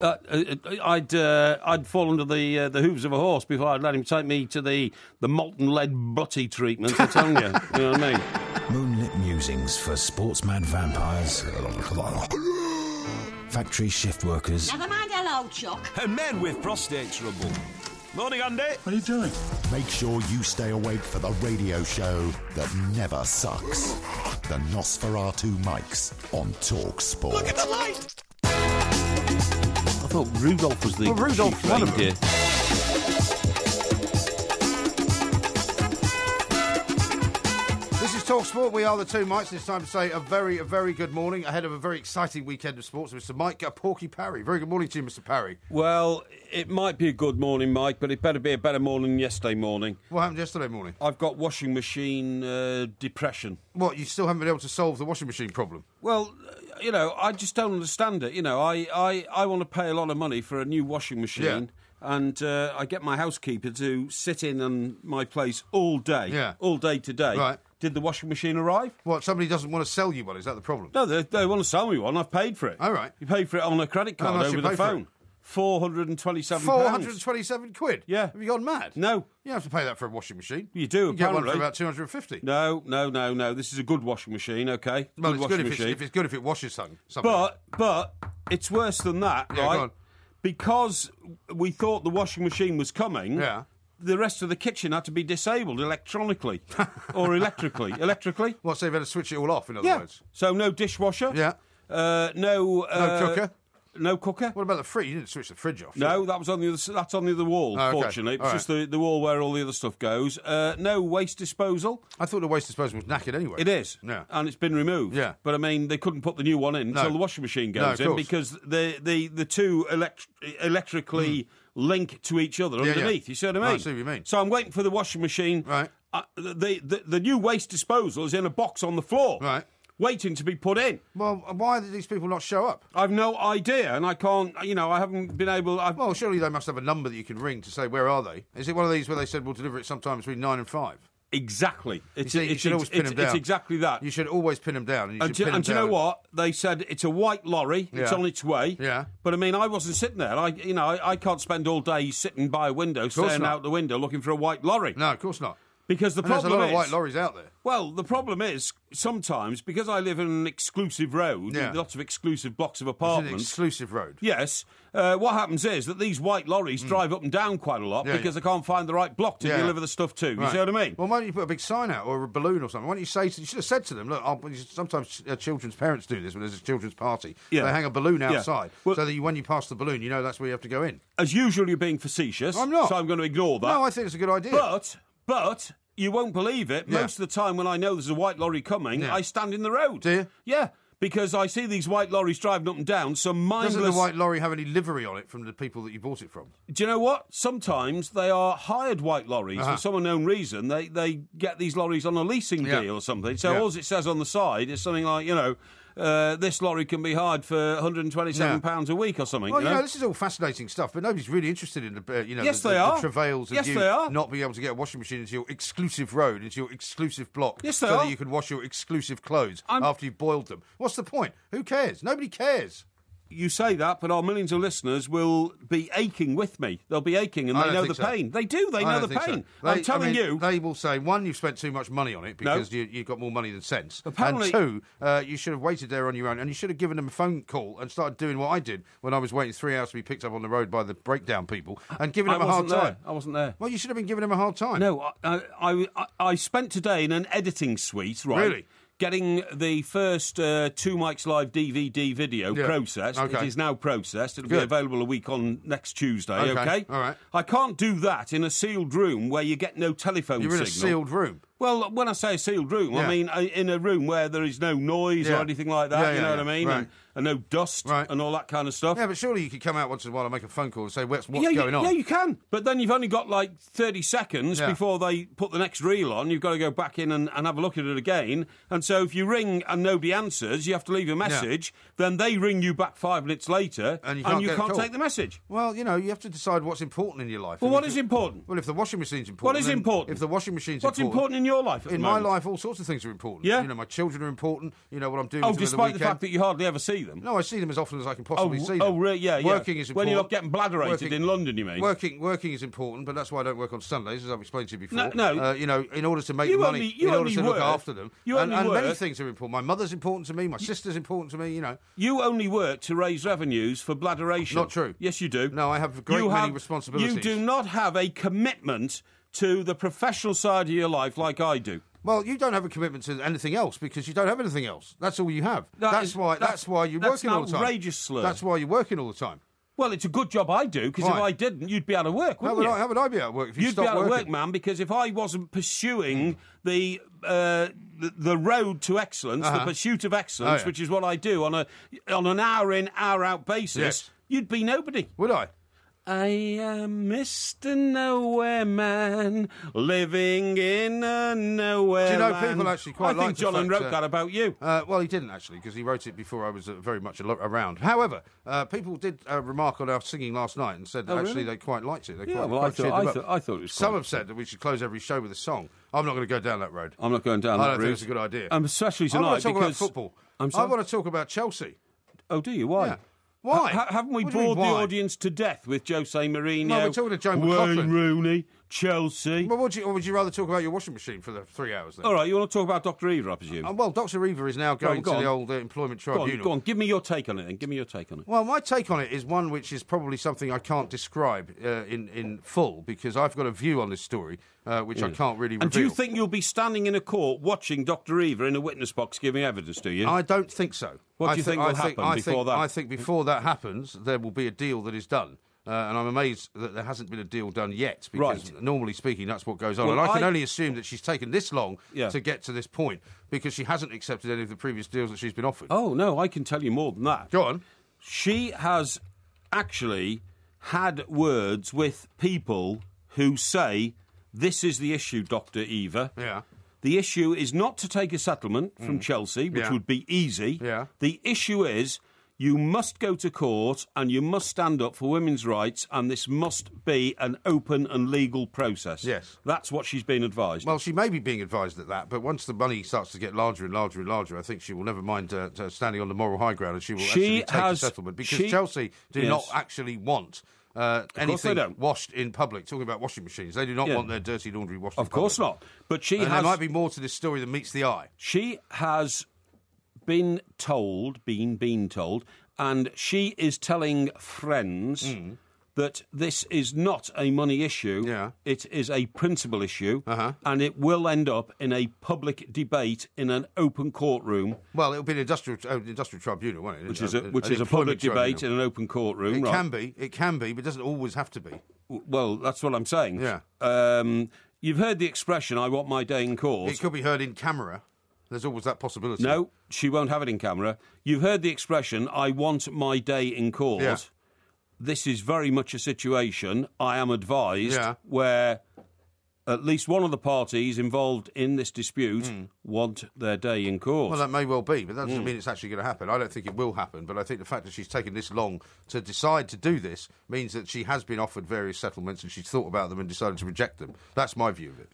I'd fall under the hooves of a horse before I'd let him take me to the molten lead butty treatment, I'm telling you. You know what I mean? Moonlit musings for sportsmad vampires, factory shift workers... Never mind hello, Chuck. And men with prostate trouble. Morning, Andy. What are you doing? Make sure you stay awake for the radio show that never sucks. The Nosferatu Mics on Talk Sport. Look at the light! I thought Rudolph was the Rudolph's chief one of them. reindeer. This is Talk Sport. We are the two Mics. It's time to say a very good morning ahead of a very exciting weekend of sports. Mr. Mike Porky Parry. Very good morning to you, Mr. Parry. Well, it might be a good morning, Mike, but it better be a better morning than yesterday morning. What happened yesterday morning? I've got washing machine depression. What, you still haven't been able to solve the washing machine problem? Well, you know, I just don't understand it. You know, I want to pay a lot of money for a new washing machine. Yeah. And I get my housekeeper to sit in my place all day, all day today. Right. Did the washing machine arrive? What, somebody doesn't want to sell you one? Is that the problem? No, they want to sell me one. I've paid for it. All right. You paid for it on a credit How card much over you the pay for phone. it? £427. 427 quid? Yeah. Have you gone mad? No. You have to pay that for a washing machine. You do, You get one apparently. for about 250. No. This is a good washing machine, okay? Well, good it's good washing if it's good if it washes something. But it's worse than that, Yeah, go right? on. Because we thought the washing machine was coming, Yeah. the rest of the kitchen had to be disabled electronically or electrically. Electrically? What, so you've had to switch it all off, in other Yeah. words? So no dishwasher. Yeah. No cooker? No cooker. What about the fridge? You didn't switch the fridge off. No, that was on the other. That's on the other wall. Oh, okay. Fortunately, it's All just the wall where all the other stuff goes. No waste disposal. I thought the waste disposal was knackered anyway. It is. Yeah. And it's been removed. Yeah. But I mean, they couldn't put the new one in until the washing machine No, goes of in course. because the two electrically link to each other Yeah, underneath. yeah. You see what I mean? I see what you mean. So I'm waiting for the washing machine. Right. The new waste disposal is in a box on the floor. Right. Waiting to be put in. Well, why did these people not show up? I've no idea, and I can't. You know, I haven't been able. Well, surely they must have a number that you can ring to say where are they? Is it one of these where they said we'll deliver it sometime between 9 and 5? Exactly. You should always pin them down. It's exactly that. You should always pin them down. And do you know what? They said it's a white lorry. It's Yeah. on its way. Yeah. But I mean, I wasn't sitting there. I can't spend all day sitting by a window, staring not. out the window, looking for a white lorry. No, of course not. Because the And there's a problem lot is, of white lorries out there. well, the problem is sometimes because I live in an exclusive road, Yeah. with lots of exclusive blocks of It's an apartments. exclusive road. Yes. What happens is that these white lorries drive up and down quite a lot Yeah, because yeah. they can't find the right block to Yeah. deliver the stuff to. You Right. see what I mean? Well, why don't you put a big sign out or a balloon or something? Why don't you say you should have said to them, look, sometimes children's parents do this when there's a children's party. Yeah. They hang a balloon Yeah. outside Well- so that when you pass the balloon, you know that's where you have to go in. As usual, you're being facetious. I'm not. So I'm going to ignore that. No, I think it's a good idea. But you won't believe it. Yeah. Most of the time when I know there's a white lorry coming, Yeah. I stand in the road. Do you? Yeah, because I see these white lorries driving up and down. Some mindless. Doesn't the white lorry have any livery on it from the people that you bought it from? Do you know what? Sometimes they are hired white lorries Uh-huh. for some unknown reason. They get these lorries on a leasing Yeah. deal or something. So Yeah. all it says on the side is something like, this lorry can be hired for £127 a week or something. Well, you know? this is all fascinating stuff, but nobody's really interested in the, Yes, the, they the are. travails of Yes, you they are. not being able to get a washing machine into your exclusive road, into your exclusive block, Yes, they so are. that you can wash your exclusive clothes after you've boiled them. What's the point? Who cares? Nobody cares. You say that, but our millions of listeners will be aching with me. They'll be aching, and I they don't know think the so. pain. They do. They I know don't the think so. pain. They- I'm telling you. They will say, one, you've spent too much money on it because you've got more money than sense. Apparently- And two, you should have waited there on your own, and you should have given them a phone call and started doing what I did when I was waiting 3 hours to be picked up on the road by the breakdown people and giving them a hard time. I wasn't there. Well, you should have been giving them a hard time. No, I spent today in an editing suite, right? Really? Getting the first Two Mics Live DVD video Yeah. processed. Okay. It is now processed. It'll be Good. available a week on next Tuesday, okay? All right. I can't do that in a sealed room where you get no telephone You're in signal. a sealed room. Well, when I say a sealed room, Yeah. I mean in a room where there is no noise Yeah. or anything like that, Yeah, you know yeah, what I yeah. mean? Right. And no dust Right. and all that kind of stuff. Yeah, but surely you could come out once in a while and make a phone call and say, what's yeah, going on? Yeah, you can. But then you've only got like 30 seconds Yeah. before they put the next reel on. You've got to go back in and have a look at it again. And so if you ring and nobody answers, you have to leave a message. Then they ring you back 5 minutes later And you can't get a call. take the message. Well, you have to decide what's important in your life. Well, And what if is it- important? Well, if the washing machine's important... What is then important? If the washing machine's What's important in your life at the moment? In my life, all sorts of things are important. Yeah? You know, my children are important. You know, what I'm doing Oh, with them at despite the the fact that you hardly ever see them? No, I see them as often as I can possibly see them. Oh, really? Yeah, Working is important. When you're not getting bladderated in London, you mean? Working is important, but that's why I don't work on Sundays, as I've explained to you before. No. You know, in order to make money, in order to look after them. And many things are important. My mother's important to me. My sister's important to me, you know. You only work to raise revenues for bladderation. Not true. Yes, you do. No, I have many responsibilities. You do not have a commitment to the professional side of your life like I do. Well, you don't have a commitment to anything else because you don't have anything else. That's all you have. That's why you're working all the time. That's an outrageous slur. That's why you're working all the time. Well, it's a good job I do, because if I didn't, you'd be out of work, wouldn't you? How would I be out of work if you You'd stopped be out working? of work, man, because if I wasn't pursuing the road to excellence, the pursuit of excellence, which is what I do on an hour-in, hour-out basis, you'd be nobody. Would I? I am Mr. Nowhere Man, living in a nowhere Do you know, land. people actually quite I think John wrote that about you. Well, he didn't, actually, because he wrote it before I was very much around. However, people did remark on our singing last night and said that actually they quite liked it. I thought it was Some have said that we should close every show with a song. I'm not going to go down that road. I'm not going down that road. I don't think it's a good idea. Especially tonight, I want to talk because... about football. I'm sorry? I want to talk about Chelsea. Oh, do you? Why? Yeah. Why? Haven't we bored the audience to death with Jose Mourinho, No, we're talking to Joe Wayne McLaughlin. Rooney, Chelsea? Well, or would you rather talk about your washing machine for the 3 hours then? All right, you want to talk about Dr. Eva, I presume? Well, Dr. Eva is now going to the old employment tribunal. Go on, give me your take on it then. Give me your take on it. Well, my take on it is one which is probably something I can't describe in full, because I've got a view on this story which I can't really reveal. And do you think you'll be standing in a court watching Dr. Eva in a witness box giving evidence, do you? I don't think so. What do you think will happen before that? I think before that happens, there will be a deal that is done. And I'm amazed that there hasn't been a deal done yet, because normally speaking, that's what goes on. Well, and I can only assume that she's taken this long to get to this point, because she hasn't accepted any of the previous deals that she's been offered. Oh, no, I can tell you more than that. Go on. She has actually had words with people who say, this is the issue, Dr. Eva. Yeah. The issue is not to take a settlement from Chelsea, which would be easy. Yeah. The issue is you must go to court and you must stand up for women's rights, and this must be an open and legal process. Yes. That's what she's been advised. Well, she may be being advised at that, but once the money starts to get larger and larger and larger, I think she will never mind standing on the moral high ground, and she will actually take a settlement, because Chelsea do not actually want anything washed in public. Talking about washing machines, they do not want their dirty laundry washed in public. Of course not. But there might be more to this story than meets the eye. She has been told, and she is telling friends that this is not a money issue. Yeah. It is a principle issue, and it will end up in a public debate in an open courtroom. Well, it'll be an industrial tribunal, won't it? Which is a public debate in an open courtroom. It can be, but it doesn't always have to be. Well, that's what I'm saying. Yeah. You've heard the expression, I want my day in court. It could be heard in camera. There's always that possibility. No, she won't have it in camera. You've heard the expression, I want my day in court. Yeah. This is very much a situation, I am advised, where at least one of the parties involved in this dispute want their day in court. Well, that may well be, but that doesn't mean it's actually going to happen. I don't think it will happen, but I think the fact that she's taken this long to decide to do this means that she has been offered various settlements and she's thought about them and decided to reject them. That's my view of it.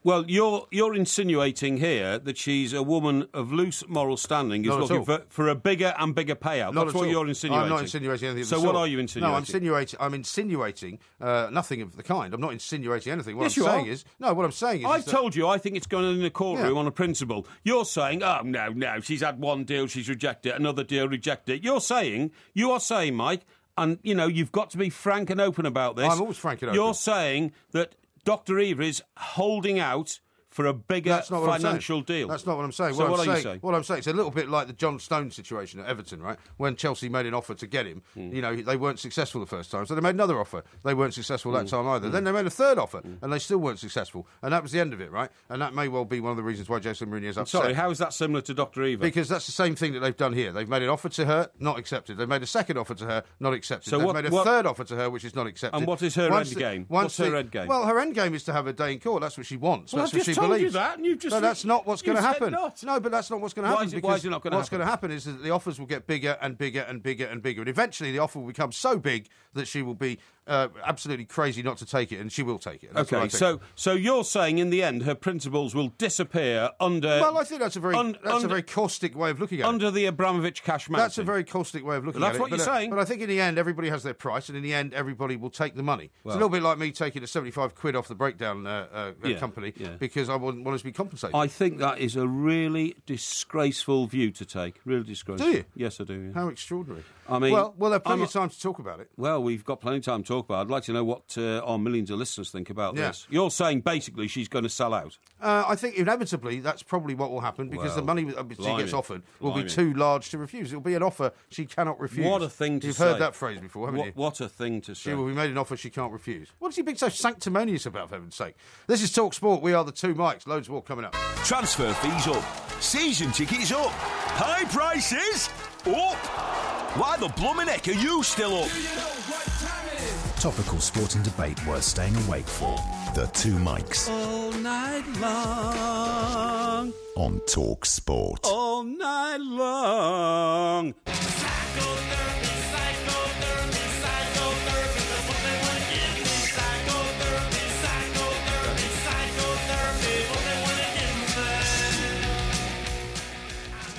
Well, you're insinuating here that she's a woman of loose moral standing who's looking for a bigger and bigger payout. That's what you're insinuating. I'm not insinuating anything of the sort. So what are you insinuating? No, I'm insinuating nothing of the kind. I'm not insinuating anything. What Yes, I'm you saying are. is... No, what I'm saying is... I've told you I think it's going in the courtroom on a principle. You're saying, oh, no, she's had one deal, she's rejected it, another deal, rejected it. You are saying, Mike, and, you know, you've got to be frank and open about this. I'm always frank and open. You're saying that Dr. Eva is holding out for a bigger financial deal. That's not what I'm saying. So what are you saying? What I'm saying, it's a little bit like the John Stones situation at Everton, right? When Chelsea made an offer to get him, you know, they weren't successful the first time, so they made another offer. They weren't successful that time either. Then they made a third offer, and they still weren't successful. And that was the end of it, right? And that may well be one of the reasons why Jose Mourinho is upset. Sorry, how is that similar to Dr. Eva? Because that's the same thing that they've done here. They've made an offer to her, not accepted. They've made a second offer to her, not accepted. So they've made a third offer to her, which is not accepted. And what is her end game? What's her end game? Well, her end game is to have a day in court. That's what she wants. Well, that's I've what just she told believes. you that, and you've just... No, that's not what's going to happen. Not. No, but that's not what's going to happen. Why is it not going to happen? What's going to happen is that the offers will get bigger and bigger and bigger and bigger. And eventually the offer will become so big that she will be absolutely crazy not to take it, and she will take it. Okay, so you're saying in the end her principles will disappear under... Well, I think that's a very caustic way of looking at it. Under the Abramovich cash mountain. That's a very caustic way of looking at it. That's what you're saying. But I think in the end, everybody has their price, and in the end, everybody will take the money. Well, it's a little bit like me taking the 75 quid off the breakdown company because I want us to be compensated. I think that is a really disgraceful view to take. Really disgraceful. Do you? Yes, I do. Yeah. How extraordinary. I mean, well, we'll have plenty of time to talk about it. Well, we've got plenty of time to talk about it. I'd like to know what our millions of listeners think about this. You're saying basically she's going to sell out. I think inevitably that's probably what will happen because the money she gets offered will be too large to refuse. It'll be an offer she cannot refuse. What a thing to You've say. You've heard that phrase before, haven't you? What a thing to say. She will be made an offer she can't refuse. What is he being so sanctimonious about, for heaven's sake? This is Talk Sport. We are the two Mikes. Loads more coming up. Transfer fees up. Season tickets up. High prices up. Why the blooming heck are you still up? Topical sport and debate worth staying awake for. The two Mikes. All night long. On Talk Sport. All night long.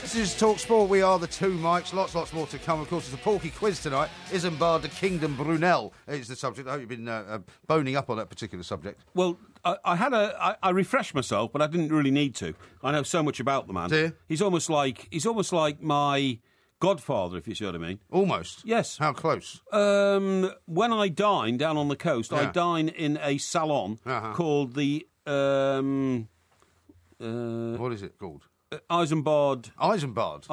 This is Talk Sport. We are the two Mikes. Lots more to come. Of course, it's the Porky Quiz tonight. Isambard the Kingdom Brunel is the subject. I hope you've been boning up on that particular subject. Well, I refreshed myself, but I didn't really need to. I know so much about the man. Do you? He's almost like my godfather, if you see what I mean. Almost? Yes. How close? When I dine down on the coast, I dine in a salon called the... what is it called? Isambard Lounge.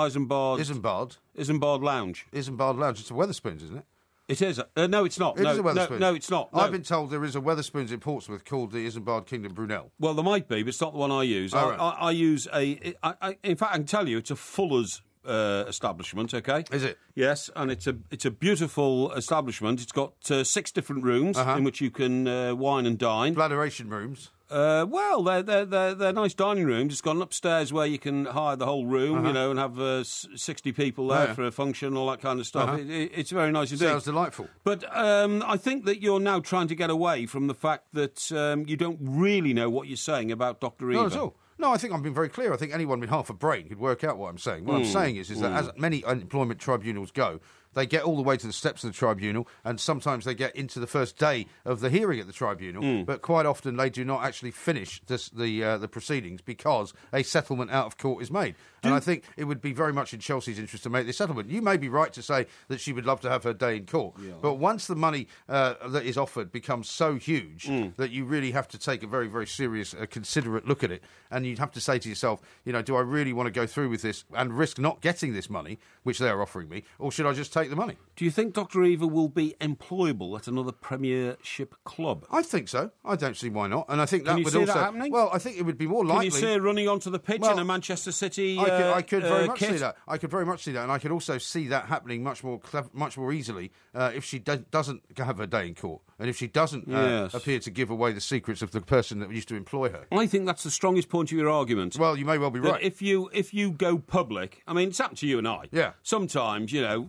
Isambard Lounge. It's a Wetherspoons, isn't it? It is. No, it's not. It is a Wetherspoons. No, it's not. No. I've been told there is a Wetherspoons in Portsmouth called the Isambard Kingdom Brunel. Well, there might be, but it's not the one I use. Oh, right. I use in fact, I can tell you, it's a Fuller's establishment. Okay, is it? Yes, and it's a beautiful establishment. It's got 6 different rooms in which you can wine and dine. Bladderation rooms. Well, they're nice dining rooms. It's got an upstairs where you can hire the whole room, and have 60 people there for a function, all that kind of stuff. It's very nice indeed. Sounds delightful. But I think that you're now trying to get away from the fact that you don't really know what you're saying about Dr. Eva. Not at all. No, I think I'm being very clear. I think anyone with half a brain could work out what I'm saying. What I'm saying is that as many unemployment tribunals go, they get all the way to the steps of the tribunal, and sometimes they get into the first day of the hearing at the tribunal, but quite often they do not actually finish the proceedings because a settlement out of court is made. And I think it would be very much in Chelsea's interest to make this settlement. You may be right to say that she would love to have her day in court, but once the money that is offered becomes so huge that you really have to take a very, very serious, considerate look at it, and you'd have to say to yourself, do I really want to go through with this and risk not getting this money, which they are offering me, or should I just take the money? Do you think Dr. Eva will be employable at another Premiership club? I think so. I don't see why not. And I think that would also... Can you see that happening? Well, I think it would be more likely... Can you see her running onto the pitch in a Manchester City I could very much kit? see that. I could very much see that. And I could also see that happening much more easily if she doesn't have her day in court. And if she doesn't appear to give away the secrets of the person that used to employ her. I think that's the strongest point of your argument. Well, you may well be right. If you go public, I mean, it's happened to you and I. Yeah. Sometimes, your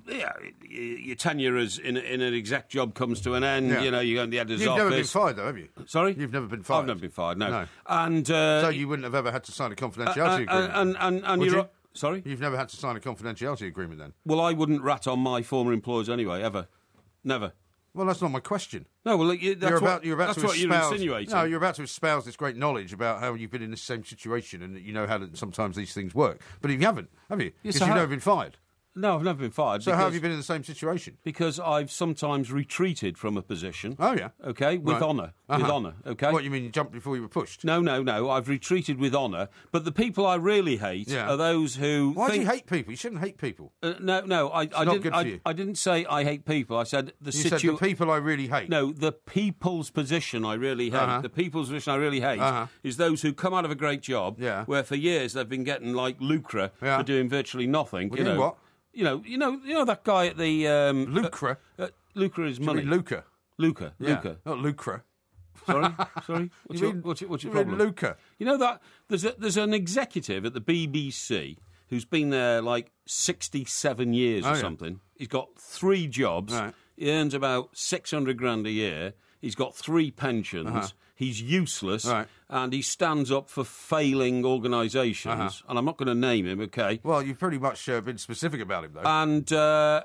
tenure in an exec job comes to an end. You go in the editor's office. You've never been fired, though, have you? Sorry? You've never been fired? I've never been fired, no. And so you wouldn't have ever had to sign a confidentiality agreement? And Would you're... you? Sorry? You've never had to sign a confidentiality agreement, then? Well, I wouldn't rat on my former employers anyway, ever. Never. Well, that's not my question. No, well, that's what you're insinuating. No, you're about to espouse this great knowledge about how you've been in the same situation and that you know how sometimes these things work. But you haven't, have you? Because you've never been fired. No, I've never been fired. So how have you been in the same situation? Because I've sometimes retreated from a position. Oh, yeah. Okay, with honour. With honour, okay? What, you mean you jumped before you were pushed? No. I've retreated with honour. But the people I really hate are those who Why do you hate people? You shouldn't hate people. No, I didn't. I didn't say I hate people. I said You said the people I really hate. No, the people's position I really hate. The people's position I really hate is those who come out of a great job where for years they've been getting like lucre for doing virtually nothing. Well, you know what? You know that guy at the lucre. Lucre is money. You mean Luca? Luca, not lucre. Sorry. What's your problem? Luca. You know that there's an executive at the BBC who's been there like 67 years or something. He's got 3 jobs. Right. He earns about 600 grand a year. He's got 3 pensions. He's useless, and he stands up for failing organisations. And I'm not going to name him, okay? Well, you've pretty much been specific about him, though. And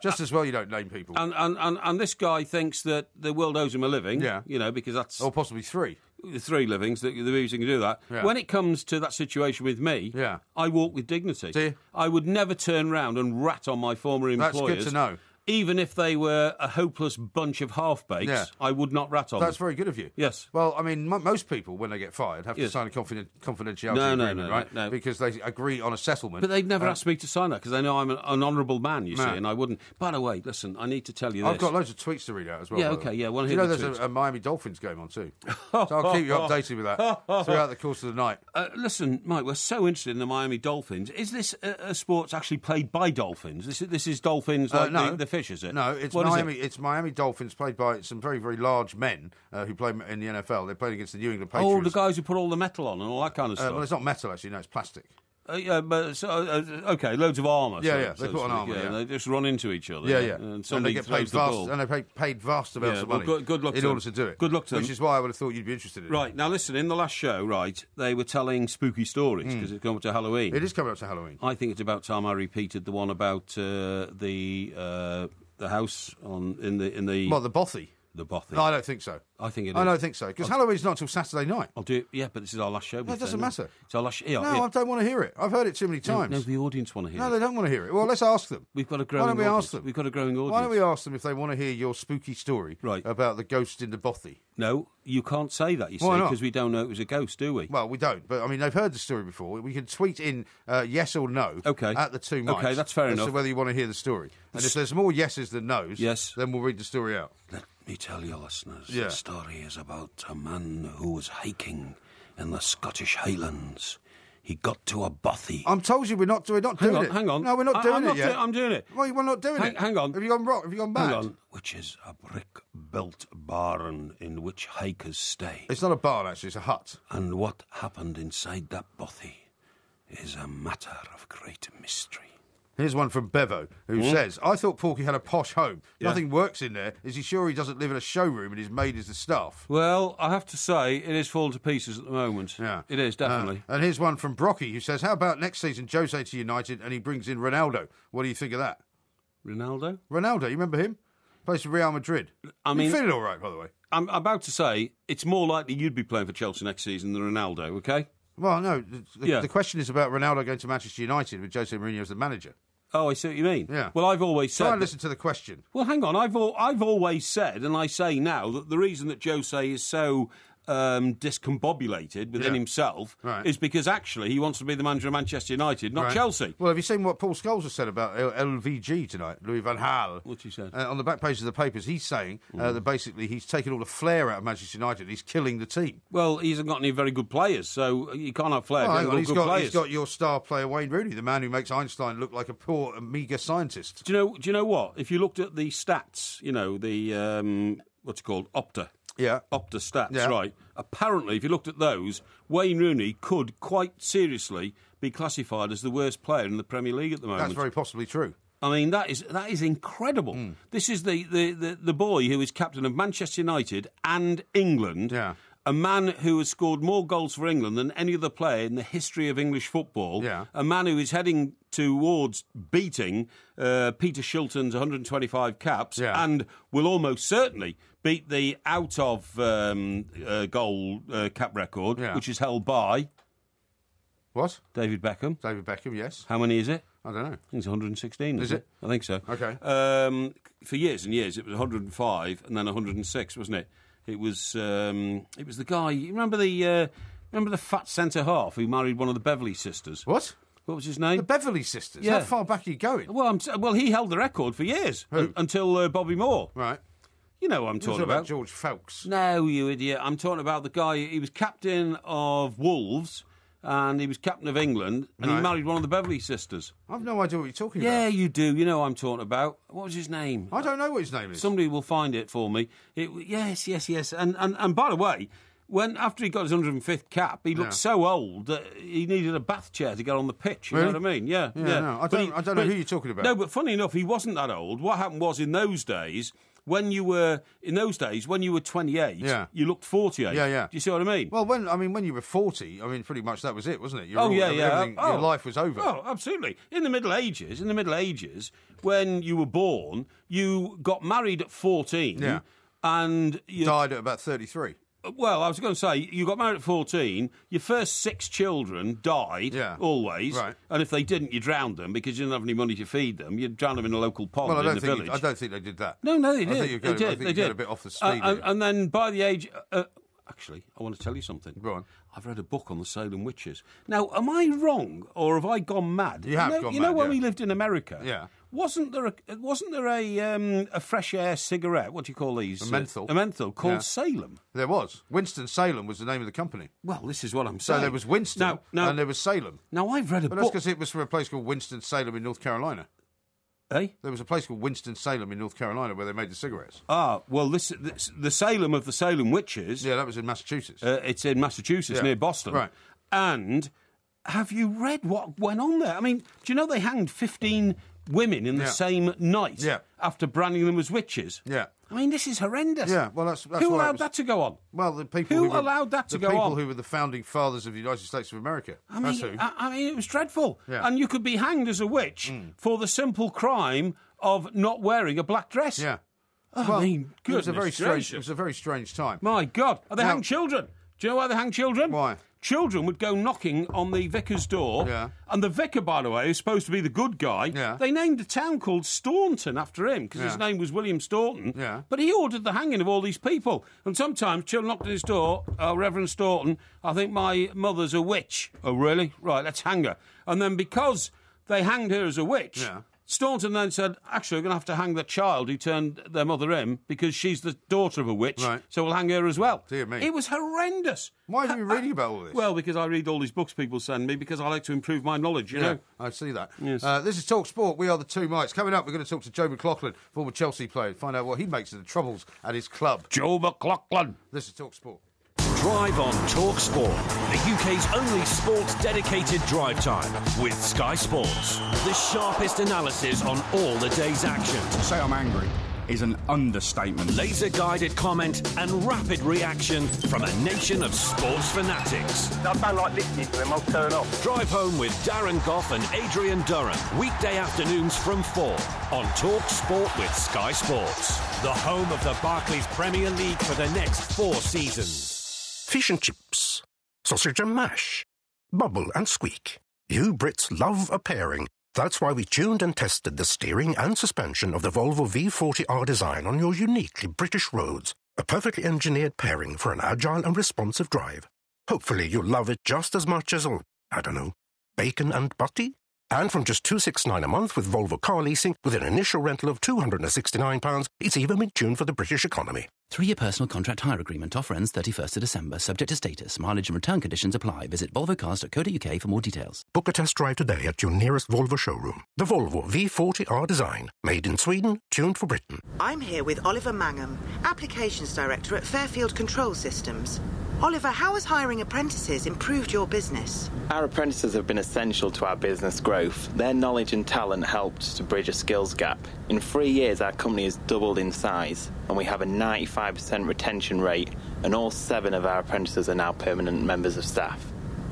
just as well you don't name people. And this guy thinks that the world owes him a living. Yeah. You know, because that's... Or possibly 3. 3 livings, the BBC can do that. Yeah. When it comes to that situation with me, I walk with dignity. See? I would never turn round and rat on my former employers. That's good to know. Even if they were a hopeless bunch of half-bakes, I would not rat on them. That's very good of you. Yes. Well, I mean, most people, when they get fired, have to sign a confidentiality agreement, right? No. Because they agree on a settlement. But they'd never ask me to sign that, because they know I'm an honourable man, you see, and I wouldn't. By the way, listen, I need to tell you this. I've got loads of tweets to read out as well. Yeah, okay, yeah. You know there's a Miami Dolphins game on too. So I'll keep you updated with that throughout the course of the night. Listen, Mike, we're so interested in the Miami Dolphins. Is this a sport actually played by dolphins? This is dolphins like the fish, is it? No, it's Miami Dolphins played by some very, very large men who play in the NFL. They're playing against the New England Patriots. Oh, the guys who put all the metal on and all that kind of stuff. Well, it's not metal, actually. No, it's plastic. Okay, loads of armour. They put on armour. And they just run into each other. And somebody get paid vast, and they paid vast amounts of money. Good luck in order to do it. Good luck to them. Which is why I would have thought you'd be interested in it. Right, now listen, in the last show, they were telling spooky stories because it's coming up to Halloween. It is coming up to Halloween. I think it's about time I repeated the one about the house in the... What, the bothy? The bothy. No, I don't think so. I think it is. I don't think so, because Halloween's not until Saturday night. I'll do it, yeah, but this is our last show. No, it doesn't matter. It's our last show. I don't want to hear it. I've heard it too many times. No, the audience want to hear it. No, they don't want to hear it. Well, let's ask them. We've got a growing audience. Why don't we ask them? We've got a growing audience. Why don't we ask them if they want to hear your spooky story about the ghost in the bothy? No, you can't say that, you see, because we don't know it was a ghost, do we? Well, we don't, but, I mean, they've heard the story before. We can tweet in yes or no at the 2 mics. Okay, that's fair enough. So whether you want to hear the story. And if there's more yeses than nos, then we'll read the story out. Let me tell you, listeners, the story is about a man who was hiking in the Scottish Highlands. He got to a bothy. I'm told you we're not doing it. Hang on. No, we're not doing it yet. I'm doing it. Well, we're not doing it. Hang on. Have you gone wrong? Have you gone bad? Hang on. Which is a brick-built barn in which hikers stay. It's not a barn, actually. It's a hut. And what happened inside that bothy is a matter of great mystery. Here's one from Bevo, who says, I thought Porky had a posh home. Nothing works in there. Is he sure he doesn't live in a showroom and his maid is the staff? Well, I have to say, it is falling to pieces at the moment. Yeah. It is, definitely. And here's one from Brocky, who says, how about next season Jose to United and he brings in Ronaldo? What do you think of that? Ronaldo? Ronaldo, you remember him? Plays for Real Madrid. I mean, he's feeling all right, by the way. I'm about to say, it's more likely you'd be playing for Chelsea next season than Ronaldo, OK? Well, no. The question is about Ronaldo going to Manchester United with Jose Mourinho as the manager. Oh, I see what you mean. Yeah. Well, I've always said... Try and listen to the question. Well, hang on. I've always said, and I say now, that the reason that Jose is so discombobulated within himself is because actually he wants to be the manager of Manchester United, not Chelsea. Well, have you seen what Paul Scholes has said about LVG tonight, Louis van Gaal? What's he said? On the back page of the papers, he's saying that basically he's taken all the flair out of Manchester United. He's killing the team. Well, he hasn't got any very good players, so you can't have flair. He's got your star player, Wayne Rooney, the man who makes Einstein look like a poor, meagre scientist. Do you know what? If you looked at the stats, the, what's it called, Opta stats, right? Apparently, if you looked at those, Wayne Rooney could quite seriously be classified as the worst player in the Premier League at the moment. That's very possibly true. I mean, that is incredible. This is the boy who is captain of Manchester United and England. Yeah. A man who has scored more goals for England than any other player in the history of English football. Yeah. A man who is heading towards beating Peter Shilton's 125 caps and will almost certainly beat the out-of-goal cap record, which is held by... What? David Beckham. David Beckham, yes. How many is it? I don't know. I think it's 116, is it? I think so. Okay. For years and years, it was 105 and then 106, wasn't it? It was the guy. You remember the fat centre half who married one of the Beverley sisters? What? What was his name? The Beverley sisters. Yeah. How far back are you going? Well, he held the record for years. Who? Until Bobby Moore. Right. You know what I'm talking about. George Felks. No, you idiot. I'm talking about the guy. He was captain of Wolves. And he was captain of England, and he married one of the Beverley sisters. I've no idea what you're talking about. Yeah, you do. You know what I'm talking about. What was his name? I don't know what his name is. Somebody will find it for me. Yes. And by the way, after he got his 105th cap, he looked so old that he needed a bath chair to get on the pitch. You know what I mean? Yeah. No, I don't know who you're talking about. No, but funny enough, he wasn't that old. What happened was, in those days, when you were, in those days, when you were 28, you looked 48. Yeah. Do you see what I mean? Well, when you were 40, pretty much that was it, wasn't it? Your life was over. Oh, absolutely. In the Middle Ages, when you were born, you got married at 14 and you died at about 33. Well, I was going to say, you got married at 14, your first 6 children died, always, right. And if they didn't, you drowned them because you didn't have any money to feed them. You'd drown them in a local pond in the village. I don't think they did that. No, they did. I think you get a bit off the speed. And then by the age... actually, I want to tell you something. Go on. I've read a book on the Salem witches. Now, am I wrong, or have I gone mad? You have gone mad, You know when we lived in America? Yeah. Wasn't there a fresh air cigarette? What do you call these? A menthol. A menthol called Salem. There was. Winston-Salem was the name of the company. Well, this is what I'm saying. So there was Winston and there was Salem. Now, I've read a book. But that's because it was from a place called Winston-Salem in North Carolina. Eh? There was a place called Winston-Salem in North Carolina where they made the cigarettes. Ah, well, the Salem of the Salem witches... Yeah, that was in Massachusetts. It's in Massachusetts, near Boston. Right. And have you read what went on there? I mean, do you know they hanged 15 women in the same night after branding them as witches? Yeah. I mean, this is horrendous. Yeah, well, that's who allowed that to go on? Well, the people who allowed that to go on? The people who were the founding fathers of the United States of America. That's who. I mean, it was dreadful. Yeah. And you could be hanged as a witch for the simple crime of not wearing a black dress. Yeah. Oh, I mean, goodness it was a very strange time. My God. They hang children. Do you know why they hang children? Why? Children would go knocking on the vicar's door, and the vicar, by the way, is supposed to be the good guy. Yeah. They named a town called Staunton after him, because his name was William Staunton. Yeah. But he ordered the hanging of all these people. And sometimes children knocked on his door, Reverend Staunton, I think my mother's a witch. Oh, really? Right, let's hang her. And then because they hanged her as a witch... Yeah. Staunton then said, actually, we're going to have to hang the child who turned their mother in because she's the daughter of a witch, so we'll hang her as well. Dear me. It was horrendous. Why are you reading about all this? Well, because I read all these books people send me because I like to improve my knowledge, you know. I see that. Yes. This is Talk Sport. We are the Two Mics. Coming up, we're going to talk to Joe McLaughlin, former Chelsea player, find out what he makes of the troubles at his club. Joe McLaughlin. This is Talk Sport. Drive on Talk Sport, the UK's only sports-dedicated drive time with Sky Sports. The sharpest analysis on all the day's action. To say I'm angry is an understatement. Laser-guided comment and rapid reaction from a nation of sports fanatics. I don't like listening to them, I'll turn off. Drive home with Darren Gough and Adrian Durham. Weekday afternoons from 4 on Talk Sport with Sky Sports. The home of the Barclays Premier League for the next 4 seasons. Fish and chips, sausage and mash, bubble and squeak. You Brits love a pairing. That's why we tuned and tested the steering and suspension of the Volvo V40R design on your uniquely British roads. A perfectly engineered pairing for an agile and responsive drive. Hopefully you'll love it just as much as, I don't know, bacon and butty? And from just $269 a month with Volvo car leasing, with an initial rental of £269, it's even been tuned for the British economy. 3-year personal contract hire agreement. Offer ends 31st of December. Subject to status. Mileage and return conditions apply. Visit volvocars.co.uk for more details. Book a test drive today at your nearest Volvo showroom. The Volvo V40R design. Made in Sweden, tuned for Britain. I'm here with Oliver Mangum, Applications Director at Fairfield Control Systems. Oliver, how has hiring apprentices improved your business? Our apprentices have been essential to our business growth. Their knowledge and talent helped to bridge a skills gap. In 3 years, our company has doubled in size, and we have a 95% retention rate, and all 7 of our apprentices are now permanent members of staff.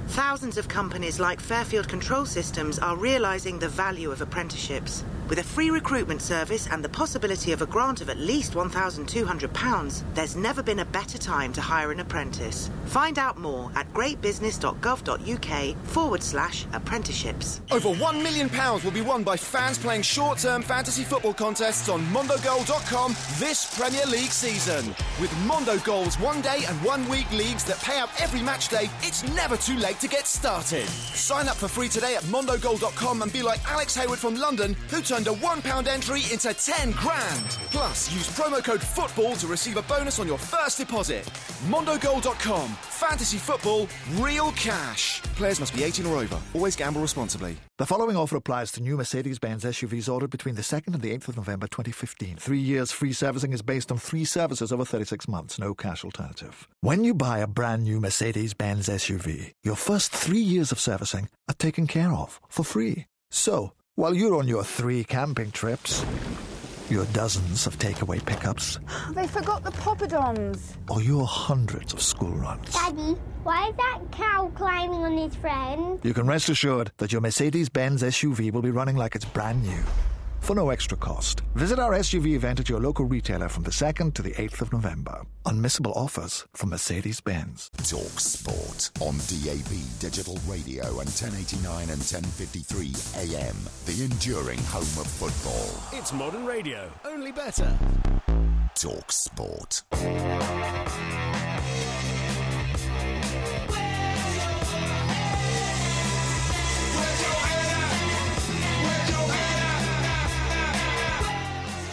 Thousands of companies like Fairfield Control Systems are realising the value of apprenticeships. With a free recruitment service and the possibility of a grant of at least £1,200, there's never been a better time to hire an apprentice. Find out more at greatbusiness.gov.uk/apprenticeships. Over £1 million will be won by fans playing short-term fantasy football contests on mondogoal.com this Premier League season. With Mondo Goal's one-day and one-week leagues that pay out every match day, it's never too late to get started. Sign up for free today at mondogoal.com and be like Alex Hayward from London, who turned a £1 entry into 10 grand. Plus, use promo code FOOTBALL to receive a bonus on your first deposit. mondogoal.com. Fantasy football, real cash. Players must be 18 or over. Always gamble responsibly. The following offer applies to new Mercedes-Benz SUVs ordered between the 2nd and the 8th of November 2015. 3 years free servicing is based on 3 services over 36 months. No cash alternative. When you buy a brand new Mercedes-Benz SUV, your first 3 years of servicing are taken care of for free. So, while you're on your 3 camping trips, your dozens of takeaway pickups, They forgot the poppadoms. or your hundreds of school runs. Daddy, why is that cow climbing on his friend? You can rest assured that your Mercedes-Benz SUV will be running like it's brand new. For no extra cost, visit our SUV event at your local retailer from the 2nd to the 8th of November. Unmissable offers from Mercedes-Benz. Talk Sport on DAB Digital Radio and 1089 and 1053 AM. The enduring home of football. It's modern radio, only better. Talk Sport.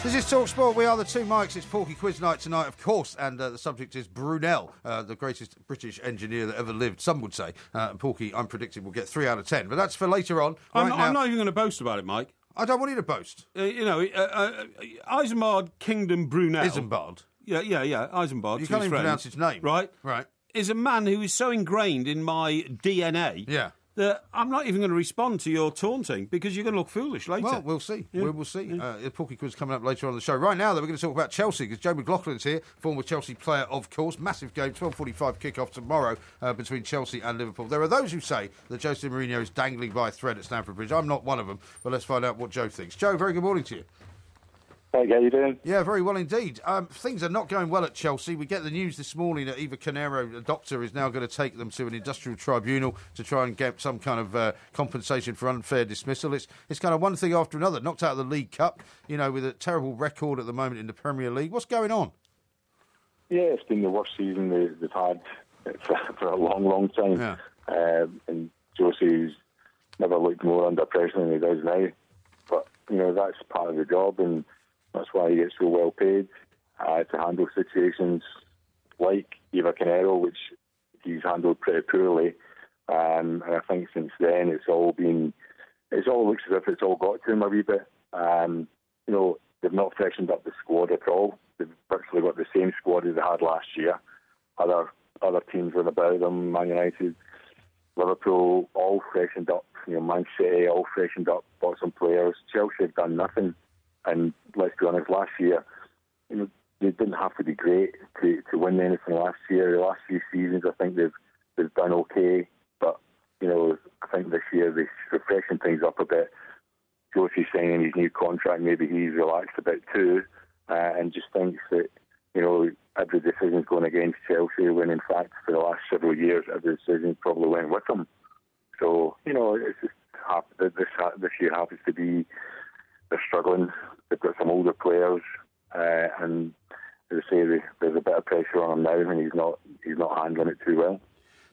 This is Talk Sport. We are the two Mikes. It's Porky Quiz night tonight, of course, and the subject is Brunel, the greatest British engineer that ever lived, some would say. Porky, I'm predicting, will get 3 out of 10, but that's for later on. I'm not even going to boast about it, Mike. I don't want you to boast. Isambard Kingdom Brunel. Isambard? Yeah, Isambard. You can't even pronounce his name. Right. Right. Is a man who is so ingrained in my DNA that I'm not even going to respond to your taunting because you're going to look foolish later. Well, we'll see. Yeah. We'll see. The Porky Quiz coming up later on the show. Right now, though, we're going to talk about Chelsea because Joe McLaughlin's here, former Chelsea player, of course. Massive game, 12:45 kick-off tomorrow between Chelsea and Liverpool. There are those who say that Jose Mourinho is dangling by a thread at Stamford Bridge. I'm not one of them, but let's find out what Joe thinks. Joe, very good morning to you. Hey, how you doing? Yeah, very well indeed. Things are not going well at Chelsea. We get the news this morning that Eva Canero, a doctor, is now going to take them to an industrial tribunal to try and get some kind of compensation for unfair dismissal. It's kind of one thing after another. Knocked out of the League Cup, with a terrible record at the moment in the Premier League. What's going on? Yeah, it's been the worst season they've had for a long, long time. Yeah. And Jose's never looked more under pressure than he does now. But, that's part of the job, and that's why he gets so well paid to handle situations like Eva Canero, which he's handled pretty poorly. And I think since then it all looks as if it's all got to him a wee bit. They've not freshened up the squad at all. They've virtually got the same squad as they had last year. Other teams were about them, Man United, Liverpool, all freshened up. Man City, all freshened up, bought some players. Chelsea have done nothing. And let's be honest, last year, they didn't have to be great to win anything last year. The last few seasons, I think they've done okay. But, I think this year they're freshening things up a bit. Josie's signing his new contract. Maybe he's relaxed a bit too and just thinks that, every decision's going against Chelsea when, in fact, for the last several years, every decision probably went with them. So, it's just this year happens to be they're struggling. They've got some older players, and as I say, there's a bit of pressure on him now, and he's not handling it too well.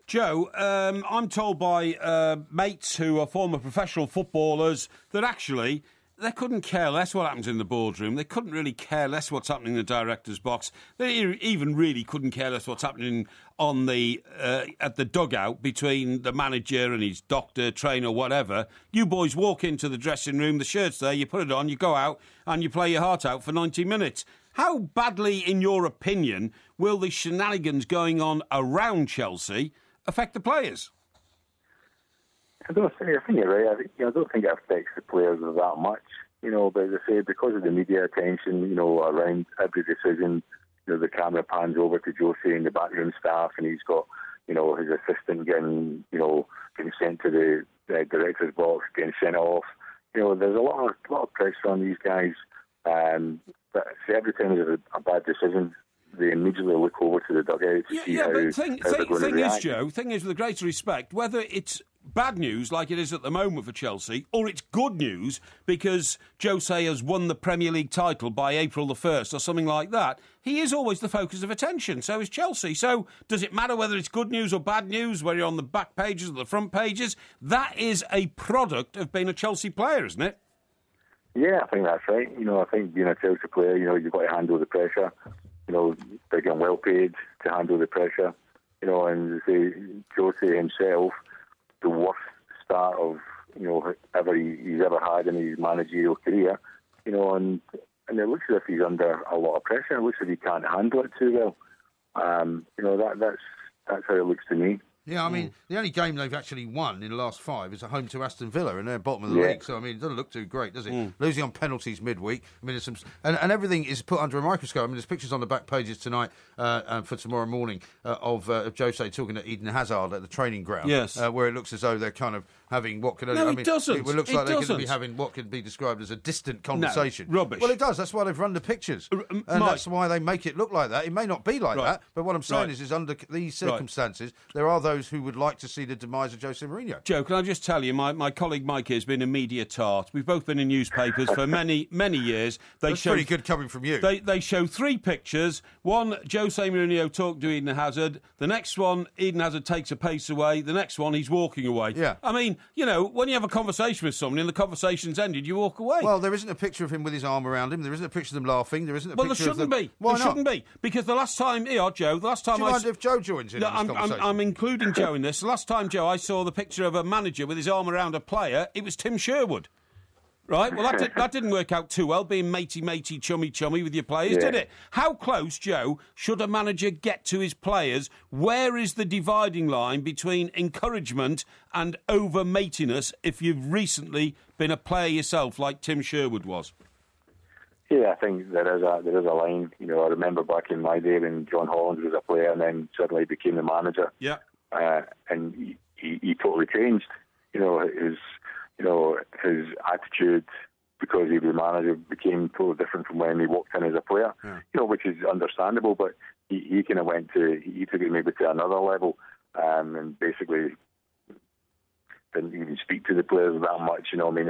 Joe, I'm told by mates who are former professional footballers that actually they couldn't care less what happens in the boardroom. They couldn't really care less what's happening in the director's box. They even really couldn't care less what's happening on at the dugout between the manager and his doctor, trainer, whatever. You boys walk into the dressing room, the shirt's there, you put it on, you go out and you play your heart out for 90 minutes. How badly, in your opinion, will the shenanigans going on around Chelsea affect the players? I think you're right. I don't think it affects the players that much. But as I say, because of the media attention, around every decision, the camera pans over to Josie and the backroom staff, and he's got, his assistant getting sent to the director's box, getting sent off. There's a lot of pressure on these guys. But every time there's a bad decision, they immediately look over to the dugout to see how they're going to react. Joe, thing is, with the greatest respect, whether it's bad news like it is at the moment for Chelsea, or it's good news because Jose has won the Premier League title by April the 1st or something like that, he is always the focus of attention. So is Chelsea. So does it matter whether it's good news or bad news, whether you're on the back pages or the front pages? That is a product of being a Chelsea player, isn't it? Yeah, I think that's right. I think being a Chelsea player, you've got to handle the pressure. They're getting well paid to handle the pressure. And say Jose himself, the worst start of he's ever had in his managerial career, and it looks as if he's under a lot of pressure. It looks as if he can't handle it too well. That's how it looks to me. Yeah, I mean, the only game they've actually won in the last 5 is at home to Aston Villa, and they're bottom of the league. So, I mean, it doesn't look too great, does it? Losing on penalties midweek. I mean, there's some... And everything is put under a microscope. I mean, there's pictures on the back pages tonight for tomorrow morning of Jose talking to Eden Hazard at the training ground. Yes. Where it looks as though they're kind of having what can... No, it doesn't. It looks like they're going to be having what can be described as a distant conversation. No, rubbish. Well, it does. That's why they've run the pictures. And that's why they make it look like that. It may not be like that, but what I'm saying is under these circumstances, there are those who would like to see the demise of Jose Mourinho. Joe, can I just tell you, my colleague Mike has been a media tart. We've both been in newspapers for many years. That's pretty good coming from you. They show 3 pictures. One, Jose Mourinho talking to Eden Hazard. The next one, Eden Hazard takes a pace away. The next one, he's walking away. Yeah. I mean, you know, when you have a conversation with someone and the conversation's ended, you walk away. Well, there isn't a picture of him with his arm around him. There isn't a picture of them laughing. There isn't a picture of them... Well, there shouldn't be. Why there shouldn't be. Because the last time... Here, Joe, the last time Do you mind if Joe joins in on this conversation? I'm including Joe in this. The last time, Joe, I saw the picture of a manager with his arm around a player, it was Tim Sherwood. Right? Well, that didn't work out too well, being matey, chummy with your players, did it? How close, Joe, should a manager get to his players? Where is the dividing line between encouragement and over-matiness if you've recently been a player yourself, like Tim Sherwood was? Yeah, I think there is a line. You know, I remember back in my day when John Holland was a player and then suddenly became the manager. Yeah. And he totally changed. His attitude, because he was manager, became totally different from when he walked in as a player. Yeah. You know, which is understandable, but he kind of he took it maybe to another level, and basically didn't even speak to the players that much. You know, I mean,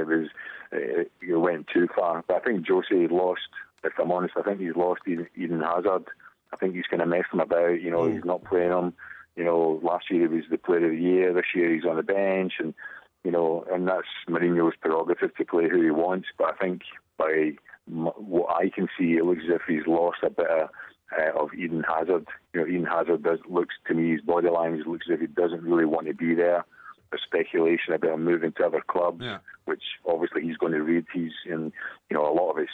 it went too far. But I think Jose lost. If I'm honest, I think he's lost Eden Hazard. I think he's kind of messed him about. You know, he's not playing him. You know, last year he was the player of the year. This year he's on the bench, and you know, and that's Mourinho's prerogative to play who he wants. But I think by what I can see, it looks as if he's lost a bit of Eden Hazard. You know, Eden Hazard looks to me, his body language looks as if he doesn't really want to be there. There's speculation about him moving to other clubs, which obviously he's going to read. He's in, you know, a lot of it's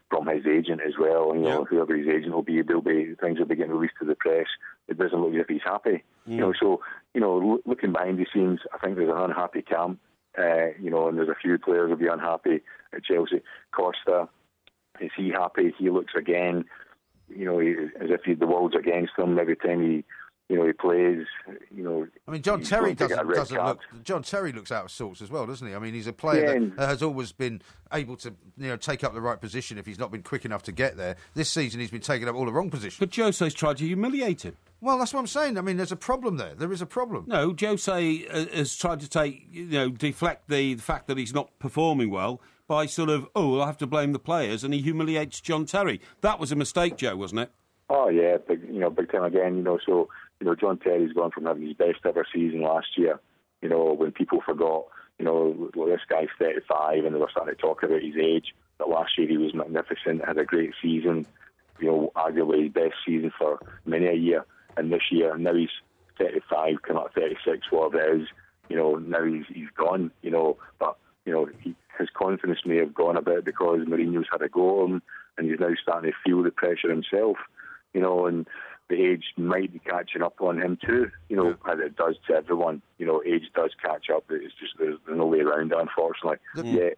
from his agent as well. You know, whoever his agent will be, things will be getting released to the press. It doesn't look as if he's happy. You know, so, you know, looking behind the scenes, I think there's an unhappy camp. You know, and there's a few players will be unhappy at Chelsea. Costa, is he happy? He looks again, you know, as if the world's against him every time he plays. You know, I mean, John Terry doesn't look. John Terry looks out of sorts as well, doesn't he? I mean, he's a player that has always been able to, you know, take up the right position if he's not been quick enough to get there. This season, he's been taking up all the wrong positions. But Jose's tried to humiliate him. Well, that's what I'm saying. I mean, there's a problem there. There is a problem. No, Jose has tried to deflect the fact that he's not performing well by sort of, I have to blame the players, and he humiliates John Terry. That was a mistake, Joe, wasn't it? Oh yeah, big time again. You know, so you know, John Terry's gone from having his best ever season last year. You know, when people forgot, you know, well, this guy's 35, and they were starting to talk about his age. But last year he was magnificent, had a great season. You know, arguably his best season for many a year. And this year, now he's 35, come up 36, whatever it is. You know, now he's gone. You know, but you know, his confidence may have gone a bit because Mourinho's had a go at him, and he's now starting to feel the pressure himself. You know, and the age might be catching up on him too. You know, as it does to everyone. You know, age does catch up. It's just there's no way around it, unfortunately. Yeah,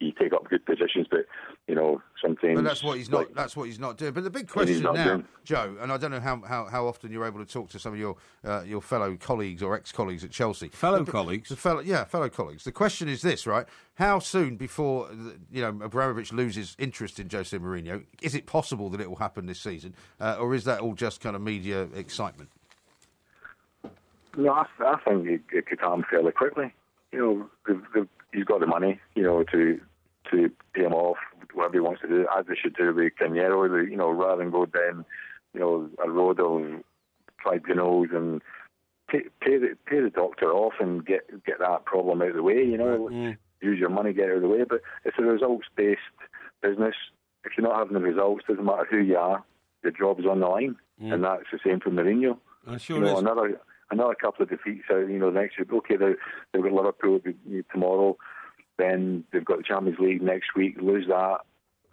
he take up good positions, but you know, sometimes. But that's what he's not. That's what he's not doing. But the big question now, Joe, and I don't know how often you're able to talk to some of your fellow colleagues or ex-colleagues at Chelsea. Fellow colleagues. Fellow colleagues. The question is this, right? How soon before Abramovich loses interest in Jose Mourinho? Is it possible that it will happen this season, or is that all just kind of media excitement? No, I think it could happen fairly quickly. You know, he's got the money, you know, to pay him off, whatever he wants to do, as they should do with Cañero, you know, rather than go down, you know, a road of tribunals and pay the doctor off and get that problem out of the way, you know. Use your money, get it out of the way. But it's a results-based business. If you're not having the results, doesn't matter who you are, the job's on the line. And that's the same for Mourinho. Sure you know, is. Another couple of defeats, you know, next week. Okay, they've got Liverpool tomorrow. Then they've got the Champions League next week. Lose that,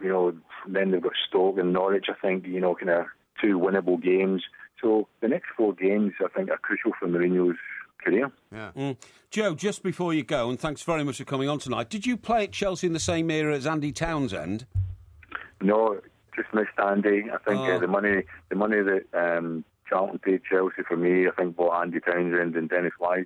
you know. Then they've got Stoke and Norwich. I think, you know, kind of 2 winnable games. So the next 4 games, I think, are crucial for Mourinho's career. Yeah. Joe, just before you go, and thanks very much for coming on tonight, did you play at Chelsea in the same era as Andy Townsend? No, just missed Andy. I think the money that Charlton paid Chelsea for me, I think, bought Andy Townsend and Dennis Wise.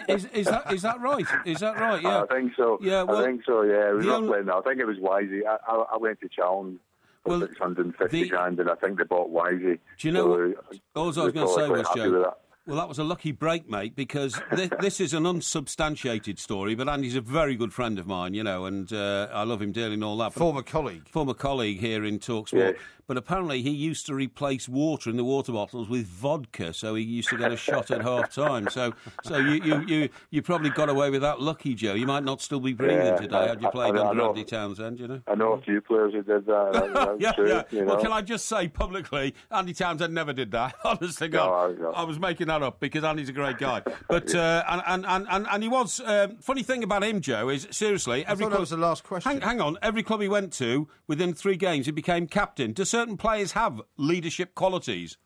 is that right? Is that right? Yeah, I think so. Yeah, well, I think so. Yeah, it was roughly. I think it was Wisey. I went to Charlton for 650 grand, and I think they bought Wisey. Do you know all I was going to say was, Joe? Well, that was a lucky break, mate, because this is an unsubstantiated story, but Andy's a very good friend of mine, and I love him dearly and all that. Former colleague here in TalkSport. Yes. But apparently he used to replace water in the water bottles with vodka, so he used to get a shot at half-time. So you probably got away with that lucky, Joe. You might not still be breathing today had you played under Andy Townsend, I know a few players who did that. Yeah. True, Well, can I just say publicly, Andy Townsend never did that. Honest to God. No. I was making that up because Andy's a great guy. But and he was... funny thing about him, Joe, is, seriously... I thought that was the last question. Hang on. Every club he went to, within 3 games, he became captain. Does certain players have leadership qualities?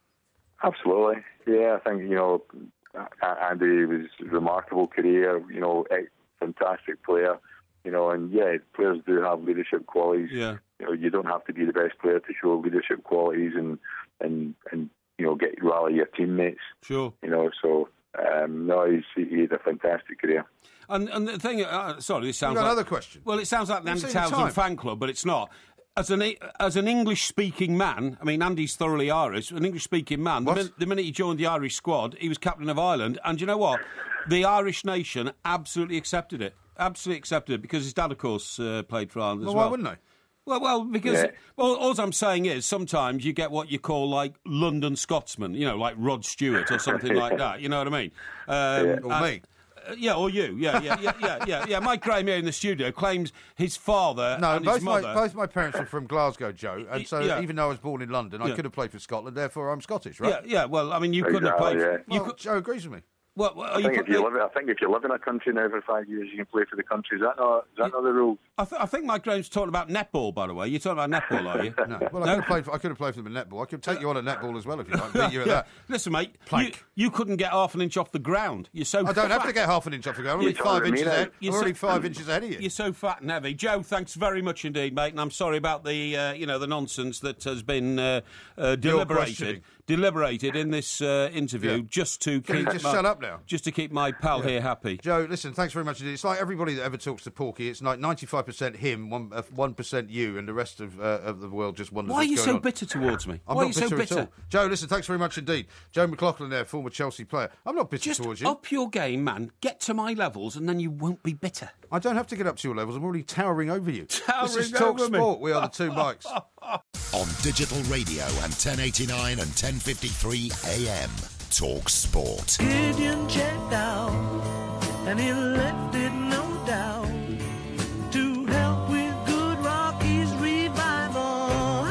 Absolutely. Yeah, I think, Andy was a remarkable career, fantastic player, and players do have leadership qualities. Yeah. You don't have to be the best player to show leadership qualities and rally your teammates. Sure. So he had a fantastic career. And the thing, sorry, this sounds like another question. Well, it sounds like the Andy Townsend fan club, but it's not. As an English-speaking man, I mean, Andy's thoroughly Irish, an English-speaking man, the minute he joined the Irish squad, he was captain of Ireland, and you know what? The Irish nation absolutely accepted it. Absolutely accepted it, because his dad, of course, played for Ireland as well. Why wouldn't they? Well, because all I'm saying is sometimes you get what you call, like, London Scotsmen, like Rod Stewart or something like that, you know what I mean? Or me. Or you. Yeah. Mike Graham here in the studio claims his father and his mother... both my parents are from Glasgow, Joe, and so even though I was born in London, I could have played for Scotland, therefore I'm Scottish, right? Yeah, well, I mean, you couldn't have played... Joe agrees with me. Well, I think if you live in a country now for 5 years, you can play for the country. Is that not the rules? I think Mike Graham's talking about netball, by the way. You're talking about netball, are you? No. Well, I could have played for them in netball. I could take you on at netball as well if you like. Beat you at that. Listen, mate, you couldn't get half an inch off the ground. You're so I don't have to get half an inch off the ground. I'm only 5 inches ahead. I'm already 5 inches ahead of you. You're so fat and heavy. Joe, thanks very much indeed, mate. And I'm sorry about the the nonsense that has been deliberated in this interview just to keep... Just shut up now. Just to keep my pal here happy. Joe, listen, thanks very much indeed. It's like everybody that ever talks to Porky, it's like 95% him, 1% you, and the rest of the world just wonders what's going on. Why are you so bitter towards me? I'm not bitter at all. Joe, listen, thanks very much indeed. Joe McLaughlin there, former Chelsea player. I'm not bitter towards you. Just up your game, man. Get to my levels and then you won't be bitter. I don't have to get up to your levels. I'm already towering over you. This is Talk Sport. We are the two mics. On digital radio and 1089 and 1053 AM. Talk Sport. Gideon checked out, and he left it no doubt to help with good Rocky's revival.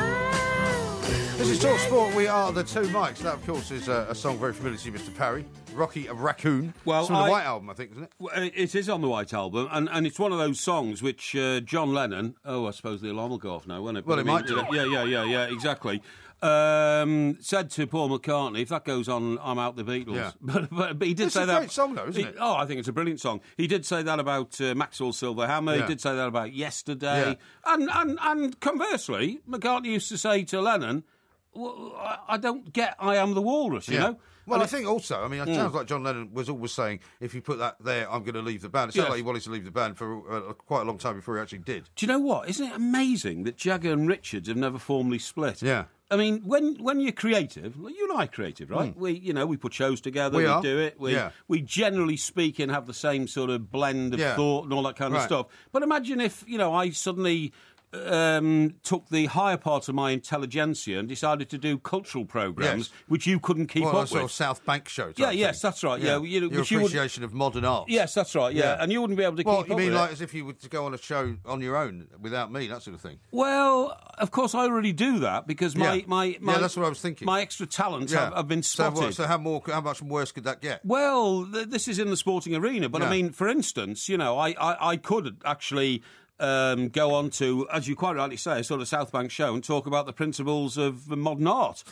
This is Talk Sport. We are the two mics. That, of course, is a song very familiar to you, Mr. Parry. Rocky a Raccoon. Well, it's on the White Album, I think, isn't it? It is on the White Album, and it's one of those songs which John Lennon... Oh, I suppose the alarm will go off now, won't it? Well, it might do. Yeah, exactly. Said to Paul McCartney, if that goes on, I'm out the Beatles. Yeah. But he did say that... It's a great song, though, isn't it? Oh, I think it's a brilliant song. He did say that about Maxwell Silverhammer. Yeah. He did say that about Yesterday. Yeah. And conversely, McCartney used to say to Lennon, well, I don't get I Am the Walrus, you know? Well, I think also, it sounds like John Lennon was always saying, if you put that there, I'm going to leave the band. It sounded like he wanted to leave the band for quite a long time before he actually did. Do you know what? Isn't it amazing that Jagger and Richards have never formally split? Yeah. I mean, when you're creative, you and I are creative, right? We put shows together, we do it. We generally speaking have the same sort of blend of thought and all that kind of stuff. But imagine if, I suddenly... took the higher part of my intelligentsia and decided to do cultural programmes which you couldn't keep up with. Sort of South Bank show. Yes, that's right. Yeah, your appreciation of modern art. Yes, that's right. Yeah, and you wouldn't be able to keep up with it. You mean like as if you were to go on a show on your own without me, that sort of thing? Well, of course, I already do that because my that's what I was thinking. My extra talents have been spotted. So how much worse could that get? Well, this is in the sporting arena, but I mean, for instance, I could actually. Go on to, as you quite rightly say, a sort of South Bank show and talk about the principles of modern art.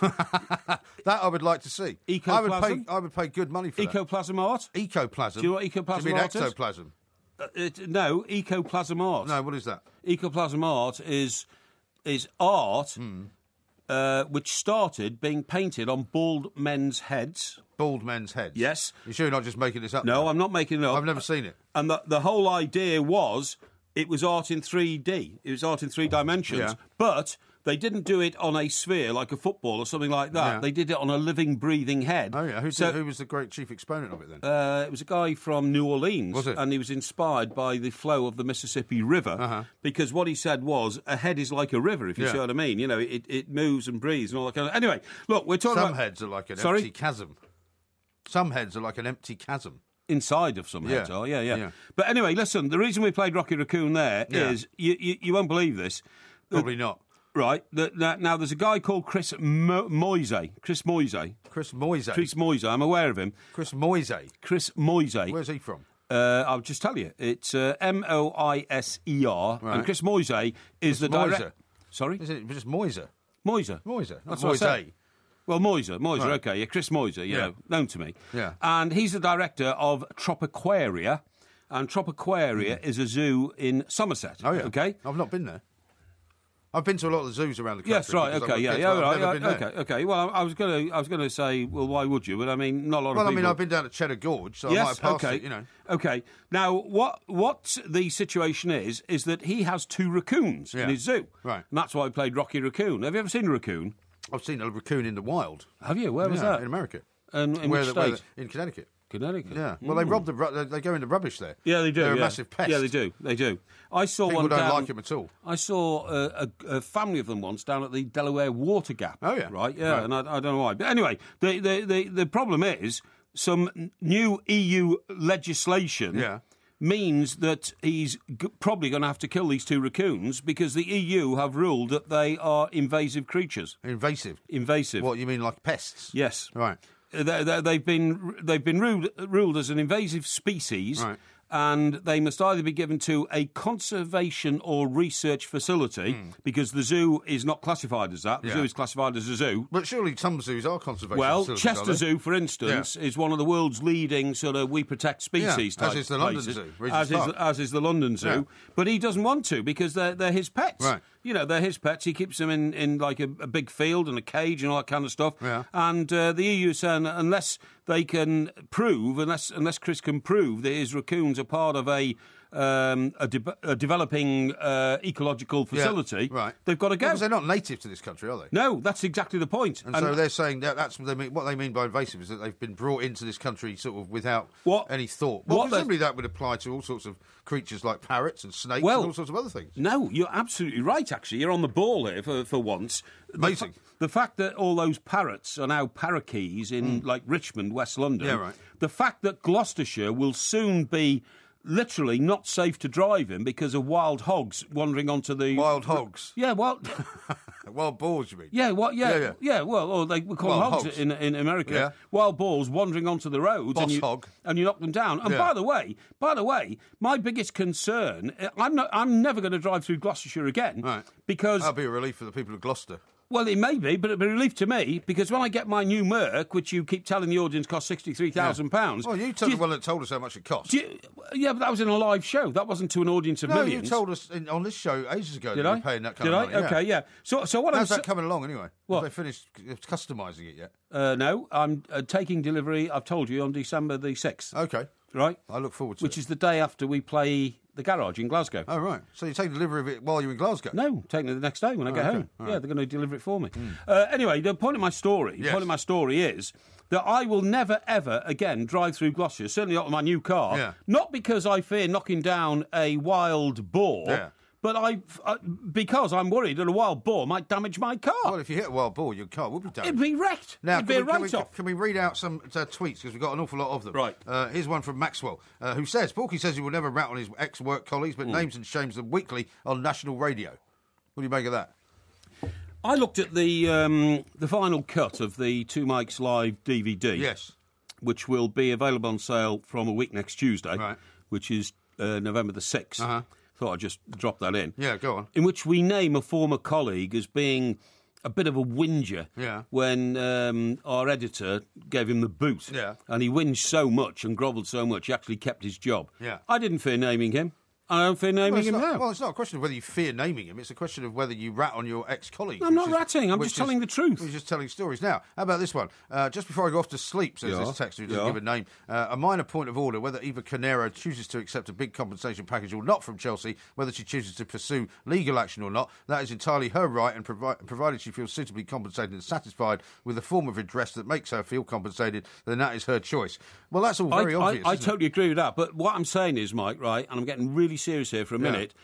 That I would like to see. Ecoplasm? I would pay good money for Ecoplasm art? Ecoplasm? Do you know what ecoplasm Do you mean art is? ectoplasm? No, ecoplasm art. No, what is that? Ecoplasm art is art which started being painted on bald men's heads. Bald men's heads? Yes. You sure you're not just making this up? No, now? I'm not making it up. I've never seen it. And the whole idea was it was art in 3D. It was art in 3 dimensions. Yeah. But they didn't do it on a sphere like a football or something like that. Yeah. They did it on a living, breathing head. Oh, yeah. Who was the great chief exponent of it then? It was a guy from New Orleans. Was it? And he was inspired by the flow of the Mississippi River because what he said was a head is like a river, if you see what I mean. You know, it moves and breathes and all that kind of... Anyway, look, we're talking about... Some heads are like an empty chasm. Some heads are like an empty chasm. Inside of some heads are, yeah. But anyway, listen, the reason we played Rocky Raccoon there is, you won't believe this. Probably not. Right. Now, there's a guy called Chris Moise. Chris Moise. Chris Moise. Chris Moise. I'm aware of him. Chris Moise. Chris Moise. Where's he from? I'll just tell you. It's Moiser. Right. And Chris Moise is the director. Sorry? Is it just Moise? Moise. Moise. That's what I said. Well, Moise, right. Okay, yeah, Chris Moise, you know, known to me. Yeah. And he's the director of Tropiquaria, and Tropiquaria is a zoo in Somerset. Oh, yeah. Okay? I've not been there. I've been to a lot of the zoos around the country. Yes, right, okay, okay. Well, I was going to say, well, why would you? But I mean, not a lot of people... Well, I mean, I've been down to Cheddar Gorge, so I might have passed it, you know. Okay. Now, what the situation is that he has 2 raccoons in his zoo. Right. And that's why I played Rocky Raccoon. Have you ever seen a raccoon? I've seen a raccoon in the wild. Have you? Where was that? In America. And in which state? In Connecticut. Connecticut. Yeah. Well, they rob they go into rubbish there. Yeah, they do. They're a massive pest. Yeah, they do. They do. I saw People one don't down, like them at all. I saw a family of them once down at the Delaware Water Gap. Oh yeah. Right. Yeah. Right. And I don't know why. But anyway, the problem is some new EU legislation. Yeah. Means that he's probably going to have to kill these 2 raccoons because the EU have ruled that they are invasive creatures. Invasive? What, you mean like pests? Yes. Right. They've been ruled as an invasive species, right. And they must either be given to a conservation or research facility because the zoo is not classified as that. The zoo is classified as a zoo. But surely some zoos are conservation facilities. Well, Chester Zoo, for instance, is one of the world's leading sort of we protect species type as is the London Zoo. As is the London Zoo. Yeah. But he doesn't want to because they're his pets. Right. You know, they're his pets. He keeps them in like a big field and a cage and all that kind of stuff. Yeah. And the EU is saying unless they can prove, unless Chris can prove that his raccoons are part of a developing ecological facility, right. They've got to go. Because they're not native to this country, are they? No, that's exactly the point. And so they're saying that's what they mean by invasive is that they've been brought into this country sort of without any thought. Well, presumably that would apply to all sorts of creatures like parrots and snakes and all sorts of other things. No, you're absolutely right, actually. You're on the ball here for once. Amazing. The fact that all those parrots are now parakeets in, like, Richmond, West London. Yeah, right. The fact that Gloucestershire will soon be literally not safe to drive in because of wild hogs wandering onto the... Wild hogs? Yeah, wild... Wild boars, you mean? Yeah, well, or they call them hogs in America. Yeah. Wild boars wandering onto the roads. And you knock them down. And by the way, my biggest concern, I'm never going to drive through Gloucestershire again. Right. Because... That'll be a relief for the people of Gloucester. Well, it may be, but it'll be a relief to me, because when I get my new Merc, which you keep telling the audience costs £63,000... Well, you told the one that told us how much it cost. Yeah, but that was in a live show. That wasn't to an audience of millions. No, you told us on this show ages ago that you were paying that kind of money. Did I? Okay, yeah. So what How's that coming along, anyway? What? Have they finished customising it yet? No, I'm taking delivery, I've told you, on December the 6th. Okay. Right? I look forward to it. Which is the day after we play the garage in Glasgow. Oh, right. So you take delivery of it while you're in Glasgow? No, taking it the next day when I get home. Right. Yeah, they're going to deliver it for me. Anyway, the point of my story is that I will never, ever again drive through Gloucestershire, certainly not with my new car, not because I fear knocking down a wild boar, but because I'm worried that a wild boar might damage my car. Well, if you hit a wild boar, your car will be damaged. It'd be wrecked. Now, It'd be a write-off. Can we read out some tweets, because we've got an awful lot of them. Right. Here's one from Maxwell, who says, Porky says he will never rat on his ex-work colleagues, but names and shames them weekly on national radio. What do you make of that? I looked at the final cut of the Two Mikes Live DVD. Yes. Which will be available on sale from a week next Tuesday, right. which is November the 6th. Thought I'd just drop that in. Yeah, go on. In which we name a former colleague as being a bit of a whinger when our editor gave him the boot. Yeah. And he whinged so much and grovelled so much, he actually kept his job. Yeah. I didn't fear naming him. I don't fear naming him now. Well, it's not a question of whether you fear naming him. It's a question of whether you rat on your ex-colleague. I'm not ratting. I'm just telling the truth. We're just telling stories. Now, how about this one? Just before I go off to sleep, says this texter who doesn't give a name, a minor point of order, whether Eva Canero chooses to accept a big compensation package or not from Chelsea, whether she chooses to pursue legal action or not, that is entirely her right, and provided she feels suitably compensated and satisfied with a form of redress that makes her feel compensated, then that is her choice. Well, that's all very obvious. I totally agree with that. But what I'm saying is, Mike, right, and I'm getting really serious here for a minute,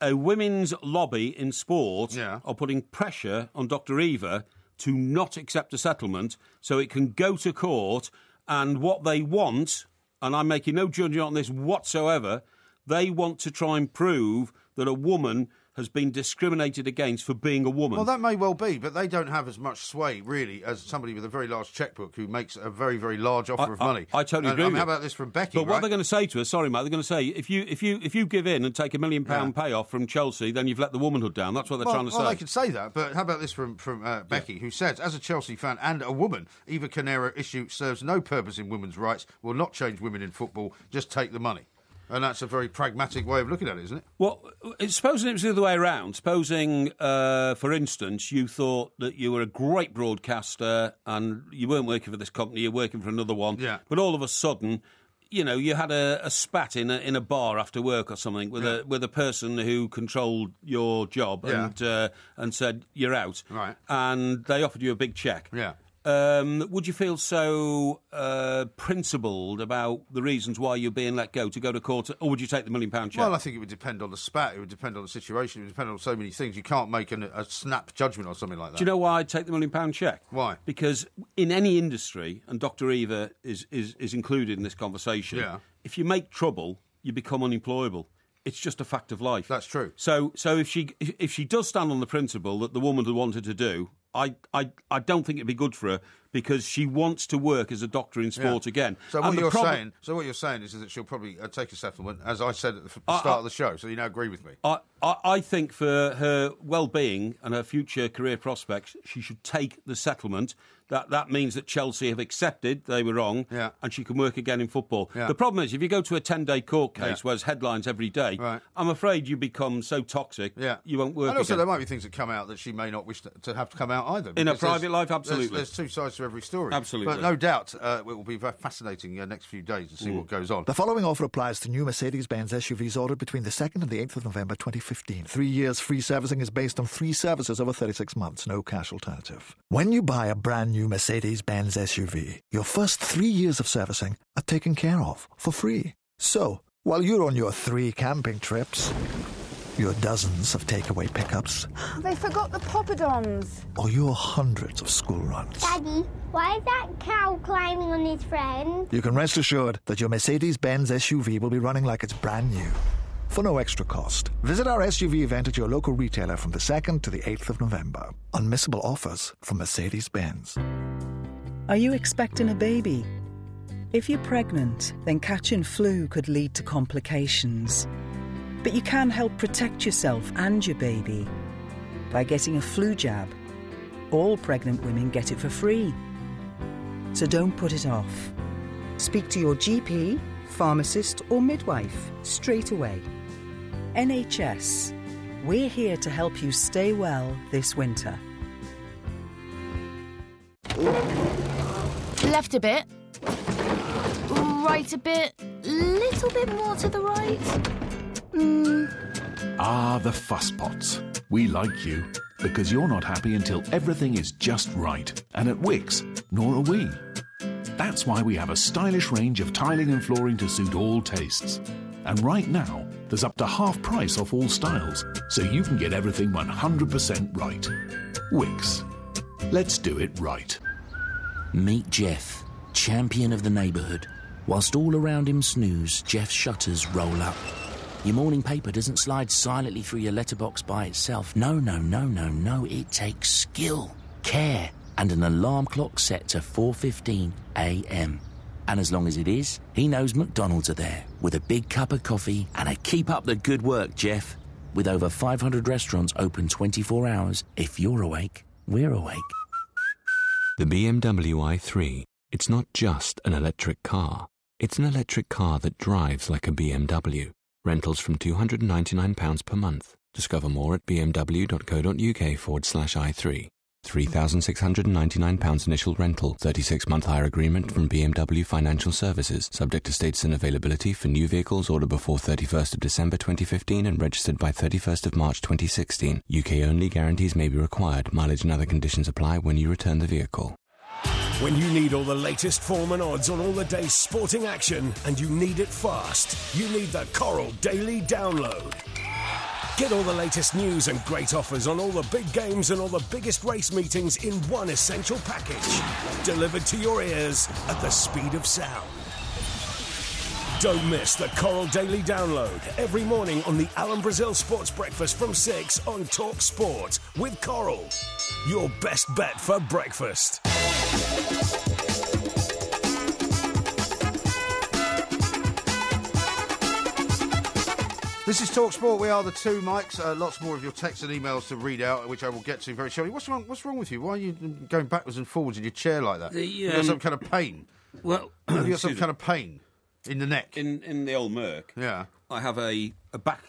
a women's lobby in sport are putting pressure on Dr. Eva to not accept a settlement so it can go to court, and what they want, and I'm making no judgment on this whatsoever, they want to try and prove that a woman has been discriminated against for being a woman. Well, that may well be, but they don't have as much sway, really, as somebody with a very large chequebook who makes a very, very large offer of money. I totally agree with you. How about this from Becky, But what they're going to say to us, sorry, Mike, they're going to say, if you give in and take £1 million payoff from Chelsea, then you've let the womanhood down. That's what they're trying to say. Well, they could say that, but how about this from Becky, who says, as a Chelsea fan and a woman, Eva Canero issue serves no purpose in women's rights, will not change women in football, just take the money. And that's a very pragmatic way of looking at it, isn't it? Well, supposing it was the other way around. Supposing, for instance, you thought that you were a great broadcaster and you weren't working for this company, you're working for another one. Yeah. But all of a sudden, you know, you had a spat in a bar after work or something with a person who controlled your job and said you're out. Right. And they offered you a big cheque. Yeah. Would you feel so principled about the reasons why you're being let go to go to court, or would you take the £1 million cheque? Well, I think it would depend on the spat, it would depend on the situation, it would depend on so many things. You can't make a snap judgment or something like that. Do you know why I'd take the £1 million cheque? Why? Because in any industry, and Dr. Eva is included in this conversation, if you make trouble, you become unemployable. It's just a fact of life. That's true. So if she does stand on the principle that the woman had wanted to do, I don't think it'd be good for her, because she wants to work as a doctor in sport again. So what you're saying is that she'll probably take a settlement, as I said at the start of the show. So you now agree with me. I think for her well-being and her future career prospects, she should take the settlement. That means that Chelsea have accepted they were wrong, and she can work again in football. Yeah. The problem is, if you go to a 10-day court case where there's headlines every day, I'm afraid you become so toxic, you won't work again. And also there might be things that come out that she may not wish to have to come out either. In her private life, absolutely. There's two sides to every story. Absolutely. But no doubt it will be very fascinating next few days to see what goes on. The following offer applies to new Mercedes-Benz SUVs ordered between the 2nd and the 8th of November 2015. 3 years free servicing is based on 3 services over 36 months. No cash alternative. When you buy a brand new Mercedes-Benz SUV, your first 3 years of servicing are taken care of for free. So, while you're on your 3 camping trips, your dozens of takeaway pickups, They forgot the poppadoms. or your hundreds of school runs, Daddy, why is that cow climbing on his friend? you can rest assured that your Mercedes-Benz SUV will be running like it's brand new. For no extra cost, visit our SUV event at your local retailer from the 2nd to the 8th of November. Unmissable offers from Mercedes-Benz. Are you expecting a baby? If you're pregnant, then catching flu could lead to complications. But you can help protect yourself and your baby by getting a flu jab. All pregnant women get it for free. So don't put it off. Speak to your GP, pharmacist or midwife straight away. NHS. We're here to help you stay well this winter. Left a bit. Right a bit. Little bit more to the right. Ah, the fusspots. We like you, because you're not happy until everything is just right. And at Wix, nor are we. That's why we have a stylish range of tiling and flooring to suit all tastes. And right now, there's up to half price off all styles, so you can get everything 100% right. Wix. Let's do it right. Meet Jeff, champion of the neighbourhood. Whilst all around him snooze, Jeff's shutters roll up. Your morning paper doesn't slide silently through your letterbox by itself. No. It takes skill, care, and an alarm clock set to 4:15 a.m. And as long as it is, he knows McDonald's are there with a big cup of coffee and a keep up the good work, Jeff. With over 500 restaurants open 24 hours, if you're awake, we're awake. The BMW i3. It's not just an electric car. It's an electric car that drives like a BMW. Rentals from £299 per month. Discover more at bmw.co.uk/i3. £3,699 initial rental, 36-month hire agreement from BMW Financial Services, subject to status and availability for new vehicles ordered before 31st of December 2015 and registered by 31st of March 2016. UK only, guarantees may be required. Mileage and other conditions apply when you return the vehicle. When you need all the latest form and odds on all the day's sporting action, and you need it fast, you need the Coral Daily Download. Get all the latest news and great offers on all the big games and all the biggest race meetings in one essential package. Delivered to your ears at the speed of sound. Don't miss the Coral Daily Download every morning on the Alan Brazil Sports Breakfast from 6 on Talk Sport with Coral. Your best bet for breakfast. This is Talk Sport. We are the two Mikes. Lots more of your texts and emails to read out, which I will get to very shortly. What's wrong with you? Why are you going backwards and forwards in your chair like that? You got some kind of pain? Well, have you got some kind of pain in the neck? In the old Merc, yeah. I have a back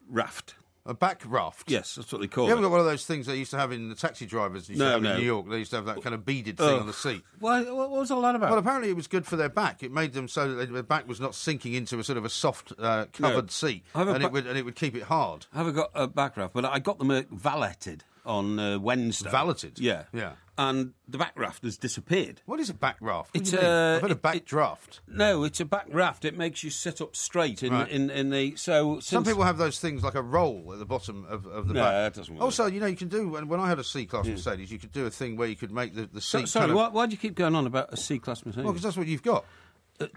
raft. A back raft? Yes, that's what they call it. You haven't got one of those things they used to have in the taxi drivers in New York. They used to have that kind of beaded thing on the seat. What was all that about? Well, apparently it was good for their back. It made them so that their back was not sinking into a sort of a soft, covered seat, and it would keep it hard. I haven't got a back raft, but I got them valeted on Wednesday. Valeted? Yeah. Yeah. And the back raft has disappeared. What is a back raft? I've heard a back draft. No, it's a back raft. It makes you sit up straight in the... So some people have those things like a roll at the bottom of the back. No, that doesn't work. Also, you can do... When I had a C-Class Mercedes, you could do a thing where you could make the seat... Sorry, why do you keep going on about a C-Class Mercedes? Well, because that's what you've got.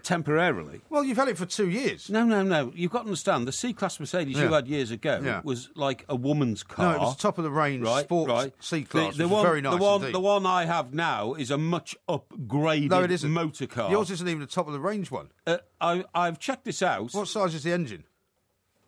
Temporarily. Well, you've had it for 2 years. No. You've got to understand, the C-Class Mercedes you had years ago was like a woman's car. No, it was top-of-the-range sports C-Class, the which one, was very nice indeed. The one I have now is a much upgraded motor car. Yours isn't even a top-of-the-range one. I've checked this out. What size is the engine?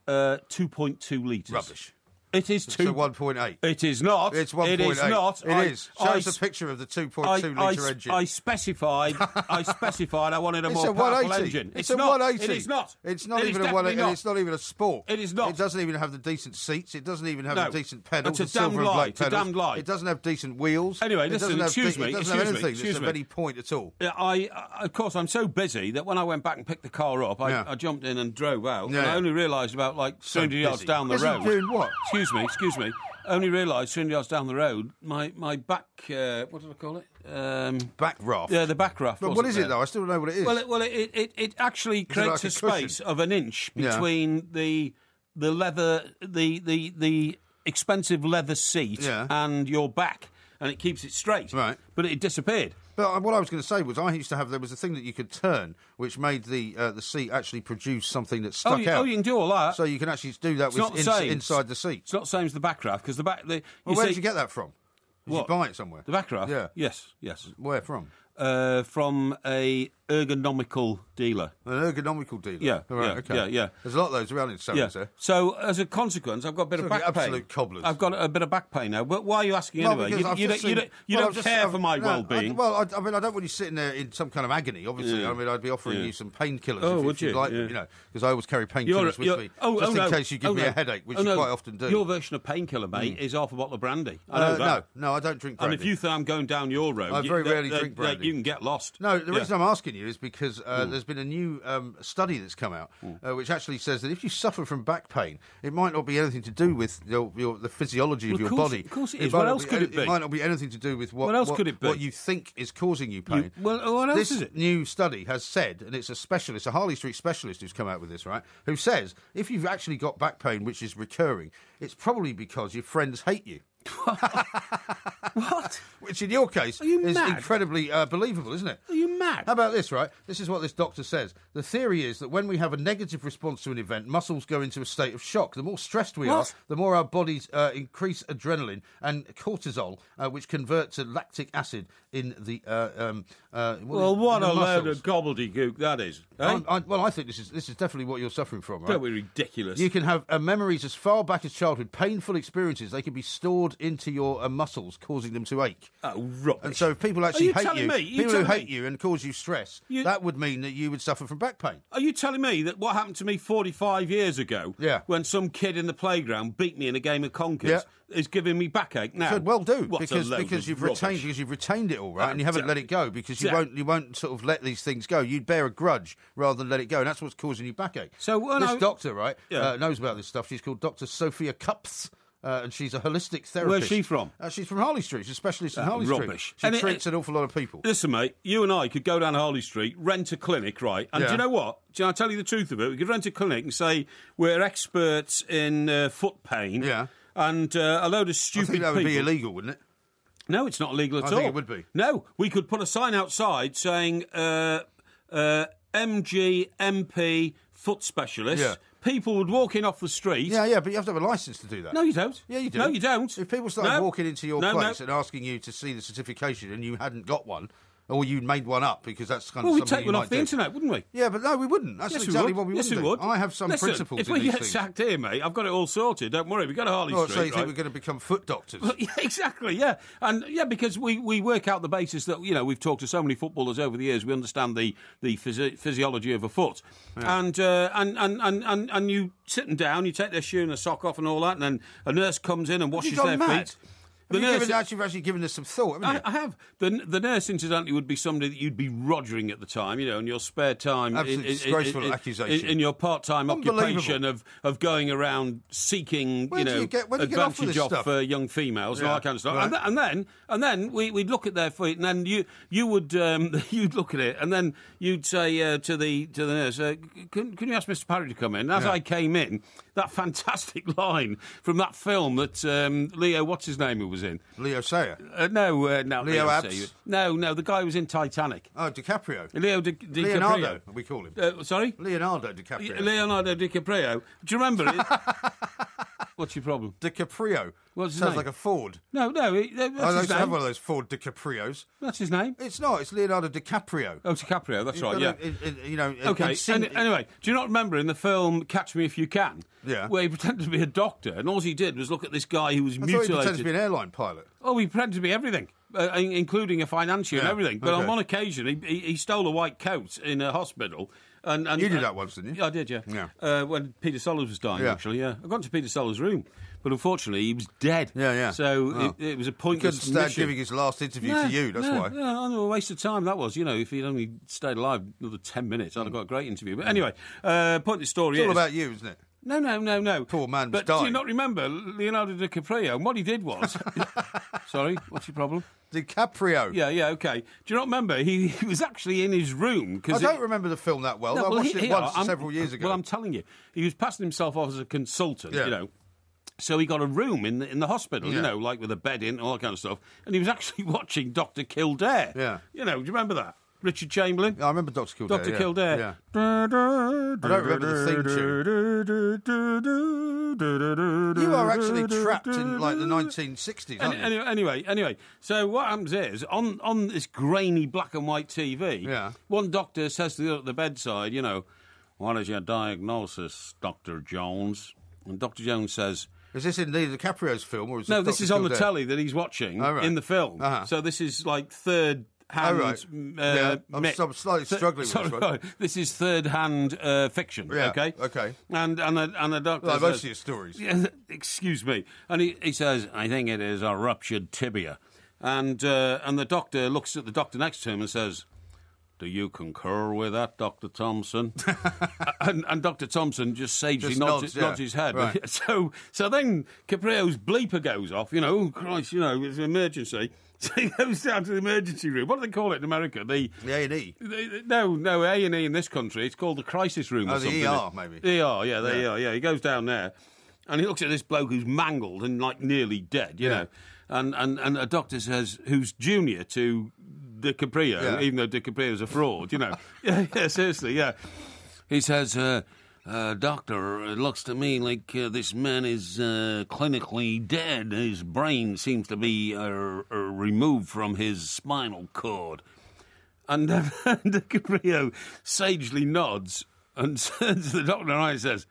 2.2 litres. Rubbish. It is 1.8. It is not. It's 1.8. It is not. It is. Show us a picture of the 2.2 litre engine. I specified I wanted a more powerful engine. It's a 180. It is not. It's not even a 180. It's not even a sport. It is not. It doesn't even have the decent seats. It doesn't even have the decent pedals. It's a damn lie. It's a damn lie. It doesn't have decent wheels. Anyway, listen, excuse me. It doesn't have anything that's of any point at all. Of course, I'm so busy that when I went back and picked the car up, I jumped in and drove out. And I only realised about 300 yards down the road. Doing what? Excuse me. Only realised 300 yards down the road, my back, what did I call it? Back raft. Yeah, the back raft. But what is it, though? I still don't know what it is. Well, it actually creates a space of an inch between the leather, the expensive leather seat and your back, and it keeps it straight. Right. But it disappeared. But what I was going to say was I used to have... There was a thing that you could turn, which made the seat actually produce something that stuck out. Oh, you can do all that. So you can actually do that inside the seat. It's not the same as the back raft, because the back... where did you get that from? Did you buy it somewhere? The back raft? Yeah. Yes. Where from? From a ergonomical dealer. An ergonomical dealer? Yeah. Right, okay. Yeah. There's a lot of those around in Surrey, there. So, as a consequence, I've got a bit of back pain. Absolute cobblers. I've got a bit of back pain now. But why are you asking anyway? You don't care for my well-being. I don't want you sitting there in some kind of agony, obviously. Yeah. I mean, I'd be offering you some painkillers if you'd like, because I always carry painkillers with me, just in case you give me a headache, which you quite often do. Your version of painkiller, mate, is half a bottle of brandy. I know that. No, I don't drink brandy. And if you think I'm going down your road, I very rarely drink brandy. You can get lost. No, the reason I'm asking you is because there's been a new study that's come out which actually says that if you suffer from back pain, it might not be anything to do with the physiology of your body. Of course it is. What else could it be? It might not be anything to do with what you think is causing you pain. What else is it? This new study has said, and it's a specialist, a Harley Street specialist who's come out with this, right, who says if you've actually got back pain which is recurring, it's probably because your friends hate you. What? Which in your case is incredibly believable, isn't it? Are you mad? How about this, right? This is what this doctor says. The theory is that when we have a negative response to an event, muscles go into a state of shock. The more stressed we are, the more our bodies increase adrenaline and cortisol, which convert to lactic acid in the what a load of gobbledygook that is. Eh? I think this is definitely what you're suffering from, right? Don't be ridiculous. You can have memories as far back as childhood, painful experiences. They can be stored poured into your muscles, causing them to ache. Oh, rubbish. And so if people actually hate you, people who hate me? you and cause you stress, that would mean that you would suffer from back pain. Are you telling me that what happened to me 45 years ago, when some kid in the playground beat me in a game of conkers, is giving me backache now? Could well do, because you've retained it all, right, and you haven't let it go, because you won't sort of let these things go. You'd bear a grudge rather than let it go, and that's what's causing you backache. So this doctor, right, knows about this stuff. She's called Dr. Sophia Kupfs. And she's a holistic therapist. Where's she from? She's from Harley Street. She's a specialist in Harley Street. She treats an awful lot of people. Listen, mate, you and I could go down Harley Street, rent a clinic, right? And do you know what? Do I tell you the truth of it? We could rent a clinic and say we're experts in foot pain. Yeah. And a load of stupid I think that would people. be illegal, wouldn't it? No, it's not illegal at all. I think it would be. No, we could put a sign outside saying MG, MP, foot specialist. Yeah. People would walk in off the street. Yeah, but you have to have a licence to do that. No, you don't. Yeah, you do. No, you don't. If people started walking into your place and asking you to see the certification and you hadn't got one, or you made one up because that's kind of something you might do. Well, we'd take one off the internet, wouldn't we? Yeah, but no, we wouldn't. That's exactly what we wouldn't do. I have some principles if in we these get things. sacked here, mate, I've got it all sorted. Don't worry, we go to Harley Street. So you think we're going to become foot doctors? Well, yeah, exactly, yeah. And, because we work out the basis that, we've talked to so many footballers over the years, we understand the physiology of a foot. Yeah. And you sitting down, you take their shoe and their sock off and all that, and then a nurse comes in and washes their feet. You've actually given this some thought, haven't you? I have. The nurse, incidentally, would be somebody that you'd be rodgering at the time, in your spare time. Absolutely disgraceful accusation. In your part-time occupation of going around seeking, advantage off young females and all that kind of stuff. Right. And then we'd look at their feet, and then you would you'd look at it, and then you'd say to the nurse, can you ask Mr. Parry to come in? As I came in, that fantastic line from that film that Leo, what's his name, who was in? Leo Sayer? No, Leo Abs? No, the guy who was in Titanic. Oh, DiCaprio? Leonardo, DiCaprio. We call him. Sorry? Leonardo DiCaprio. Leonardo DiCaprio. Do you remember it? What's your problem? DiCaprio. What's his Sounds name? like a Ford. No, that's his name. I used to have one of those Ford DiCaprios. That's his name. It's not. It's Leonardo DiCaprio. Oh, DiCaprio. That's right. Yeah. Okay. Anyway, do you not remember in the film Catch Me If You Can? Yeah. Where he pretended to be a doctor, and all he did was look at this guy who was mutilated. He pretended to be an airline pilot. Oh, he pretended to be everything, including a financier and everything. But on one occasion, he stole a white coat in a hospital. And you did that once, didn't you? I did, yeah. When Peter Sellers was dying, actually, yeah. I got into Peter Sellers' room, but unfortunately he was dead. Yeah. So it was a pointless He couldn't stand giving his last interview to you, that's why. Yeah, a waste of time that was. If he'd only stayed alive another 10 minutes, I'd have got a great interview. But anyway, point of the story is... It's all about you, isn't it? No. Poor man was But dying. do you not remember Leonardo DiCaprio? And what he did was... Sorry, what's your problem? DiCaprio. Yeah, okay. Do you not remember? He was actually in his room. I don't remember the film that well. I watched it once several years ago. Well, I'm telling you, he was passing himself off as a consultant, So he got a room in the hospital, like with a bed in, all that kind of stuff. And he was actually watching Dr. Kildare. Yeah. Do you remember that? Richard Chamberlain? Yeah, I remember Dr. Kildare. Dr. Kildare. Yeah. I don't remember the theme tune. You are actually trapped in, like, the 1960s, aren't you? Anyway, so what happens is, on this grainy black and white TV, one doctor says to the bedside, what is your diagnosis, Dr. Jones? And Dr. Jones says... Is this in DiCaprio's film? Or is no, this is on the telly that he's watching in the film. Uh-huh. So this is like third... I'm slightly struggling with this one. This is third-hand fiction, okay? Okay. And the doctor says... most of your stories. Excuse me. And he says, I think it is a ruptured tibia. And the doctor looks at the doctor next to him and says, do you concur with that, Dr. Thompson? and Dr. Thompson just sagely nods his head. Right. So then Capr-oh's bleeper goes off, oh, Christ, it's an emergency. So he goes down to the emergency room. What do they call it in America? The A&E? No, A&E in this country. It's called the crisis room or something. The ER, maybe. The ER, ER, yeah. He goes down there and he looks at this bloke who's mangled and, like, nearly dead, you know. And a doctor says, who's junior to DiCaprio, even though DiCaprio's a fraud, Yeah, seriously, yeah. He says... doctor, it looks to me like this man is clinically dead. His brain seems to be removed from his spinal cord. And DiCaprio sagely nods and turns to the doctor and says,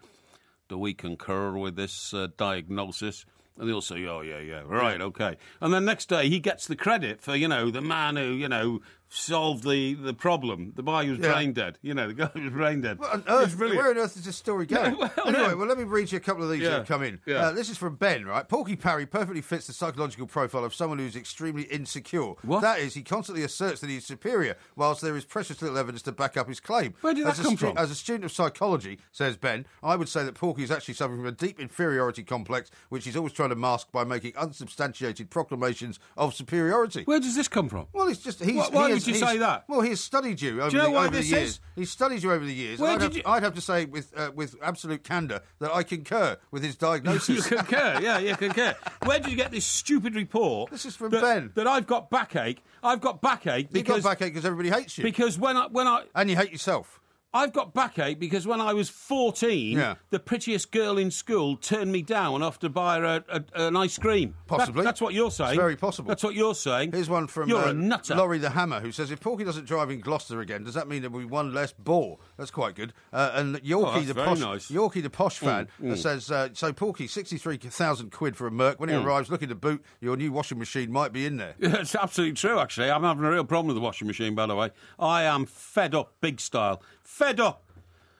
do we concur with this diagnosis? And they'll say, oh, yeah, right, OK. And then next day he gets the credit for, the man who, solved the problem. The guy who was brain dead. The guy who was brain dead. What on earth? Where on earth is this story going? Anyway, let me read you a couple of these that have come in. Yeah. This is from Ben, right? Porky Parry perfectly fits the psychological profile of someone who's extremely insecure. What? That is, he constantly asserts that he's superior, whilst there is precious little evidence to back up his claim. Where did that come from? As a student of psychology, says Ben, I would say that Porky is actually suffering from a deep inferiority complex, which he's always trying to mask by making unsubstantiated proclamations of superiority. Where does this come from? Well, it's just... Why would you say that? Well, he has studied you over the years. He's studied you over the years. I'd have to say with absolute candour that I concur with his diagnosis. You concur, you concur. Where did you get this stupid report? This is from Ben. That I've got backache. I've got backache because... You've got backache because everybody hates you. Because when I... And you hate yourself. I've got backache because when I was 14, the prettiest girl in school turned me down after buy her an ice cream. Possibly. That's what you're saying. It's very possible. That's what you're saying. Here's one from You're a nutter. Laurie the Hammer, who says, if Porky doesn't drive in Gloucester again, does that mean there will be one less bore? That's quite good. And Yorkie, Yorkie the posh fan, says, so Porky, 63,000 quid for a Merc. When he arrives looking to boot, your new washing machine might be in there. Yeah, it's absolutely true, actually. I'm having a real problem with the washing machine, by the way. I am fed up, big style. Fed up.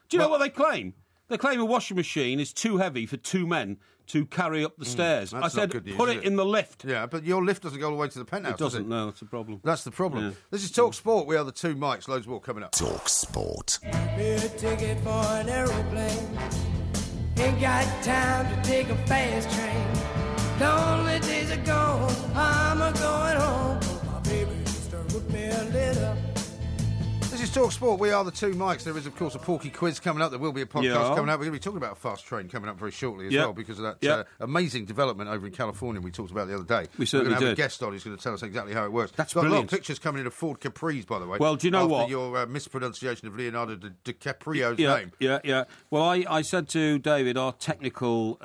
Do you know what they claim? They claim a washing machine is too heavy for two men to carry up the stairs. I said, put it in the lift. Yeah, but your lift doesn't go all the way to the penthouse, It doesn't, does it? No, that's the problem. That's the problem. Yeah. This is Talk Sport. We are the two mics. Loads more coming up. Talk Sport. Bid a ticket for an aeroplane. Ain't got time to take a fast train. Lonely days are gone. I'm a-going home. My baby just wrote me a letter. This is Talk Sport. We are the two mics. There is, of course, a Porky Quiz coming up. There will be a podcast coming up. We're going to be talking about a fast train coming up very shortly as well because of that amazing development over in California we talked about the other day. We certainly We're going to have did. a guest on who's going to tell us exactly how it works. That's got brilliant. a lot of pictures coming in of Ford Capris, by the way. Well, do you know what? After your mispronunciation of Leonardo DiCaprio's name. Yeah. Well, I said to David, our technical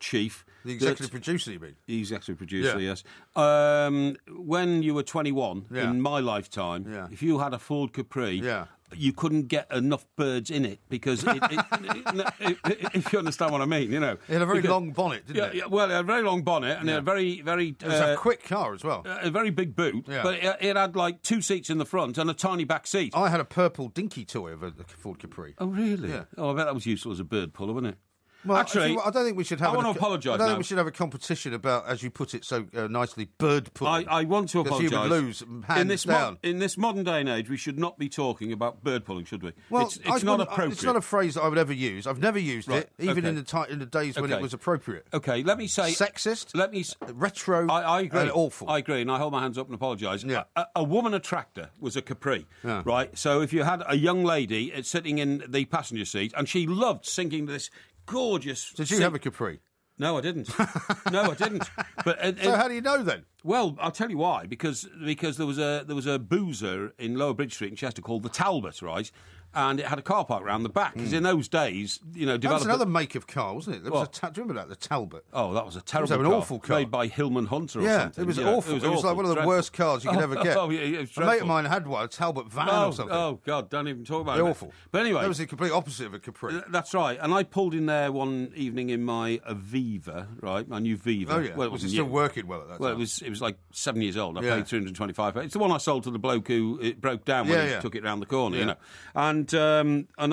chief... The executive producer, you mean? The executive producer, yes. When you were 21, in my lifetime, if you had a Ford Capri... you couldn't get enough birds in it because, if you understand what I mean, It had a very long bonnet, didn't it? Yeah, well, it had a very long bonnet and it had a very... It was a quick car as well. A very big boot, but it had like two seats in the front and a tiny back seat. I had a purple dinky toy of a Ford Capri. Oh, really? Yeah. Oh, I bet that was useful as a bird puller, wasn't it? Well, actually, I don't think we should have. I want to apologise. I don't think we should have a competition about, as you put it so nicely, bird pulling. I want to apologise. You would lose hands down. In this modern day and age, we should not be talking about bird pulling, should we? Well, it's not appropriate. It's not a phrase that I would ever use. I've never used it, even in the days when it was appropriate. Okay, let me say sexist. Retro. I agree. And awful. I agree, and I hold my hands up and apologise. Yeah. A woman attractor was a Capri, right? So if you had a young lady sitting in the passenger seat, and she loved singing this gorgeous... Did you have a Capri? No, I didn't. But so how do you know then? Well, I'll tell you why. Because there was a boozer in Lower Bridge Street in Chester called the Talbot, right? And it had a car park round the back. Because in those days, that was another make of car, wasn't it? There was do you remember that? The Talbot. Oh, that was a terrible car. It was an awful car. Made by Hillman Hunter or something. It was awful. It was like one of the worst cars you could ever get. Oh, yeah, it was a mate of mine had one, a Talbot van or something. Oh, God, don't even talk about it. Awful. But anyway... That was the complete opposite of a Capri. That's right. And I pulled in there one evening in my Aviva, right? My new Viva. Oh, yeah. Well, was it still working well at that time? Well, it was like 7 years old. I paid £325. It's the one I sold to the bloke who it broke down when he took it round the corner, you know. And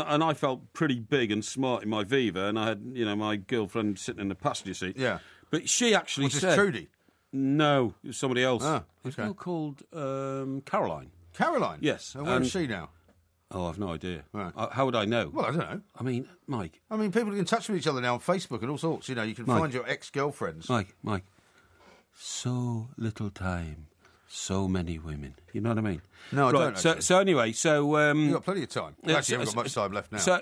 I felt pretty big and smart in my Viva, and I had, my girlfriend sitting in the passenger seat. Yeah. But she actually said... Was it Trudy? No, it was somebody else. Ah, okay. It was a girl called Caroline. Caroline? Yes. And where is she now? Oh, I've no idea. Right. How would I know? Well, I don't know. I mean, Mike. People get in touch with each other now on Facebook and all sorts. You can find your ex-girlfriends. Mike. So little time. So many women. You know what I mean? No, I don't. So anyway, you've got plenty of time. Actually, you haven't got much time left now.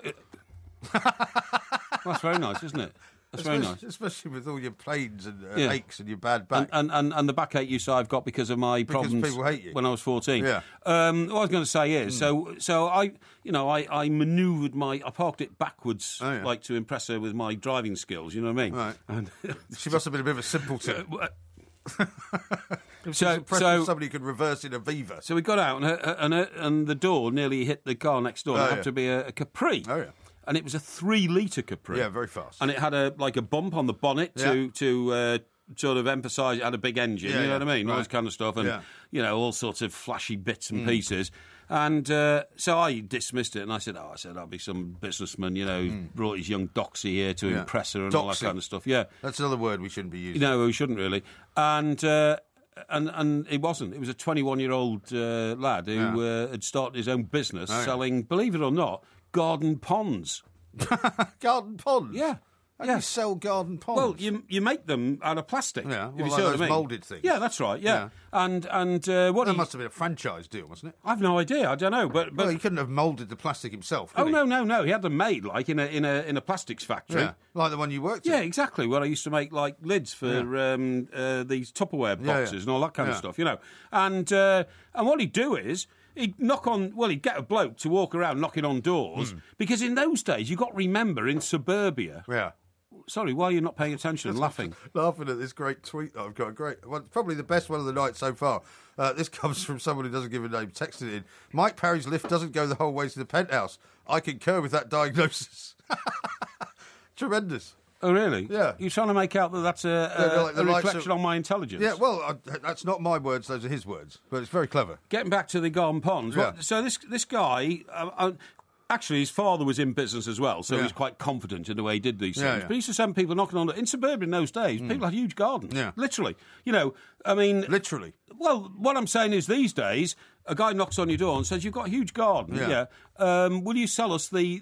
That's very nice, isn't it? That's very nice. Especially with all your pains and aches and your bad back. And the backache I've got because of my problems people hate you. when I was 14. Yeah. What I was going to say is, so I manoeuvred I parked it backwards, like to impress her with my driving skills, you know what I mean? Right. And she must have been a bit of a simpleton. So somebody could reverse in a Viva. So we got out, and the door nearly hit the car next door. It had to be a Capri. Oh, yeah. And it was a 3-litre Capri. Yeah, very fast. And it had a bump on the bonnet to sort of emphasise it had a big engine, you know what I mean? All this kind of stuff, and, all sorts of flashy bits and pieces. And so I dismissed it, and I said, that'll be some businessman, who brought his young doxy here to impress her and all that kind of stuff. Yeah. That's another word we shouldn't be using. No, we shouldn't really. And it wasn't. It was a 21-year-old lad who had started his own business selling, believe it or not, garden ponds. Garden ponds? Yeah. How do you sell garden ponds? Well, you make them out of plastic. Yeah, if you like see what those I mean. moulded things. Yeah, that's right, yeah. And what that must have been a franchise deal, wasn't it? I've no idea, I don't know. But well, he couldn't have moulded the plastic himself, could he? No. He had them made, like, in a plastics factory. Yeah, like the one you worked in. Yeah, exactly, where I used to make, like, lids for these Tupperware boxes and all that kind of stuff, And what he'd do is... he'd get a bloke to walk around knocking on doors, because in those days, you've got to remember, in suburbia... Yeah. Sorry, why are you not paying attention and laughing? Laughing at this great tweet that I've got. Probably the best one of the night so far. This comes from someone who doesn't give a name, texted it in. Mike Parry's lift doesn't go the whole way to the penthouse. I concur with that diagnosis. Tremendous. Oh, really? Yeah. You're trying to make out that that's a reflection on my intelligence? Yeah, well, that's not my words, those are his words. But it's very clever. Getting back to the garden ponds. Yeah. Well, so this guy... actually, his father was in business as well, so he was quite confident in the way he did these things. Yeah. But he used to send people knocking on... In suburbia in those days, people had huge gardens. Yeah. Literally. Literally? Well, what I'm saying is these days, a guy knocks on your door and says, you've got a huge garden. Yeah. Will you sell us the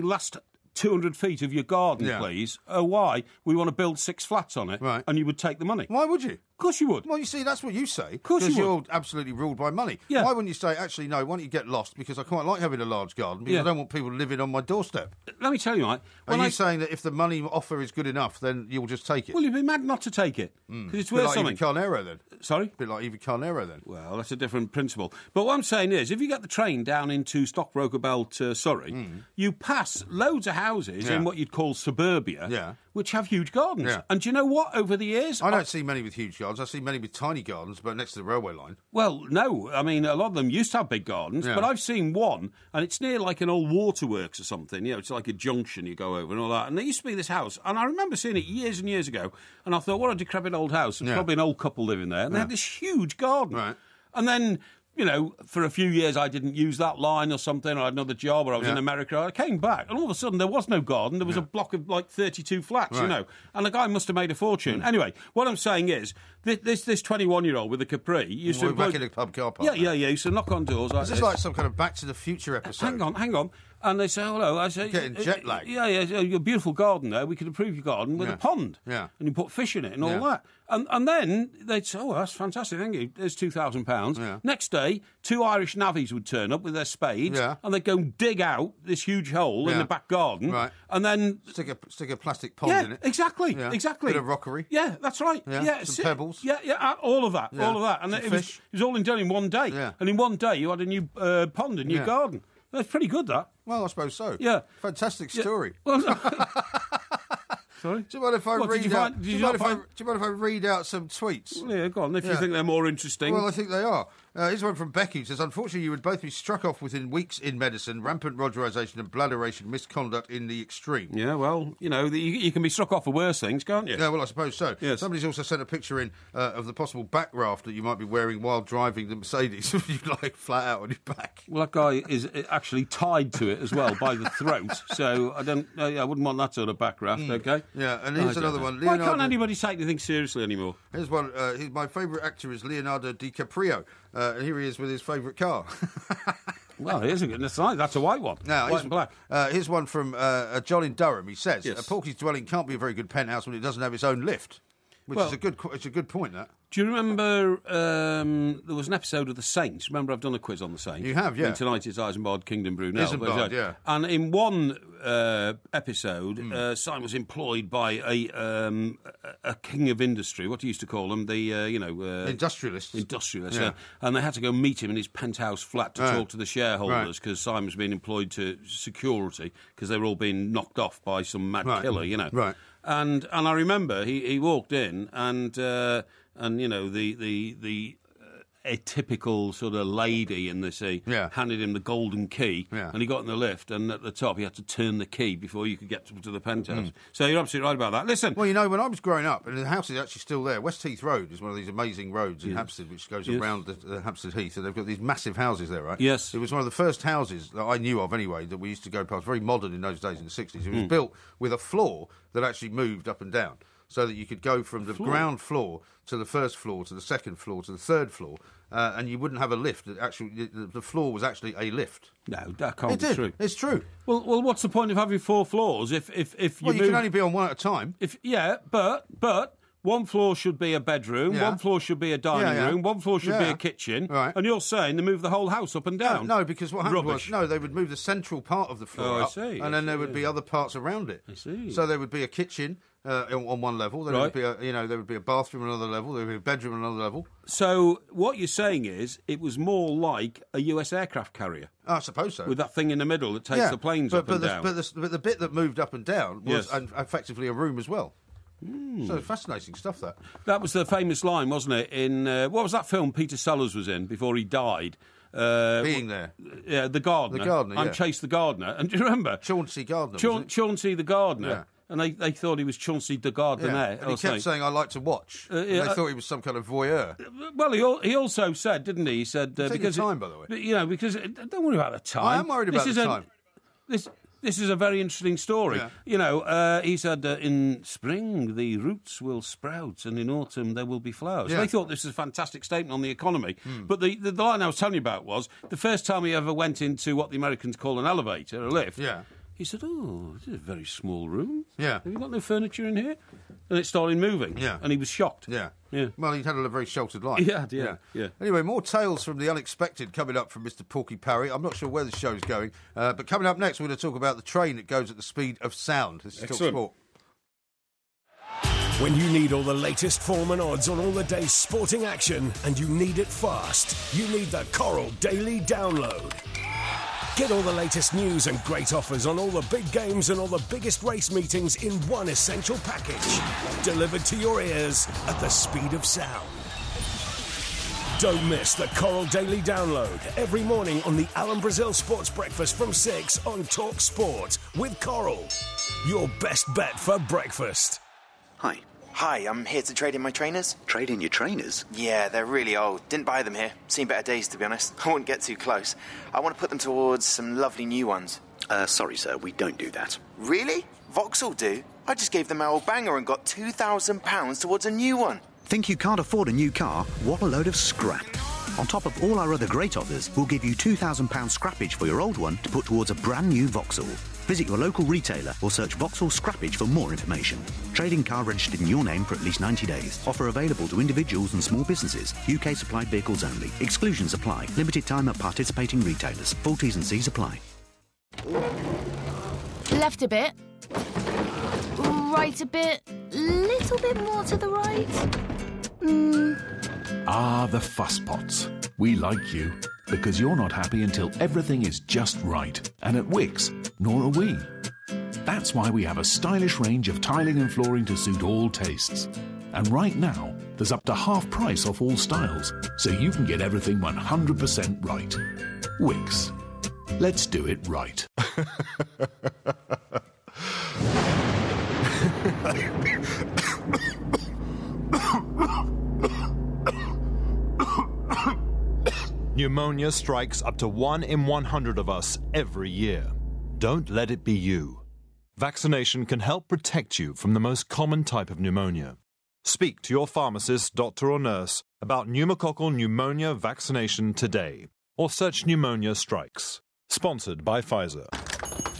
last 200 feet of your garden, please? Why? We want to build 6 flats on it. Right. And you would take the money. Why would you? Of course you would. Well, you see, that's what you say. Of course you would. Because you're absolutely ruled by money. Yeah. Why wouldn't you say, actually, no, why don't you get lost? Because I quite like having a large garden, because I don't want people living on my doorstep. Let me tell you, Mike. Are you saying that if the money offer is good enough, then you'll just take it? Well, you'd be mad not to take it. Because it's worth like something. Eva Carnero, then. Sorry? A bit like Eva Carnero, then. Well, that's a different principle. But what I'm saying is, if you get the train down into Stockbroker Belt, Surrey, you pass loads of houses in what you'd call suburbia, which have huge gardens. Yeah. And do you know what? Over the years... I don't see many with huge gardens. I see many with tiny gardens, but next to the railway line. Well, no. I mean, a lot of them used to have big gardens, but I've seen one, and it's near like an old waterworks or something. It's like a junction you go over and all that. And there used to be this house, and I remember seeing it years and years ago, and I thought, what a decrepit old house. There's probably an old couple living there. And they had this huge garden. Right. And then... for a few years I didn't use that line or something, or I had another job, or I was in America. I came back, and all of a sudden there was no garden. There was a block of like 32 flats, and the guy must have made a fortune. Anyway, what I'm saying is, this 21-year-old with a Capri used to... back in a pub car park. Yeah, used to knock on doors like this. Is like some kind of Back to the Future episode. Hang on. And they say, hello. I say, getting jet lag. Yeah, your beautiful garden there. We could improve your garden with a pond. Yeah. And you put fish in it and all that. And then they'd say, that's fantastic, thank you. There's £2,000. Yeah. Next day, 2 Irish navvies would turn up with their spades and they'd go and dig out this huge hole in the back garden. Right. And then... Stick a plastic pond in it. Exactly. Bit of rockery. Yeah, that's right. Yeah. Some pebbles. Yeah, all of that. Yeah. All of that. And it was all done in one day. Yeah. And in one day, you had a new pond in your garden. That's pretty good, that. Well, I suppose so. Yeah. Fantastic story. Well, sorry? Do you mind if I read out some tweets? Well, yeah, go on, if you think they're more interesting. Well, I think they are. Here's one from Becky, who says, unfortunately, you would both be struck off within weeks in medicine, rampant Rogerisation and bladderation misconduct in the extreme. Yeah, well, you can be struck off for worse things, can't you? Yeah, well, I suppose so. Yes. Somebody's also sent a picture in of the possible back raft that you might be wearing while driving the Mercedes, if you like flat out on your back. Well, that guy is actually tied to it as well by the my throat, so I wouldn't want that sort of back raft, okay? Yeah, and here's another one. Why can't anybody take anything seriously anymore? Here's one. My favourite actor is Leonardo DiCaprio, and here he is with his favourite car. Well, it isn't. That's a white one. No, white and black. Here's one from John in Durham. He says, yes. Porky's dwelling can't be a very good penthouse when it doesn't have its own lift. Which is a good point, that. Do you remember there was an episode of The Saints? Remember, I've done a quiz on The Saints. You have, yeah. And tonight it's Isambard, Kingdom Brunel. Isambard, yeah. And in one episode, Simon was employed by a king of industry. What do you used to call them? Industrialists. Industrialists, yeah. And they had to go meet him in his penthouse flat to talk to the shareholders because Simon's been employed to security because they were all being knocked off by some mad killer, Right. And I remember he walked in and the a typical sort of lady in the sea, handed him the golden key, and he got in the lift, and at the top he had to turn the key before you could get to the penthouse. So you're absolutely right about that. Listen. Well, you know, when I was growing up, and the house is actually still there, West Heath Road is one of these amazing roads in Hampstead, which goes around the Hampstead Heath, and they've got these massive houses there, right? Yes. It was one of the first houses that I knew of, anyway, that we used to go past. Very modern in those days, in the 60s. It was built with a floor that actually moved up and down, so that you could go from the ground floor to the first floor, to the second floor, to the third floor, and you wouldn't have a lift. The floor was actually a lift. No, that can't be true. It's true. Well, what's the point of having 4 floors if you you can only be on one at a time. But one floor should be a bedroom, one floor should be a dining room, one floor should be a kitchen, and you're saying they move the whole house up and down? No, because what happened was, they would move the central part of the floor up, and then there would be other parts around it. I see. So there would be a kitchen on one level, there would be there would be a bathroom on another level, there would be a bedroom on another level. So what you're saying is it was more like a US aircraft carrier. I suppose so. With that thing in the middle that takes the planes up and down. But the bit that moved up and down was effectively a room as well. So fascinating stuff, that. That was the famous line, wasn't it? In what was that film Peter Sellers was in before he died? Being there. Yeah, The Gardener. The Gardener, I'm Chase the Gardener. And do you remember? Chauncey Gardner, Chauncey the Gardener. Yeah. And they thought he was Chauncey the Gardener. Yeah. And he kept saying, I like to watch. They thought he was some kind of voyeur. Well, he also said, didn't he? He said... because your time, by the way. You know, because... Don't worry about the time. I am worried about the time. This is a very interesting story. Yeah. You know, he said, in spring the roots will sprout and in autumn there will be flowers. Yeah. They thought this was a fantastic statement on the economy. But the line I was telling you about was the first time he ever went into what the Americans call an elevator, a lift. Yeah. He said, this is a very small room. Yeah. Have you got no furniture in here? And it started moving. Yeah. And he was shocked. Yeah. Yeah. Well, he'd had a very sheltered life. Yeah. Anyway, more tales from the unexpected coming up from Mr. Porky Parry. I'm not sure where the show's going, but coming up next, we're going to talk about the train that goes at the speed of sound. This is Talk Sport. When you need all the latest form and odds on all the day's sporting action, and you need it fast, you need the Coral Daily Download. Get all the latest news and great offers on all the big games and all the biggest race meetings in one essential package. Delivered to your ears at the speed of sound. Don't miss the Coral Daily Download every morning on the Alan Brazil Sports Breakfast from 6 on Talk Sport with Coral. Your best bet for breakfast. Hi. Hi, I'm here to trade in my trainers. Trade in your trainers? Yeah, they're really old. Didn't buy them here. Seen better days, to be honest. I wouldn't get too close. I want to put them towards some lovely new ones. Sorry, sir, we don't do that. Really? Vauxhall do. I just gave them our old banger and got £2,000 towards a new one. Think you can't afford a new car? What a load of scrap. On top of all our other great offers, we'll give you £2,000 scrappage for your old one to put towards a brand new Vauxhall. Visit your local retailer or search Vauxhall Scrappage for more information. Trading car registered in your name for at least 90 days. Offer available to individuals and small businesses. UK supplied vehicles only. Exclusions apply. Limited time at participating retailers. Full T's and C's apply. Left a bit. Right a bit. Little bit more to the right. The Fusspots. We like you because you're not happy until everything is just right. And at Wix, nor are we. That's why we have a stylish range of tiling and flooring to suit all tastes. And right now, there's up to half price off all styles, so you can get everything 100% right. Wix. Let's do it right. Pneumonia strikes up to 1 in 100 of us every year. Don't let it be you. Vaccination can help protect you from the most common type of pneumonia. Speak to your pharmacist, doctor or nurse about pneumococcal pneumonia vaccination today, or search Pneumonia Strikes. Sponsored by Pfizer.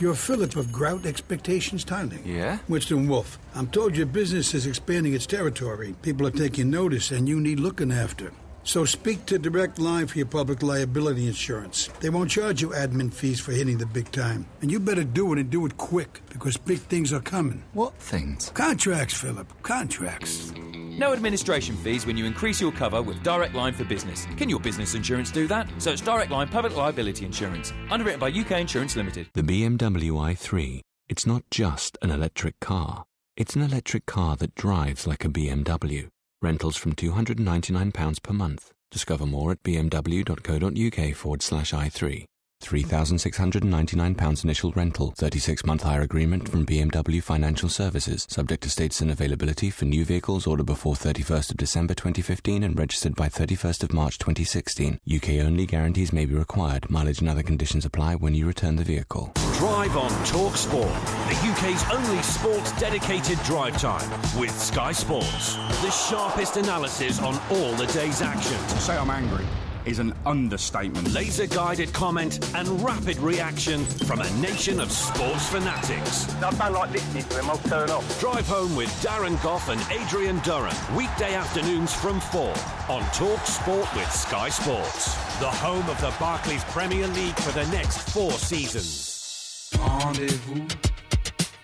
You're Philip of Grout Expectations Tiling. Yeah? Winston Wolfe. I'm told your business is expanding its territory. People are taking notice and you need looking after. So speak to Direct Line for your public liability insurance. They won't charge you admin fees for hitting the big time. And you better do it and do it quick, because big things are coming. What things? Contracts, Philip. Contracts. No administration fees when you increase your cover with Direct Line for Business. Can your business insurance do that? Search Direct Line Public Liability Insurance. Underwritten by UK Insurance Limited. The BMW i3. It's not just an electric car. It's an electric car that drives like a BMW. Rentals from £299 per month. Discover more at bmw.co.uk/i3. £3,699 initial rental, 36-month hire agreement from BMW Financial Services, subject to status and availability for new vehicles ordered before 31st of December 2015 and registered by 31st of March 2016. UK only, guarantees may be required. Mileage and other conditions apply when you return the vehicle. Drive on Talk Sport, the UK's only sports-dedicated drive time with Sky Sports. The sharpest analysis on all the day's action. To say I'm angry is an understatement. Laser-guided comment and rapid reaction from a nation of sports fanatics. I don't like listening to them, I'll turn off. Drive home with Darren Gough and Adrian Durham, weekday afternoons from 4 on Talk Sport with Sky Sports. The home of the Barclays Premier League for the next 4 seasons. Rendezvous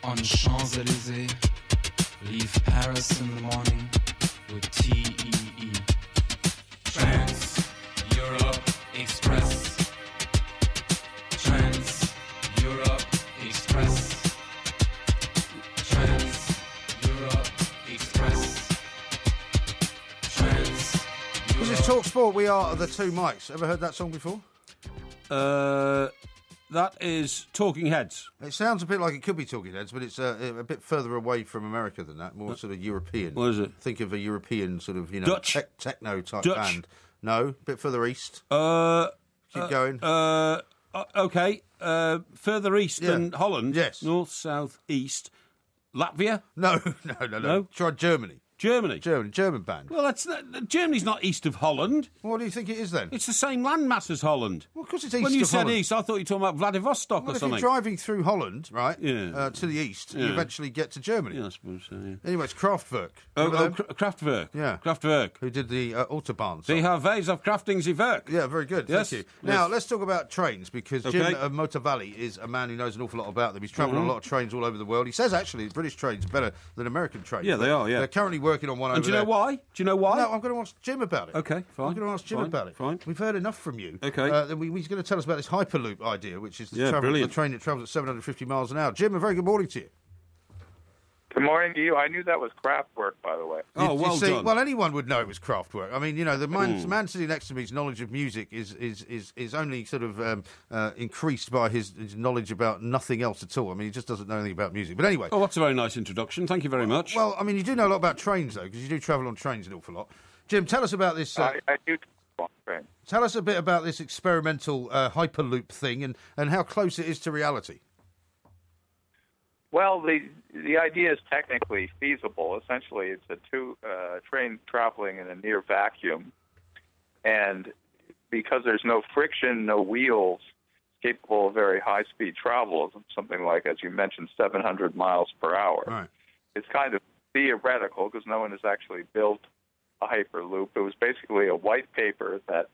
on Champs-Élysées. Leave Paris in the morning with TEE. Trans-Europe Express. Trans-Europe Express. Trans-Europe Express. Trans-Europe. This is Talk Sport. We are the Two Mics. Ever heard that song before? That is Talking Heads. It sounds a bit like it could be Talking Heads, but it's a bit further away from America than that. More sort of European. What is it? Think of a European sort of, Dutch? Techno type Dutch? band. No, a bit further east. Keep going. Okay. Further east than Holland. Yes. North, south, east. Latvia? No. Try Germany. German band. Well, Germany's not east of Holland. What do you think it is then? It's the same landmass as Holland. Well, of course it's east of When Holland. you said east, I thought you were talking about Vladivostok or something. If you're driving through Holland, right, Yeah. to the east, you eventually get to Germany. Yeah, I suppose so, yeah. Anyway, it's Kraftwerk. Kraftwerk. Yeah. Kraftwerk. Who did the Autobahn They song. have ways of crafting the work. Yeah, very good. Yes. Thank you. Yes. Now, let's talk about trains, because Okay. Jim of Motor Valley is a man who knows an awful lot about them. He's travelled on a lot of trains all over the world. He says, actually, British trains are better than American trains. Yeah, they are, yeah. They're currently working on one over And do you there. know why? Do you know why? No, I'm going to ask Jim about it. Okay, fine. I'm going to ask Jim about it. Fine. We've heard enough from you. Okay. He's going to tell us about this Hyperloop idea, which is the brilliant. train that travels at 750 miles an hour. Jim, a very good morning to you. Good morning to you. I knew that was Kraftwerk, by the way. Well done. Well, anyone would know it was Kraftwerk. I mean, the man sitting next to me's knowledge of music is only sort of increased by his knowledge about nothing else at all. I mean, he just doesn't know anything about music. But anyway. Oh, that's a very nice introduction. Thank you very much. Well, I mean, you do know a lot about trains, though, because you do travel on trains an awful lot. Jim, tell us about this. I do travel on trains. Tell us a bit about this experimental Hyperloop thing and how close it is to reality. Well, the idea is technically feasible. Essentially, it's a train traveling in a near vacuum, and because there's no friction, no wheels, capable of very high-speed travel, something like, as you mentioned, 700 miles per hour. Right. It's kind of theoretical because no one has actually built a Hyperloop. It was basically a white paper that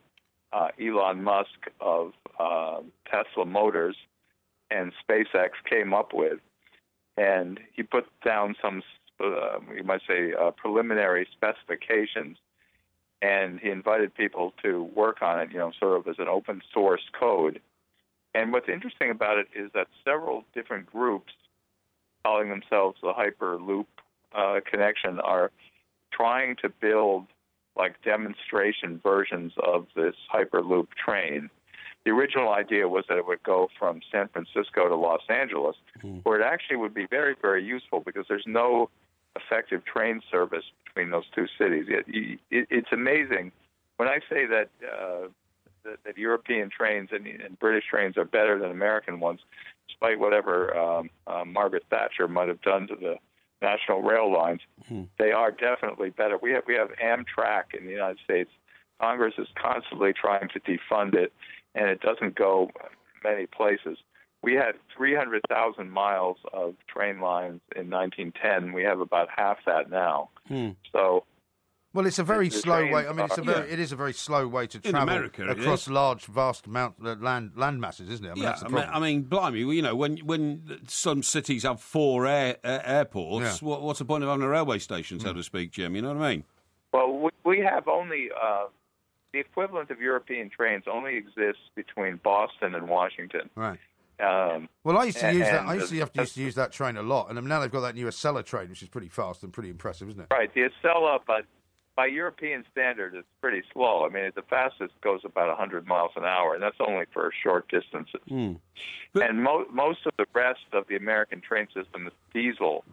Elon Musk of Tesla Motors and SpaceX came up with. And he put down some, you might say, preliminary specifications, and he invited people to work on it, sort of as an open source code. And what's interesting about it is that several different groups, calling themselves the Hyperloop Connection, are trying to build like demonstration versions of this Hyperloop train. The original idea was that it would go from San Francisco to Los Angeles, where it actually would be very, very useful because there's no effective train service between those two cities. It's amazing. When I say that that European trains and British trains are better than American ones, despite whatever Margaret Thatcher might have done to the national rail lines, they are definitely better. We have Amtrak in the United States. Congress is constantly trying to defund it, and it doesn't go many places. We had 300,000 miles of train lines in 1910. We have about half that now. So, well, it's a very slow way. I mean, it is a very slow way to travel America, across large, vast land masses, isn't it? I mean, that's the problem. I mean, blimey, when some cities have 4 airports, what's the point of having a railway station, so to speak, Jim? You know what I mean? Well, we have only the equivalent of European trains only exists between Boston and Washington. Right. Well, I used to use that. I used to use that train a lot, and now they've got that new Acela train, which is pretty fast and pretty impressive, isn't it? Right, the Acela, but by European standards, it's pretty slow. I mean, the fastest goes about 100 miles an hour, and that's only for short distances. And most of the rest of the American train system is diesel,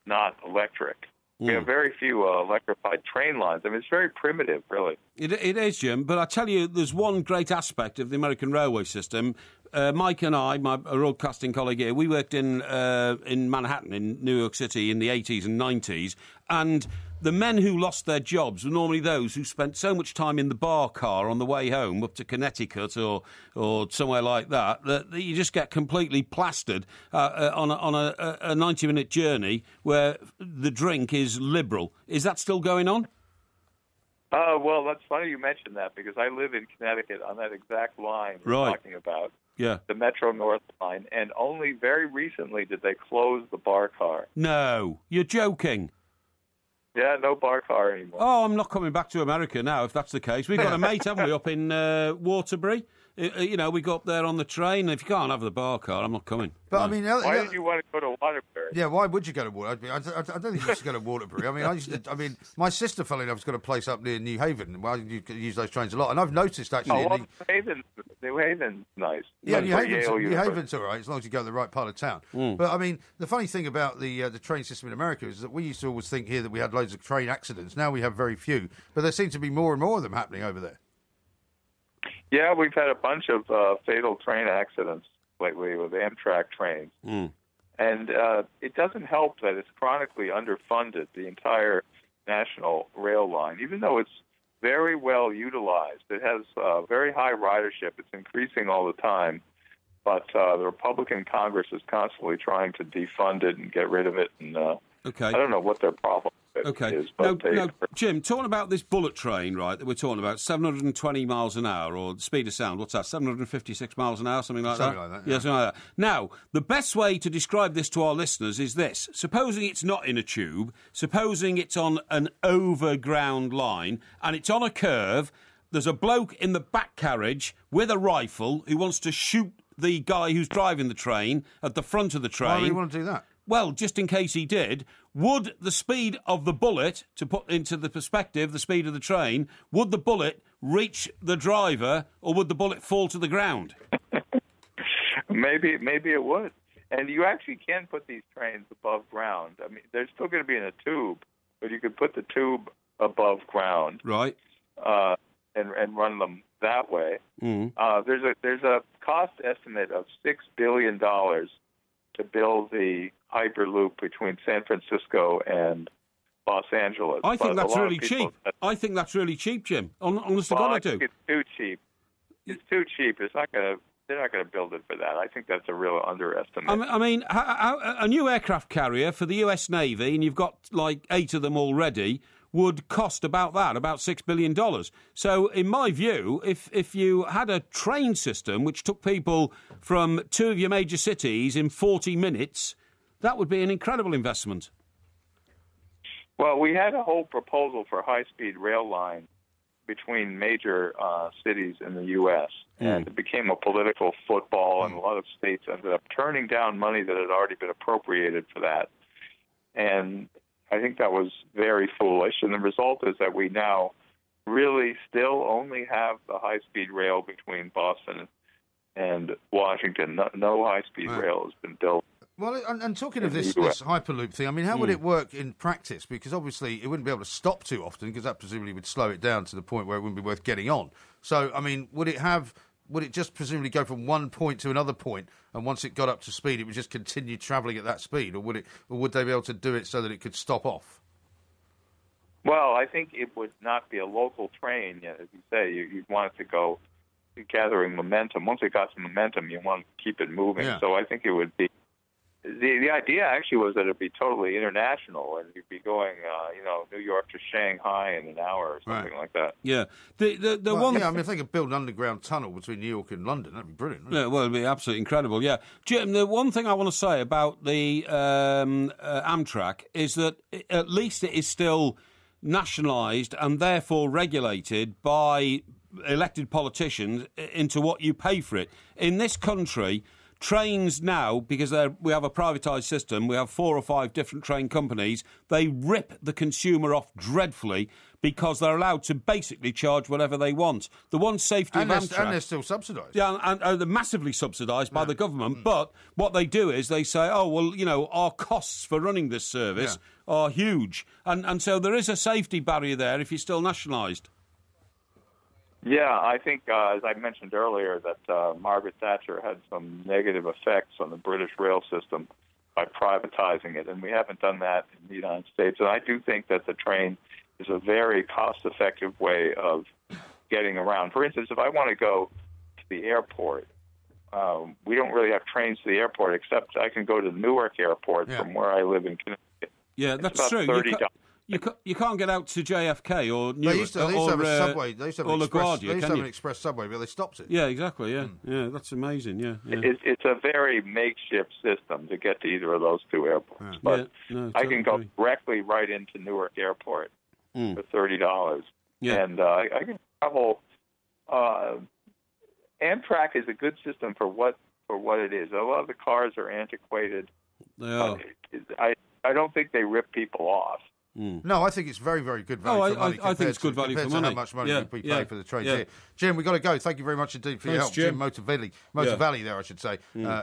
not electric. We have very few electrified train lines. I mean, it's very primitive, really. It is, Jim, but I tell you, there's one great aspect of the American railway system. Mike and I, my broadcasting colleague here, we worked in Manhattan, in New York City, in the 80s and 90s, and the men who lost their jobs were normally those who spent so much time in the bar car on the way home up to Connecticut or somewhere like that you just get completely plastered on a 90-minute journey where the drink is liberal. Is that still going on? Well, that's funny you mentioned that, because I live in Connecticut on that exact line you're talking about. Yeah. The Metro North line, and only very recently did they close the bar car. No, you're joking. Yeah, no bar car anymore. Oh, I'm not coming back to America now, if that's the case. We've got a mate, haven't we, up in Waterbury? We go up there on the train, and if you can't have the bar car, I'm not coming. But, I mean... Why did you want to go to Waterbury? Yeah, why would you go to Waterbury? I don't think you used to go to Waterbury. I mean, my sister, funnily enough, has got a place up near New Haven. Well, you use those trains a lot. And I've noticed, actually... New Haven's nice. Yeah, New Haven's all right, as long as you go to the right part of town. But, I mean, the funny thing about the train system in America is that we used to always think here that we had loads of train accidents. Now we have very few. But there seem to be more and more of them happening over there. Yeah, we've had a bunch of fatal train accidents lately with Amtrak trains. And it doesn't help that it's chronically underfunded, the entire national rail line, even though it's very well utilized. It has very high ridership. It's increasing all the time. But the Republican Congress is constantly trying to defund it and get rid of it. And I don't know what their problem is. But Jim, talking about this bullet train, right, that we're talking about, 720 miles an hour, or the speed of sound, what's that, 756 miles an hour, something like that? Something like that, yeah. Something like that. Now, the best way to describe this to our listeners is this. Supposing it's not in a tube, supposing it's on an overground line, and it's on a curve, there's a bloke in the back carriage with a rifle who wants to shoot the guy who's driving the train at the front of the train. Why do you want to do that? Well, just in case he did, would the speed of the bullet, to put into the perspective, the speed of the train, would the bullet reach the driver, or would the bullet fall to the ground? Maybe it would. And you actually can put these trains above ground. I mean, they're still going to be in a tube, but you could put the tube above ground. Right. And run them that way. There's a cost estimate of $6 billion to build the Hyperloop between San Francisco and Los Angeles. I think that's really cheap. I think that's really cheap, Jim. Honest to God, I do. It's too cheap. It's too cheap. They're not going to build it for that. I think that's a real underestimate. I mean, a new aircraft carrier for the US Navy, and you've got like 8 of them already, would cost about $6 billion. So, in my view, if you had a train system which took people from 2 of your major cities in 40 minutes, that would be an incredible investment. Well, we had a whole proposal for a high-speed rail line between major cities in the U.S., and it became a political football, and a lot of states ended up turning down money that had already been appropriated for that. And I think that was very foolish, and the result is that we now really still only have the high-speed rail between Boston and Washington. No high-speed rail has been built. Well, and talking of this Hyperloop thing, I mean, how would it work in practice? Because obviously it wouldn't be able to stop too often, because that presumably would slow it down to the point where it wouldn't be worth getting on. So, I mean, would it just presumably go from one point to another point, and once it got up to speed, it would just continue travelling at that speed, or would they be able to do it so that it could stop off? Well, I think it would not be a local train, as you say. You'd want it to go gathering momentum. Once it got some momentum, you want to keep it moving. Yeah. So I think it would be. The idea actually was that it would be totally international, and you'd be going, New York to Shanghai in an hour or something like that. Yeah. I mean, if they could build an underground tunnel between New York and London, that'd be brilliant. Yeah, well, it'd be absolutely incredible, yeah. Jim, the one thing I want to say about the Amtrak is that at least it is still nationalised and therefore regulated by elected politicians into what you pay for it. In this country, trains now, because we have a privatised system, we have 4 or 5 different train companies, they rip the consumer off dreadfully because they're allowed to basically charge whatever they want. The one safety of Amtrak... And they're still subsidised. Yeah, and they're massively subsidised by the government. But what they do is they say, oh, well, you know, our costs for running this service are huge. And so there is a safety barrier there if you're still nationalised. Yeah, I think, as I mentioned earlier, that Margaret Thatcher had some negative effects on the British rail system by privatizing it, and we haven't done that in the United States. And I do think that the train is a very cost-effective way of getting around. For instance, if I want to go to the airport, we don't really have trains to the airport, except I can go to Newark Airport from where I live in Connecticut. Yeah, that's true. $30. You can't get out to JFK or Newark. They used to have a subway. They used to have an express subway, but they stopped it. Yeah, exactly. Yeah, yeah, that's amazing. Yeah, It's a very makeshift system to get to either of those two airports. But I can go directly right into Newark Airport for $30, and I can travel. Amtrak is a good system for what it is. A lot of the cars are antiquated. They are. I don't think they rip people off. No, I think it's very, very good value for money. I think it's good value for money. How much money we pay for the trains here. Jim, we've got to go. Thank you very much indeed for your help. Jim Motorvelli there, I should say,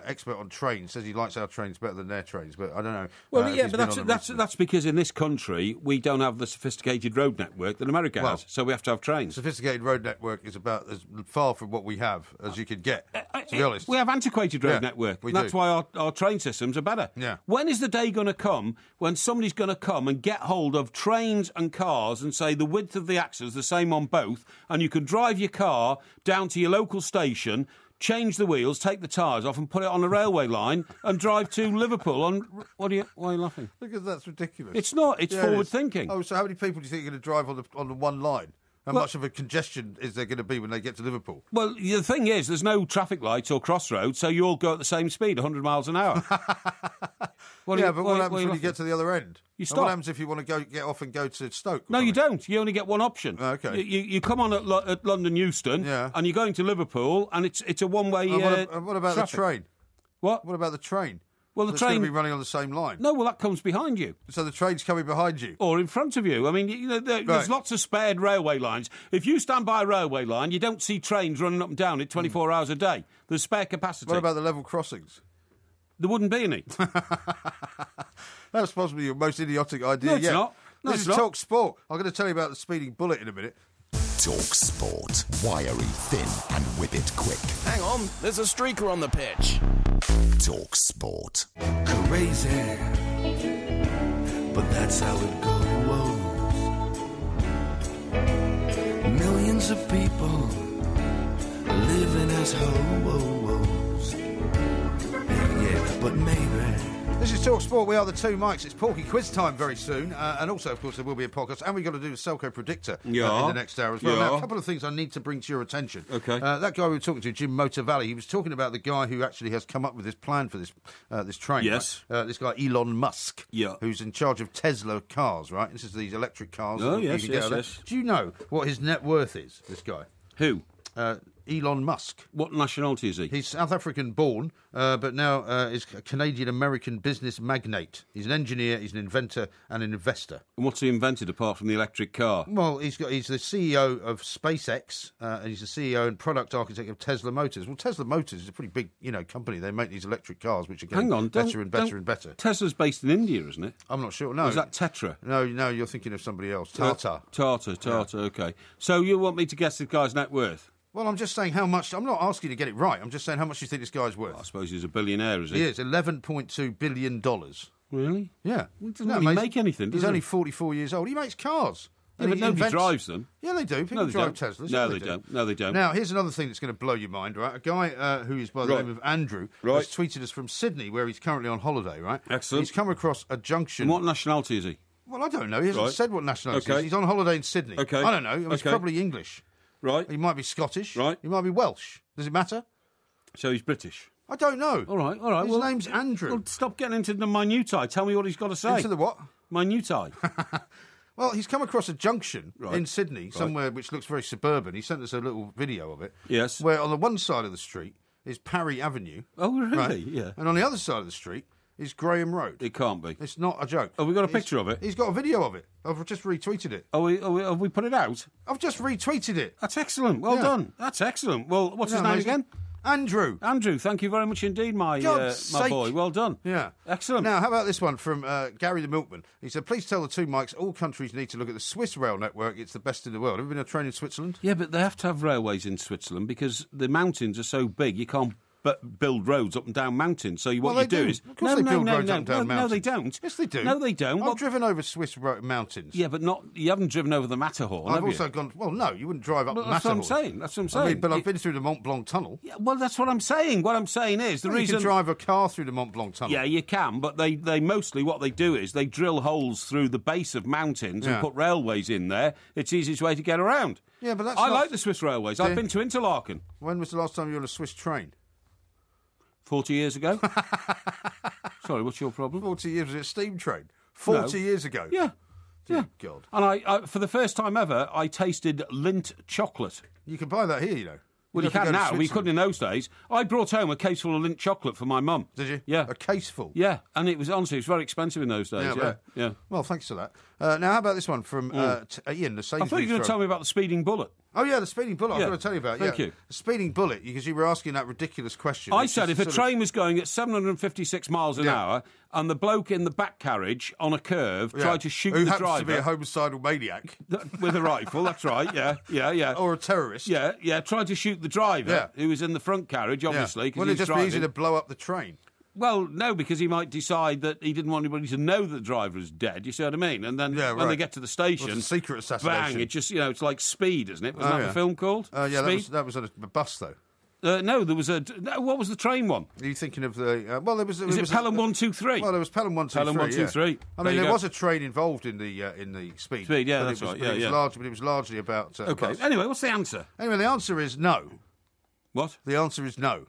expert on trains, says he likes our trains better than their trains, but I don't know. Well, but that's because in this country we don't have the sophisticated road network that America has, so we have to have trains. Sophisticated road network is about as far from what we have as you could get, to be honest. We have antiquated road network. That's why our train systems are better. Yeah. When is the day going to come when somebody's going to come and get hold of trains and cars and say the width of the axle is the same on both, and you can drive your car down to your local station, change the wheels, take the tyres off and put it on a railway line and drive to Liverpool? Why are you laughing? Because that's ridiculous. It's not. It's forward thinking. Oh, so how many people do you think are going to drive on the one line? How much of a congestion is there going to be when they get to Liverpool? Well, the thing is, there's no traffic lights or crossroads, so you all go at the same speed, 100 miles an hour. But what happens when you get to the other end? You stop. What happens if you want to get off and go to Stoke? No, you don't. You only get one option. Okay. You come on at London Euston, and you're going to Liverpool, and it's a one-way what about traffic. the train? What? What about the train? Well, the train going to be running on the same line. No, well, that comes behind you. So the train's coming behind you? Or in front of you. I mean, there's lots of spared railway lines. If you stand by a railway line, you don't see trains running up and down it 24 hours a day. There's spare capacity. What about the level crossings? There wouldn't be any. That's possibly your most idiotic idea yet. It's not. No, this is Talk Sport. I'm going to tell you about the speeding bullet in a minute. Talk Sport. Wiry, thin and whip it quick. Hang on, there's a streaker on the pitch. Talk Sport. Crazy, but that's how it goes. Millions of people living as hoes. Yeah, but maybe. This is Talk Sport. We are the two mics. It's Porky Quiz time very soon. And also, of course, there will be a podcast. And we've got to do the Selco Predictor in the next hour as well. Now, a couple of things I need to bring to your attention. Okay. That guy we were talking to, Jim Motorvelli, he was talking about the guy who actually has come up with this plan for this train. Yes. Right? This guy, Elon Musk, Yeah. who's in charge of Tesla cars, right? This is these electric cars. Oh, yes. Do you know what his net worth is, this guy? Who? Elon Musk. What nationality is he? He's South African born, but now is a Canadian-American business magnate. He's an engineer, he's an inventor and an investor. And what's he invented apart from the electric car? Well, he's the CEO of SpaceX, and he's the CEO and product architect of Tesla Motors. Well, Tesla Motors is a pretty big, company. They make these electric cars, which are getting better and better and better. Tesla's based in India, isn't it? I'm not sure. No. Or is that Tetra? No, you're thinking of somebody else. Tata. Okay. So you want me to guess this guy's net worth? Well, I'm just saying how much. I'm not asking you to get it right. I'm just saying how much you think this guy's worth. I suppose he's a billionaire, is he? He is. $11.2 billion. Really? Yeah. He doesn't really make anything, does he? He's only 44 years old. He makes cars. Yeah, but nobody drives them. Yeah, they do. People drive Teslas. No, they don't. No, they don't. Now, here's another thing that's going to blow your mind, right? A guy who is by the name of Andrew has tweeted us from Sydney, where he's currently on holiday, right? Excellent. He's come across a junction. And what nationality is he? Well, I don't know. He hasn't said what nationality he is. He's on holiday in Sydney. Okay. I don't know. He's probably English. Right. He might be Scottish. Right. He might be Welsh. Does it matter? So he's British? I don't know. All right. His name's Andrew. Well, stop getting into the minutiae. Tell me what he's got to say. Into the what? Minutiae. Well, he's come across a junction in Sydney, somewhere which looks very suburban. He sent us a little video of it. Yes. Where on the one side of the street is Parry Avenue. Oh, really? Right? Yeah. And on the other side of the street is Graham Road. It can't be. It's not a joke. Have we got a picture of it? He's got a video of it. I've just retweeted it. Have we put it out? I've just retweeted it. That's excellent. Well done. That's excellent. Well, what's his name again? Andrew. Andrew, thank you very much indeed, my boy. Well done. Yeah. Excellent. Now, how about this one from Gary the Milkman? He said, please tell the two mics all countries need to look at the Swiss rail network. It's the best in the world. Have you been on a train in Switzerland? Yeah, but they have to have railways in Switzerland because the mountains are so big, you can't build roads up and down mountains. So what you do is... Of course they build roads up and down mountains. No, they don't. Yes, they do. No, they don't. I've driven over Swiss mountains. Yeah, but you haven't driven over the Matterhorn, I've also gone... Well, no, you wouldn't drive up the Matterhorn. That's what I'm saying. But I've been through the Mont Blanc Tunnel. Yeah, well, that's what I'm saying. What I'm saying is the reason... You can drive a car through the Mont Blanc Tunnel. Yeah, you can, but they mostly what they do is they drill holes through the base of mountains and put railways in there. It's the easiest way to get around. Yeah, but that's I like the Swiss railways. I've been to Interlaken. When was the last time you were on a Swiss train? 40 years ago. Sorry, what's your problem? 40 years, was it a steam train? 40 years ago? Yeah. Dear God. And I, for the first time ever, I tasted Lindt chocolate. You can buy that here, you know. Well, you can now. We couldn't in those days. I brought home a case full of Lindt chocolate for my mum. Did you? Yeah. A case full? Yeah, and it was very expensive in those days. Yeah. Well, thanks for that. Now, how about this one from Ian, the Sainsbury's... I thought you were going to tell me about the speeding bullet. Oh, yeah, the speeding bullet. I've got to tell you about it. Thank you. The speeding bullet, because you were asking that ridiculous question. I said if a train was going at 756 miles an hour and the bloke in the back carriage on a curve tried to shoot the driver... Who happens to be a homicidal maniac. With a rifle, that's right, yeah. Or a terrorist. Yeah, tried to shoot the driver who was in the front carriage, obviously. Wouldn't it just be easy to blow up the train? Well, no, because he might decide that he didn't want anybody to know that the driver is dead. You see what I mean? And then when they get to the station, it's a secret assassination. Bang! It just it's like Speed, isn't it? Wasn't that the film called? Yeah, Speed? that was on a bus though. No, there was what was the train one? Are you thinking of the? Well, there was. Is it Pelham 123? Well, there was Pelham 123. Pelham 123. I mean, there was a train involved in the Speed. Speed, yeah, that's right. But it was largely about. Okay. Anyway, what's the answer? Anyway, the answer is no. What? The answer is no.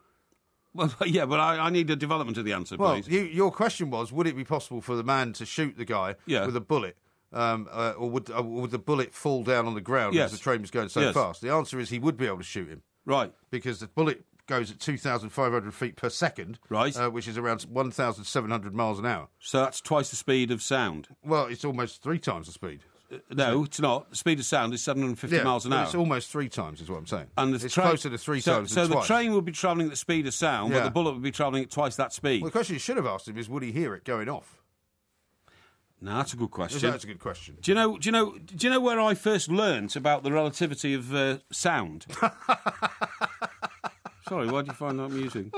Well, yeah, but I need a development of the answer, please. Well, your question was, would it be possible for the man to shoot the guy with a bullet, or would the bullet fall down on the ground because the train was going so fast? The answer is he would be able to shoot him. Right. Because the bullet goes at 2,500 feet per second, right, which is around 1,700 miles an hour. So that's twice the speed of sound. Well, it's almost 3 times the speed. No, it's not. The speed of sound is 750 miles an hour. It's almost 3 times, is what I'm saying. And it's closer to 3 times than than twice. So the train would be travelling at the speed of sound, but the bullet would be travelling at twice that speed. Well, the question you should have asked him is, would he hear it going off? No, that's a good question. That's a good question. Do you know where I first learnt about the relativity of sound? Sorry, why do you find that amusing?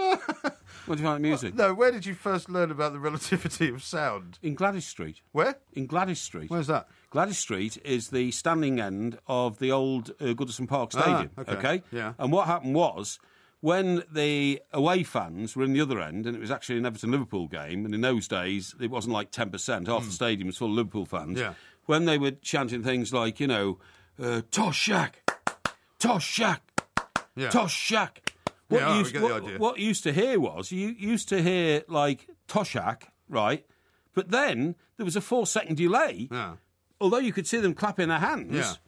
What do you find amusing? No, where did you first learn about the relativity of sound? In Gladys Street. Where? In Gladys Street. Where's that? Gladys Street is the standing end of the old Goodison Park Stadium. Okay? Yeah. And what happened was, when the away fans were in the other end, and it was actually an Everton-Liverpool game, and in those days it wasn't like 10%, half the stadium was full of Liverpool fans, when they were chanting things like, Tosh Shack, Tosh Shack, Tosh Shack. What you used to hear was, you used to hear, like, Toshak, right? But then there was a 4-second delay. Yeah. Although you could see them clapping their hands,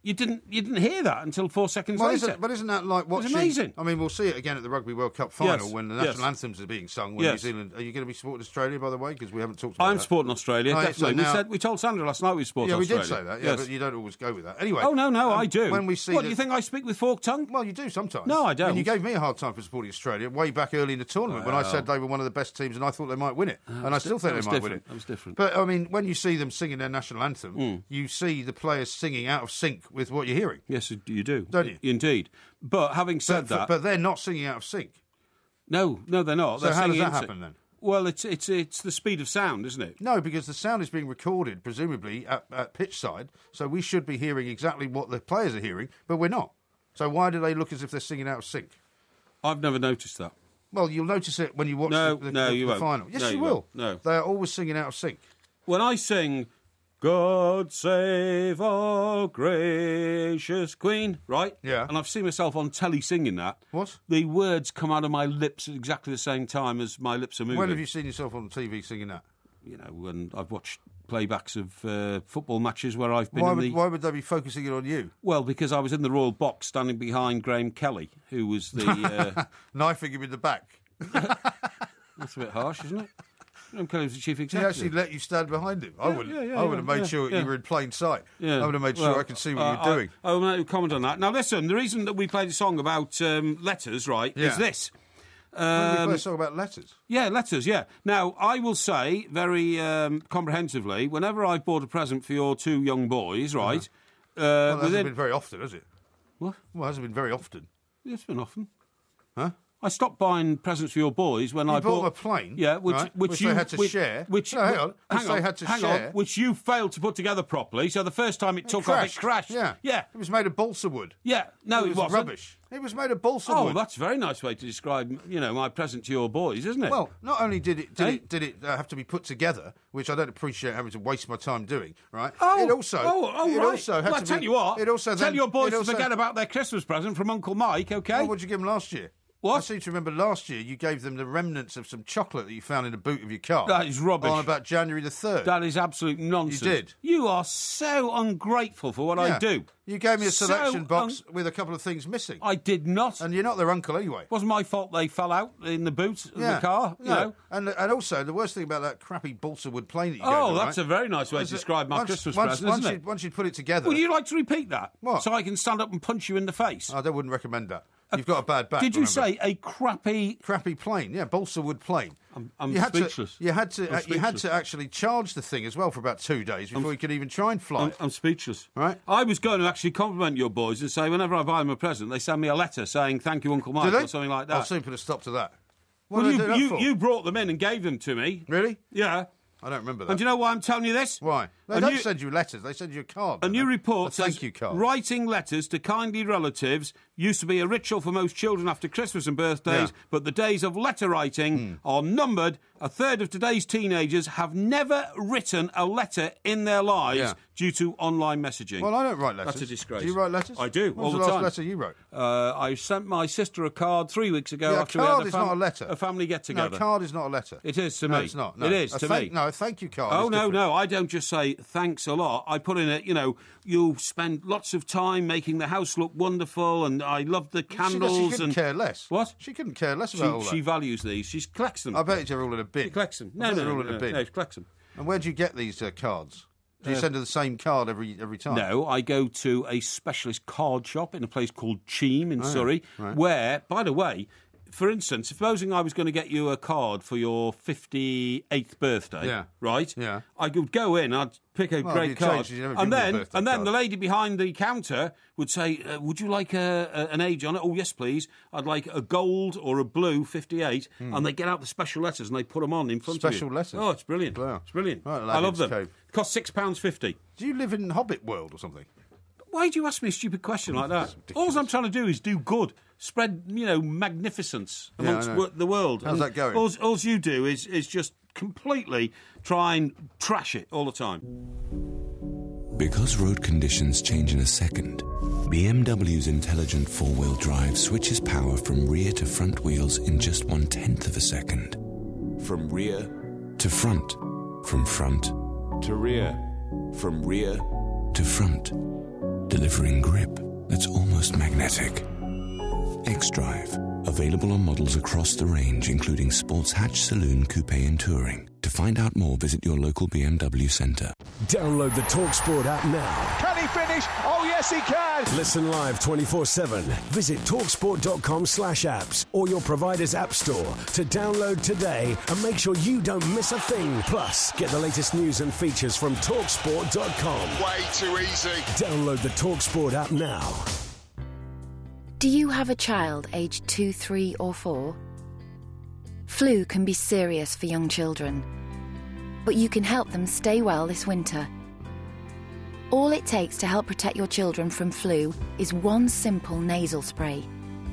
you didn't hear that until 4 seconds later. But isn't that like watching... It was amazing. I mean, we'll see it again at the Rugby World Cup final when the national anthems are being sung when New Zealand... Are you going to be supporting Australia, by the way? Because we haven't talked about that. I'm supporting Australia, definitely. So we told Sandra last night we supported Australia. Yeah, we did say that, but you don't always go with that. Anyway... Oh, no, I do. When we see do you think I speak with forked tongue? Well, you do sometimes. No, I don't. And you gave me a hard time for supporting Australia way back early in the tournament when I said they were one of the best teams and I thought they might win it. And I still think they might win it. That was different. But, I mean, when you see them singing their national anthem, you see the players singing out of sync with what you're hearing. Yes, you do. Don't you? Indeed. But having said that... But they're not singing out of sync. No, they're not. So how does that happen then? Well, it's the speed of sound, isn't it? No, because the sound is being recorded, presumably, at pitch side, so we should be hearing exactly what the players are hearing, but we're not. So why do they look as if they're singing out of sync? I've never noticed that. Well, you'll notice it when you watch the final. Yes, you will. No. They are always singing out of sync. When I sing... God save our gracious Queen, right? Yeah. And I've seen myself on telly singing that. What? The words come out of my lips at exactly the same time as my lips are moving. When have you seen yourself on TV singing that? When I've watched playbacks of football matches where I've been Why would they be focusing it on you? Well, because I was in the Royal Box standing behind Graham Kelly, who was the... knifing him in the back. That's a bit harsh, isn't it? Graham Kelly was the chief executive. He actually let you stand behind him. I would have made sure you were in plain sight. Yeah. I would have made sure I could see what you're doing. I will make a comment on that. Now, listen, the reason that we played a song about letters, right, is this. We play a song about letters? Yeah, letters, yeah. Now, I will say very comprehensively, whenever I've bought a present for your 2 young boys, right... Well, it hasn't been very often, has it? What? Well, it hasn't been very often. Yeah, it's been often. Huh? I stopped buying presents for your boys when I bought them a plane. Yeah, which you they had to share. Hang on. They had to share. Which you failed to put together properly. So the first time it took off, it crashed. Yeah. It was made of balsa wood. Yeah, no, it wasn't. Rubbish. It was made of balsa wood. Oh, that's a very nice way to describe, my present to your boys, isn't it? Well, not only did it have to be put together, which I don't appreciate having to waste my time doing, right? Oh, it also had to tell be, you what. It also tell your boys to forget about their Christmas present from Uncle Mike, okay? Well, what did you give them last year? What? I seem to remember last year you gave them the remnants of some chocolate that you found in the boot of your car. That is rubbish. On about January the 3rd. That is absolute nonsense. You did. You are so ungrateful for what I do. You gave me a selection box with a couple of things missing. I did not. And you're not their uncle anyway. It wasn't my fault they fell out in the boot of the car. You know. And also, the worst thing about that crappy balsa wood plane that you gave them, that's a very nice way to describe my Christmas present, isn't it? Once you put it together... Would you like to repeat that? What? So I can stand up and punch you in the face? I wouldn't recommend that. You've got a bad back. Did you say a crappy plane? Yeah, balsa wood plane. I'm speechless. You had to actually charge the thing as well for about 2 days before you could even try and fly. I'm speechless. Right? I was going to actually compliment your boys and say whenever I buy them a present, they send me a letter saying thank you, Uncle Mike, or something like that. I'll soon put a stop to that. Well, you brought them in and gave them to me. Really? Yeah. I don't remember that. And do you know why I'm telling you this? Why? They don't send you letters. They send you a card. A new report says thank you card. Writing letters to kindly relatives used to be a ritual for most children after Christmas and birthdays, but the days of letter writing are numbered. A third of today's teenagers have never written a letter in their lives due to online messaging. Well, I don't write letters. That's a disgrace. Do you write letters? I do, what all was the the time. last letter you wrote? I sent my sister a card 3 weeks ago after we had not a letter. A family get-together. No, a card is not a letter. It is to me. No, it's not. No. It is to me. No, a thank you card Oh, is different. no, I don't just say thanks a lot. I put in it, you'll spend lots of time making the house look wonderful, and I love the candles. She couldn't care less. What? She couldn't care less about all that. She values these. She collects them. I bet they're all in a bin. She collects them. They're all in a bin. No, she collects them. And where do you get these cards? Do you send her the same card every time? No, I go to a specialist card shop in a place called Cheam in Surrey, where, by the way, for instance, supposing I was going to get you a card for your 58th birthday, right? Yeah. I could go in, I'd pick a great card, and then the lady behind the counter would say, would you like an age on it? Oh, yes, please. I'd like a gold or a blue 58, and they get out the special letters and they put them on in front of you. Special letters? Oh, it's brilliant. Wow. It's brilliant. Right, I love them. Cove. It costs £6.50. Do you live in Hobbit World or something? Why do you ask me a stupid question like that? All I'm trying to do is do good. Spread, magnificence amongst the world. How's that going? All you do is just completely try and trash it all the time. Because road conditions change in a second, BMW's intelligent four-wheel drive switches power from rear to front wheels in just 1/10 of a second. From rear to front. From front to rear. From rear to front. Delivering grip that's almost magnetic. X-Drive. Available on models across the range, including Sports Hatch, Saloon, Coupe and Touring. To find out more, visit your local BMW centre. Download the TalkSport app now. Can he finish? Oh, yes, he can. Listen live 24/7. Visit TalkSport.com/apps or your provider's app store to download today and make sure you don't miss a thing. Plus, get the latest news and features from TalkSport.com. Way too easy. Download the TalkSport app now. Do you have a child aged 2, 3 or 4? Flu can be serious for young children, but you can help them stay well this winter. All it takes to help protect your children from flu is one simple nasal spray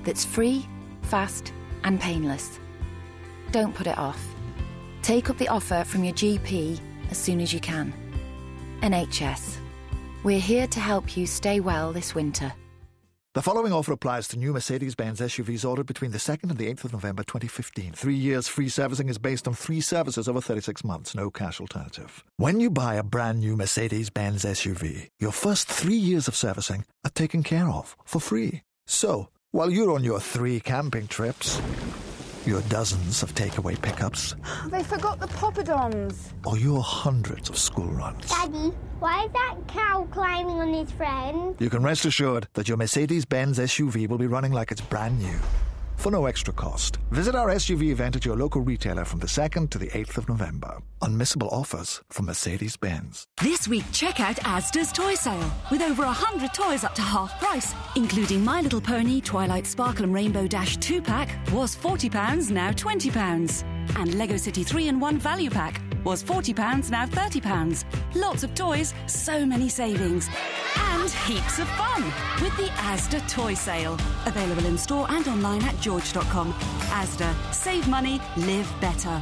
that's free, fast and painless. Don't put it off. Take up the offer from your GP as soon as you can. NHS. We're here to help you stay well this winter. The following offer applies to new Mercedes-Benz SUVs ordered between the 2nd and the 8th of November 2015. 3 years free servicing is based on 3 services over 36 months. No cash alternative. When you buy a brand new Mercedes-Benz SUV, your first 3 years of servicing are taken care of for free. So, while you're on your 3 camping trips, your dozens of takeaway pickups, They forgot the poppadoms. or your hundreds of school runs, Daddy, why is that cow climbing on his friend? you can rest assured that your Mercedes-Benz SUV will be running like it's brand new. For no extra cost, visit our SUV event at your local retailer from the 2nd to the 8th of November. Unmissable offers from Mercedes-Benz. This week, check out Asda's Toy Sale, with over 100 toys up to half price, including My Little Pony, Twilight Sparkle and Rainbow Dash 2-pack, was £40, now £20. And Lego City 3-in-1 Value Pack was £40, now £30. Lots of toys, so many savings. And heaps of fun with the Asda Toy Sale. Available in store and online at george.com. Asda. Save money, live better.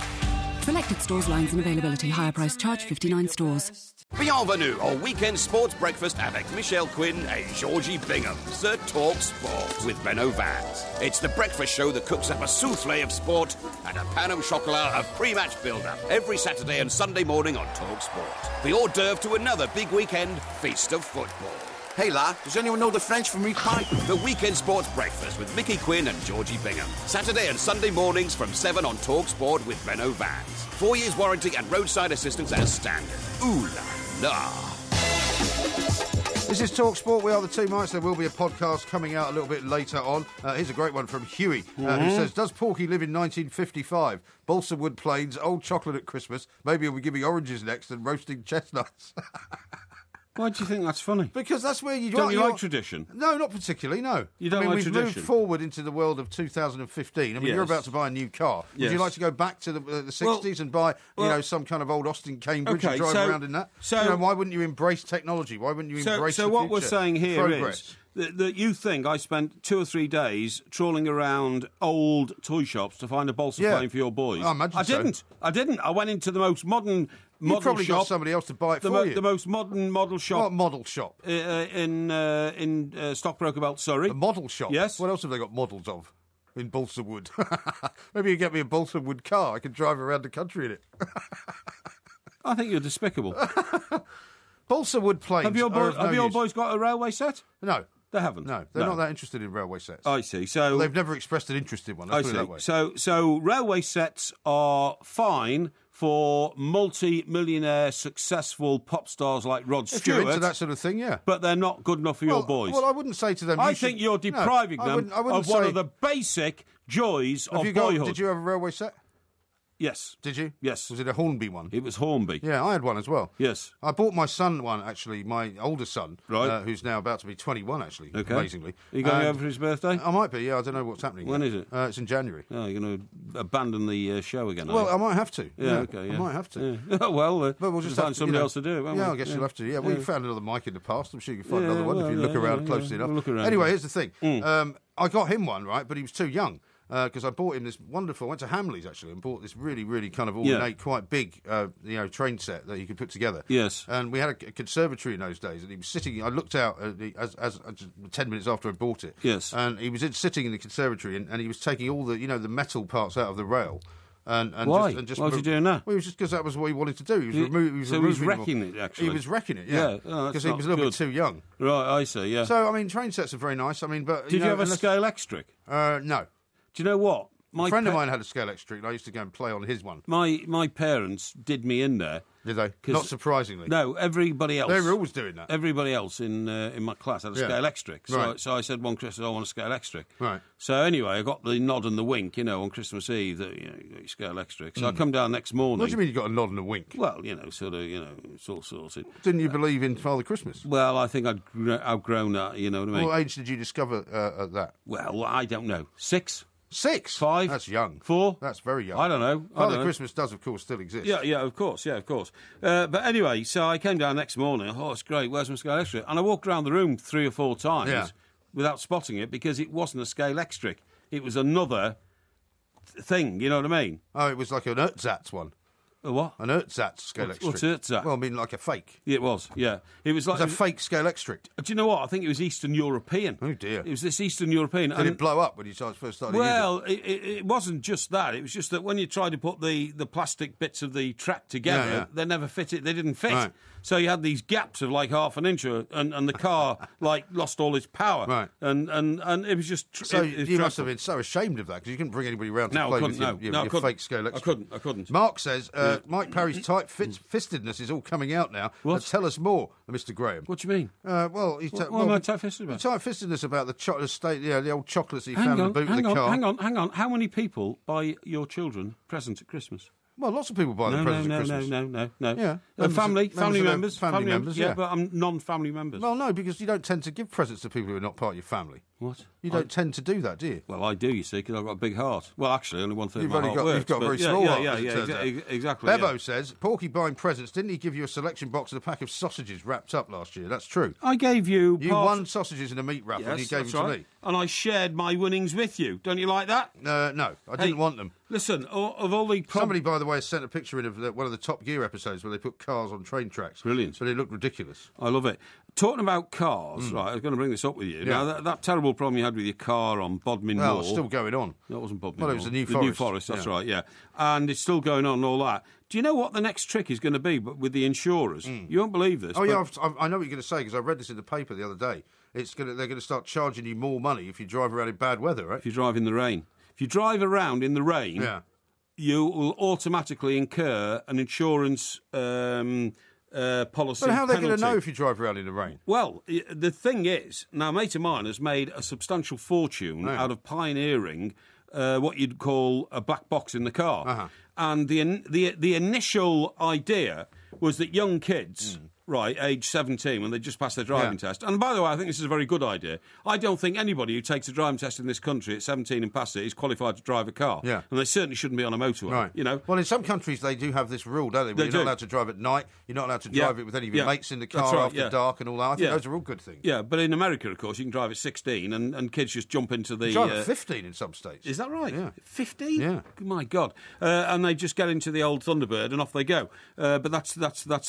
Selected stores, lines and availability. Higher price charge, 59 stores. Bienvenue au weekend sports breakfast avec Michelle Quinn and Georgie Bingham, Sir Talk Sport with Benno Vance. It's the breakfast show that cooks up a souffle of sport and a pan au chocolat of pre-match build-up every Saturday and Sunday morning on Talk Sport. The hors d'oeuvre to another big weekend feast of football. Hey, La, does anyone know the French for meat pie? The weekend sports breakfast with Mickey Quinn and Georgie Bingham. Saturday and Sunday mornings from 7 on Talk Sport with Benno Vance. 4 years warranty and roadside assistance as standard. Ooh la la. This is Talk Sport. We are the Two Mics. There will be a podcast coming out a little bit later on. Here's a great one from Huey, who says, does Porky live in 1955? Balsa wood plains, old chocolate at Christmas. Maybe he'll be giving oranges next and roasting chestnuts. Why do you think that's funny? Because that's where you... Don't you like tradition? No, not particularly, no. You don't like tradition? We've moved forward into the world of 2015. I mean, you're about to buy a new car. Would you like to go back to the 60s and buy, some kind of old Austin Cambridge and drive around in that? So, why wouldn't you embrace technology? Why wouldn't you embrace the future? So what we're saying here Progress. is that you think I spent 2 or 3 days trawling around old toy shops to find a balsa plane for your boys. I imagine so. I didn't. I went into the most modern probably shop. got somebody else to buy it for you. The most modern model shop. What model shop? In Stockbroker Belt, Surrey. A model shop? Yes. What else have they got models of in balsa wood? Maybe you get me a balsa wood car. I can drive around the country in it. I think you're despicable. Balsa wood planes. Have your boys got a railway set? No. They haven't. No, they're not that interested in railway sets. I see. So they've never expressed an interest in one. Let's put it that way. So railway sets are fine for multi-millionaire, successful pop stars like Rod Stewart. If you're into that sort of thing, yeah. But they're not good enough for your boys. Well, I wouldn't say to them... I think you're depriving them of one of the basic joys of boyhood. Did you have a railway set? Yes. Did you? Yes. Was it a Hornby one? It was Hornby. Yeah, I had one as well. Yes. I bought my son one, actually, my older son, right. Who's now about to be 21, actually, okay. Amazingly. Are you going over for his birthday? I might be, yeah. I don't know what's happening When yet. is it? It's in January. Oh, you're going to abandon the show again, Well, I might have to. Yeah, okay. Yeah. I might have to. Yeah. Well, but we'll just find somebody else to do it, won't we? I guess you'll have to. Yeah, well, you found another mic in the past. I'm sure you can find another one if you look around closely enough. We'll look around, anyway, here's the thing. I got him one, right, but he was too young. Because I bought him this wonderful... I went to Hamley's, actually, and bought this really, really kind of ornate, quite big, train set that you could put together. Yes. And we had a conservatory in those days, and he was sitting... I looked out as 10 minutes after I bought it. Yes. And he was sitting in the conservatory, and he was taking all the, the metal parts out of the rail. And why? Why was he doing that? Well, it was just because that was what he wanted to do. He was wrecking it, actually? He was wrecking it, yeah. Because he was a little bit too young. Right, I see, yeah. So, I mean, train sets are very nice. I mean, but... Did you have a scale extric? No. Do you know what? A friend of mine had a scale extric, and I used to go and play on his one. My parents did me in there. Did they? Not surprisingly. No, everybody else. They were always doing that. Everybody else in my class had a scale extric. So I said one Christmas, I want a scale extric. Right. So anyway, I got the nod and the wink, on Christmas Eve that, you got your scale extric. So I come down next morning. What do you mean you got a nod and a wink? Well, it's all sorted. Didn't you believe in Father Christmas? Well, I think I'd outgrown that, you know what I mean? What age did you discover that? Well, I don't know. 6? 6? 5? That's young. 4? That's very young. I don't know. Father Christmas does, of course, still exist. Yeah, of course. But anyway, so I came down next morning. Oh, it's great. Where's my scale extric? And I walked around the room 3 or 4 times without spotting it because it wasn't a scale extric. It was another thing, you know what I mean? Oh, it was like an Erzatz one. A what? An ersatz scale extract. What's ersatz? Well, I mean, like a fake. Yeah, it was, yeah. It was like... It was a fake scale extract. Do you know what? I think it was Eastern European. Oh, dear. It was this Eastern European. Did it blow up when you first started Well, it wasn't just that. It was just that when you tried to put the plastic bits of the track together, they never fitted. They didn't fit. Right. So you had these gaps of like half an inch, and the car like lost all its power. Right. And it was just... So you must have been so ashamed of that because you couldn't bring anybody around to play with your fake scale extract. I couldn't. Mark says, Mike Parry's tight-fistedness is all coming out now. What? Tell us more, Mr. Graham. What do you mean? What am I tight-fisted about? Tight-fistedness about the chocolate state, the old chocolates he found in the boot of the car. Hang on. How many people buy your children presents at Christmas? Well, lots of people buy the presents at Christmas. No. Yeah. Family members. Family members, yeah. But I'm non-family members. Well, no, because you don't tend to give presents to people who are not part of your family. What? You don't tend to do that, do you? Well, I do, you see, because I've got a big heart. Well, actually, only one-third of my heart works. You've got a very small heart. Yeah, exactly. Bevo says, Porky buying presents, didn't he give you a selection box and a pack of sausages wrapped up last year? That's true. I gave you... You won sausages in a meat raffle and you gave them to me. And I shared my winnings with you. Don't you like that? No, I didn't want them. Listen, of all the... Somebody, by the way, sent a picture in of one of the Top Gear episodes where they put cars on train tracks. Brilliant. But it looked ridiculous. I love it. Talking about cars, right, I was going to bring this up with you. Yeah. Now, that terrible problem you had with your car on Bodmin Moor... Well, it's still going on. That wasn't Bodmin Well, it was the New Forest. The New Forest, that's right, yeah. And it's still going on and all that. Do you know what the next trick is going to be with the insurers? You won't believe this. Oh, yeah, I know what you're going to say, because I read this in the paper the other day. They're going to start charging you more money if you drive around in bad weather, right? If you drive in the rain. If you drive around in the rain... Yeah. You will automatically incur an insurance policy. But how are they going to know if you drive around in the rain? Well, the thing is, now a mate of mine has made a substantial fortune out of pioneering what you'd call a black box in the car. Uh-huh. And the initial idea was that young kids... Right, age 17, when they just passed their driving test. And by the way, I think this is a very good idea. I don't think anybody who takes a driving test in this country at 17 and passes it is qualified to drive a car. Yeah. And they certainly shouldn't be on a motorway. Right. You know? Well, in some countries, they do have this rule, don't they? Where you're not allowed to drive at night, you're not allowed to drive it with any of your mates in the car after dark and all that. I think those are all good things. Yeah, but in America, of course, you can drive at 16 and kids just jump into the... You drive at 15 in some states. Is that right? Yeah. 15? Yeah. My God. And they just get into the old Thunderbird and off they go. But that's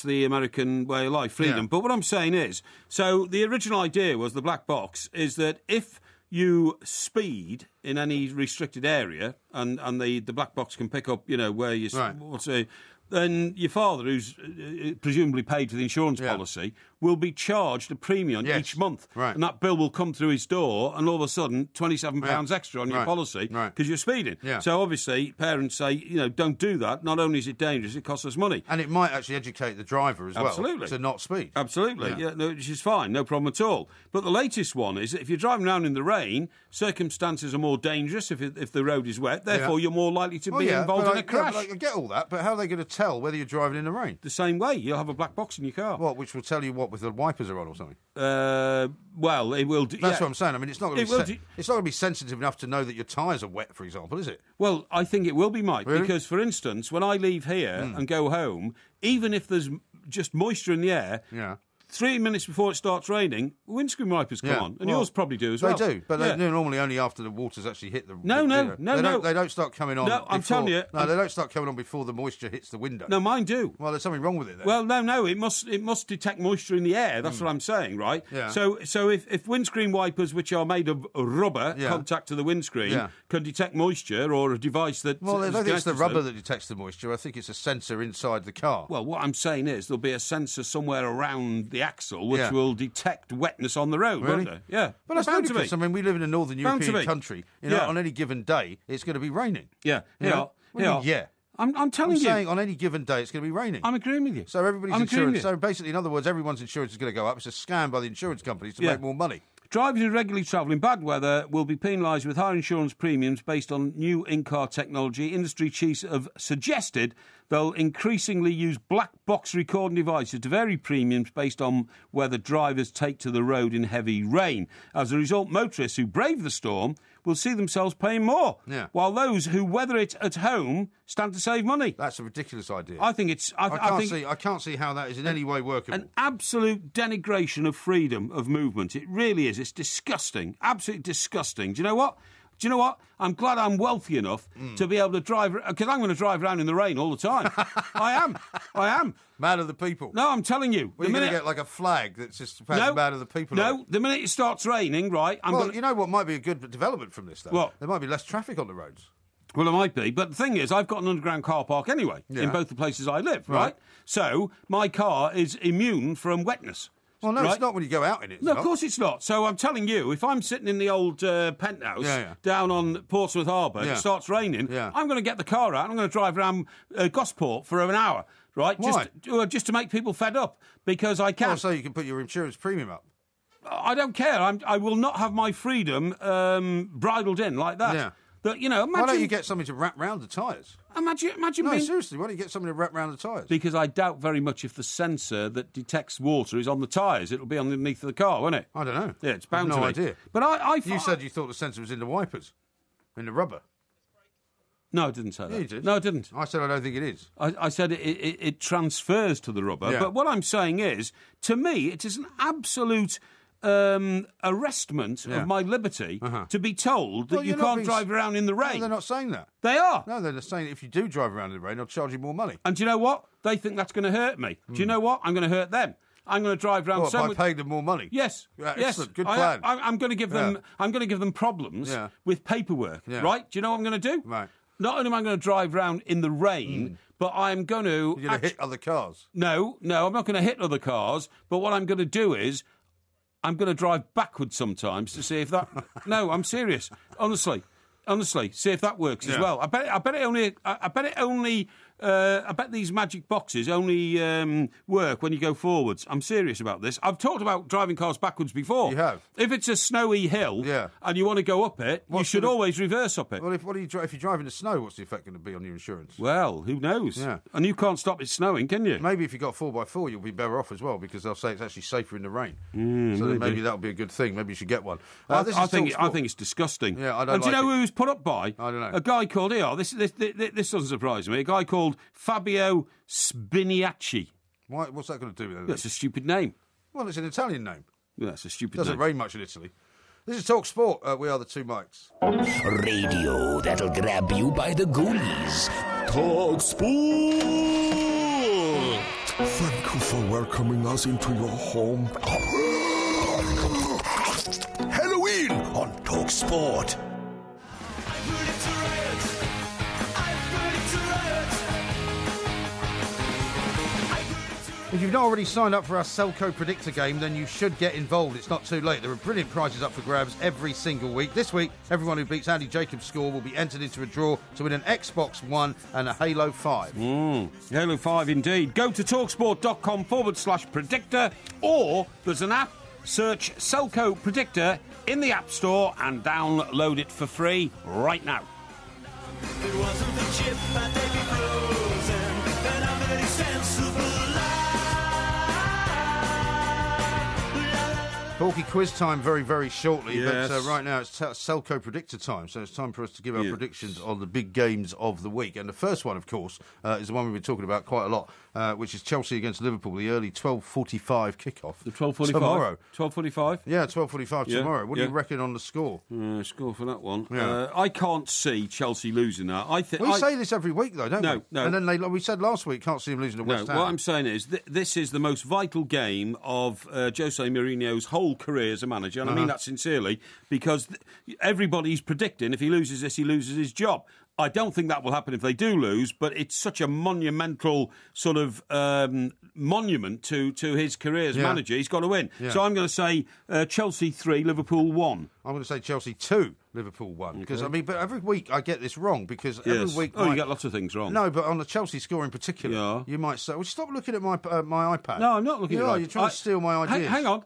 the American way of life, freedom. Yeah. But what I'm saying is, so the original idea was the black box is that if you speed in any restricted area and the black box can pick up, where you... Right. Then your father, who's presumably paid for the insurance policy, will be charged a premium each month. Right. And that bill will come through his door, and all of a sudden, £27 extra on your policy because you're speeding. Yeah. So obviously, parents say, don't do that. Not only is it dangerous, it costs us money. And it might actually educate the driver as well to not speed. Absolutely, which is fine, no problem at all. But the latest one is that if you're driving around in the rain, circumstances are more dangerous if the road is wet. Therefore, you're more likely to be involved in a crash. I get all that, but how are they going to tell whether you're driving in the rain? The same way. You'll have a black box in your car. What, which will tell you what, with the wipers are on or something? Well, it will... That's what I'm saying. I mean, it's not going to be sensitive enough to know that your tyres are wet, for example, is it? Well, I think it will be, Mike, really? Because, for instance, when I leave here and go home, even if there's just moisture in the air... 3 minutes before it starts raining, windscreen wipers come on. And yours probably do as well. They do, but they do normally only after the water's actually hit the... No. They don't start coming on... No, I'm telling you... No, they don't start coming on before the moisture hits the window. No, mine do. Well, there's something wrong with it then. Well, no, it must detect moisture in the air. That's what I'm saying, right? Yeah. So if windscreen wipers, which are made of rubber, contact to the windscreen, can detect moisture, or a device that... Well, I don't think it's the rubber that detects the moisture. I think it's a sensor inside the car. Well, what I'm saying is there'll be a sensor somewhere around the axle which will detect wetness on the road, won't there? Yeah. But that's ludicrous. I mean, we live in a northern European country. On any given day, it's going to be raining. Yeah. I'm telling you. I'm saying on any given day it's going to be raining. I'm agreeing with you. So everybody's insurance... So basically, in other words, everyone's insurance is going to go up. It's a scam by the insurance companies to make more money. Drivers who regularly travel in bad weather will be penalised with higher insurance premiums based on new in-car technology. Industry chiefs have suggested they'll increasingly use black box recording devices to vary premiums based on whether drivers take to the road in heavy rain. As a result, motorists who brave the storm will see themselves paying more, while those who weather it at home stand to save money. That's a ridiculous idea. I think it's... I can't see how that is in any way workable. An absolute denigration of freedom of movement. It really is. It's disgusting. Absolutely disgusting. Do you know what? Do you know what? I'm glad I'm wealthy enough to be able to drive, because I'm going to drive around in the rain all the time. I am. Man of the people. No, I'm telling you. Well, you're going to get like a flag that's just man of the people. No, the minute it starts raining, right, you know what might be a good development from this, though? What? There might be less traffic on the roads. Well, it might be, but the thing is, I've got an underground car park anyway, in both the places I live, right? So my car is immune from wetness. Well, no, it's not when you go out in it. No, of course it's not. So I'm telling you, if I'm sitting in the old penthouse down on Portsmouth Harbour, it starts raining, I'm going to get the car out, I'm going to drive around Gosport for an hour, right? Why? Just to make people fed up, because I can. Oh, so you can put your insurance premium up. I don't care. I will not have my freedom bridled in like that. Yeah. But, imagine... Why don't you get something to wrap round the tyres? Imagine No, being... seriously, why don't you get something to wrap round the tyres? Because I doubt very much if the sensor that detects water is on the tyres. It'll be underneath the car, won't it? I don't know. Yeah, it's bound to be. No idea. But You said you thought the sensor was in the wipers, in the rubber. No, I didn't say that. Yeah, you did. No, I didn't. I said I don't think it is. I said it transfers to the rubber. Yeah. But what I'm saying is, to me, it is an absolute... arrestment of my liberty to be told that you can't drive around in the rain. No, they're not saying that. They are. No, they're saying that if you do drive around in the rain, they'll charge you more money. And do you know what? They think that's going to hurt me. Do you know what? I'm going to hurt them. I'm going to drive around by paying them more money. Yes, yes. Excellent. Good plan. I'm going to give them. I'm going to give them problems with paperwork. Yeah. Right? Do you know what I'm going to do? Right. Not only am I going to drive around in the rain, but I'm going to. You're going to hit other cars. No, I'm not going to hit other cars. But what I'm going to do is, I'm going to drive backwards sometimes to see if that... No, I'm serious. Honestly, see if that works as well. I bet these magic boxes only work when you go forwards. I'm serious about this. I've talked about driving cars backwards before. You have. If it's a snowy hill and you want to go up it, you should always reverse up it. Well, if you drive in the snow, what's the effect going to be on your insurance? Well, who knows? Yeah. And you can't stop it snowing, can you? Maybe if you got 4x4, you'll be better off as well, because they'll say it's actually safer in the rain. So maybe that'll be a good thing. Maybe you should get one. I think it's disgusting. Yeah, I don't and do you know who was put up by? I don't know. A guy called this doesn't surprise me. A guy called Fabio Spiniacci. What's that going to do with it? That's a stupid name. Well, it's an Italian name. Yeah, that's a stupid name. Doesn't rain much in Italy. This is Talk Sport. We are the two mics. Radio that'll grab you by the goonies. Talk Sport. Thank you for welcoming us into your home. Halloween on Talk Sport. If you've not already signed up for our Selco Predictor game, then you should get involved. It's not too late. There are brilliant prizes up for grabs every single week. This week, everyone who beats Andy Jacobs' score will be entered into a draw to win an Xbox One and a Halo 5. Halo 5 indeed. Go to talksport.com/predictor, or there's an app. Search Selco Predictor in the App Store and download it for free right now. It wasn't the chip that they be frozen, then I'm very sensible. Porky Quiz time very, very shortly, yes. But right now it's Selco Predictor time, so it's time for us to give our predictions on the big games of the week. And the first one, of course, is the one we've been talking about quite a lot, which is Chelsea against Liverpool, the early 12:45 kickoff. The 12:45? Tomorrow. 12:45? Yeah, 12:45 tomorrow. What do you reckon on the score? Score for that one? Yeah. I can't see Chelsea losing that. We say this every week, though, don't we? No. And then we said last week, can't see them losing to West Ham. What I'm saying is, this is the most vital game of Jose Mourinho's whole career as a manager, and I mean that sincerely, because everybody's predicting if he loses this, he loses his job. I don't think that will happen if they do lose, but it's such a monumental sort of monument to his career as manager. He's got to win. Yeah. So I'm going to say Chelsea 3, Liverpool 1. I'm going to say Chelsea 2, Liverpool 1. Because, but every week I get this wrong, because every week... you get lots of things wrong. No, but on the Chelsea score in particular, you might say, well, stop looking at my iPad. No, I'm not looking at it. You're trying to steal my ideas. Hang on.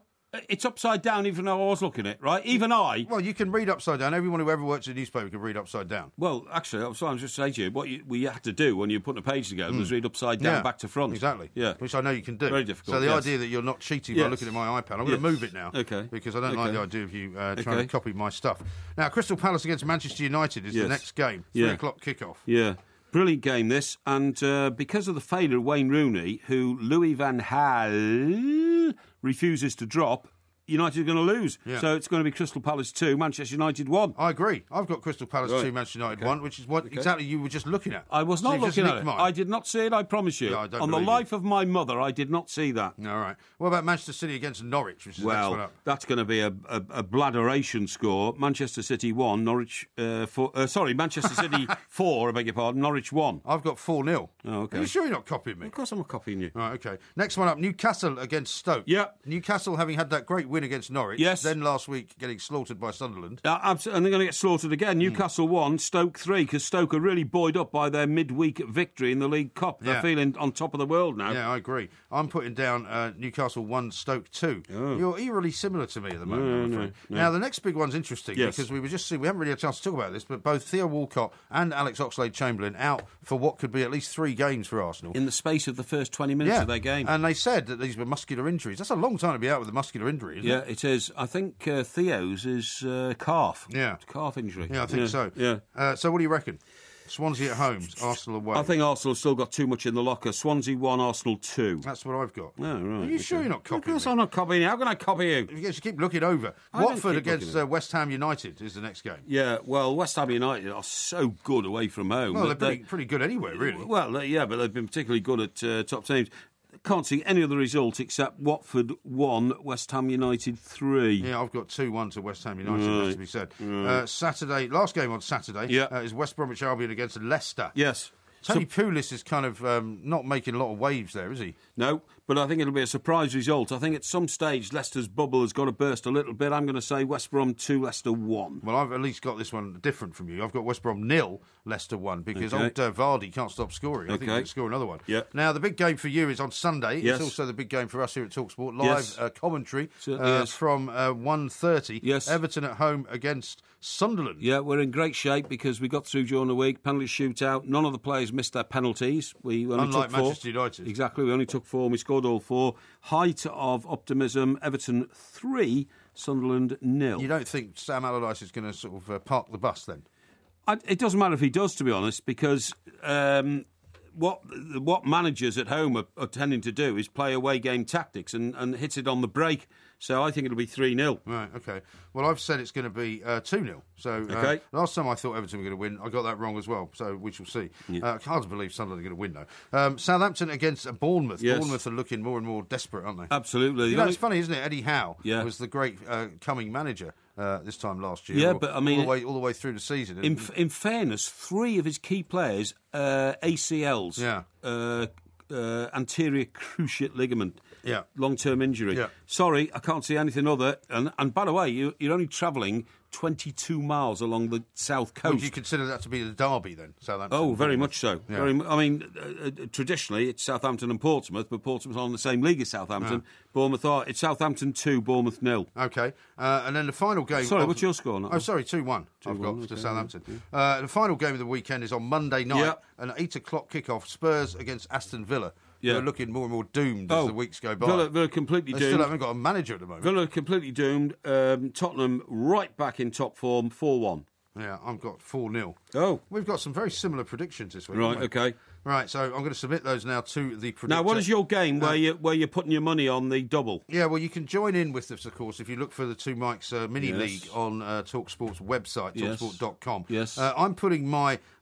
It's upside down, even though I was looking at it, right? Even I... Well, you can read upside down. Everyone who ever works in a newspaper can read upside down. Well, actually, I was just saying to you, what we had to do when you're putting a page together was read upside down, back to front. Exactly. Yeah. Which I know you can do. Very difficult. So the idea that you're not cheating by looking at my iPad, I'm going to move it now. Okay. Because I don't like the idea of you trying to copy my stuff. Now, Crystal Palace against Manchester United is the next game. 3 o'clock kickoff. Yeah. Brilliant game, this. And because of the failure of Wayne Rooney, who Louis van Gaal refuses to drop, United are going to lose. Yeah. So it's going to be Crystal Palace 2, Manchester United 1. I agree. I've got Crystal Palace 2, Manchester United 1, which is what exactly you were just looking at. I was not looking at it. I did not see it, I promise you. No, I don't On the believe life of my mother, I did not see that. All right. What about Manchester City against Norwich, which is the next one up? That's going to be a bladderation score. Manchester City 1, Norwich... Manchester City 4, I beg your pardon, Norwich 1. I've got 4-0. Oh, OK. Are you sure you're not copying me? Of course I'm not copying you. Right, OK. Next one up, Newcastle against Stoke. Yep. Newcastle having had that great win against Norwich. Yes. Then last week getting slaughtered by Sunderland. Absolutely, and they're going to get slaughtered again. Newcastle 1, Stoke 3, because Stoke are really buoyed up by their midweek victory in the League Cup. They're feeling on top of the world now. Yeah, I agree. I'm putting down Newcastle 1, Stoke 2. Oh. You're eerily similar to me at the moment, I'm afraid. No. Now, the next big one's interesting because we haven't really had a chance to talk about this, but both Theo Walcott and Alex Oxlade-Chamberlain out for what could be at least 3 games for Arsenal. In the space of the first 20 minutes of their game. And they said that these were muscular injuries. That's a long time to be out with a muscular injury, isn't it? It is. I think Theo's is calf. Yeah. Calf injury. Yeah, I think so. Yeah. So what do you reckon? Swansea at home, Arsenal away. I think Arsenal have still got too much in the locker. Swansea 1, Arsenal 2. That's what I've got. Oh, right. Are you sure you're not copying me? Of course I'm not copying you. How can I copy you? You just keep looking over. Watford against West Ham United is the next game. Yeah, well, West Ham United are so good away from home. Well, they're pretty good anywhere, really. Well, yeah, but they've been particularly good at top teams. Can't see any other result except Watford 1, West Ham United 3. Yeah, I've got 2-1 to West Ham United, that's to be said. Saturday, last game on Saturday is West Bromwich Albion against Leicester. Yes. Tony Pulis is kind of not making a lot of waves there, is he? No, but I think it'll be a surprise result. I think at some stage Leicester's bubble has got to burst a little bit. I'm going to say West Brom 2, Leicester 1. Well, I've at least got this one different from you. I've got West Brom 0, Leicester 1, because old Vardy can't stop scoring. I think he'll score another one. Yeah. Now, the big game for you is on Sunday. Yes. It's also the big game for us here at TalkSport. Live commentary from 1:30. Yes. Everton at home against Sunderland. Yeah, we're in great shape because we got through during the week. Penalty shootout. None of the players missed their penalties. We only Unlike took 4. Manchester United. Exactly, we only took 4 and we scored all 4. Height of optimism, Everton 3, Sunderland 0. You don't think Sam Allardyce is going to sort of park the bus then? It doesn't matter if he does, to be honest, because what managers at home are tending to do is play away game tactics and hit it on the break. So I think it'll be 3-0. Right, OK. Well, I've said it's going to be 2-0. So last time I thought Everton were going to win, I got that wrong as well. So we shall see. Hard to believe Sunderland are going to win, though. Southampton against Bournemouth. Yes. Bournemouth are looking more and more desperate, aren't they? Absolutely. You know, it's funny, isn't it? Eddie Howe was the great coming manager this time last year. Yeah, but I mean... all the way through the season. In fairness, 3 of his key players, ACLs. Yeah. Anterior cruciate ligament. Yeah. Long-term injury. Yeah. Sorry, I can't see anything other. And by the way, you're only travelling 22 miles along the south coast. Would you consider that to be the derby then, Southampton? Oh, very much so. Yeah. Traditionally it's Southampton and Portsmouth, but Portsmouth are on the same league as Southampton. Bournemouth are. It's Southampton 2, Bournemouth 0. OK. And then the final game... Sorry, what's your score? Oh, sorry, 2-1 I've got to Southampton. The final game of the weekend is on Monday night, an 8 o'clock kickoff, Spurs against Aston Villa. They're looking more and more doomed as the weeks go by. Villa completely doomed. They still haven't got a manager at the moment. Villa completely doomed. Tottenham right back in top form, 4-1. Yeah, I've got 4-0. Oh. We've got some very similar predictions this week. Right, OK. Right, so I'm going to submit those now to the predictor. Now, what is your game where you're putting your money on the double? Yeah, well, you can join in with this, of course, if you look for the Two Mikes mini-league on TalkSport's website, talksport.com. Yes. I'm putting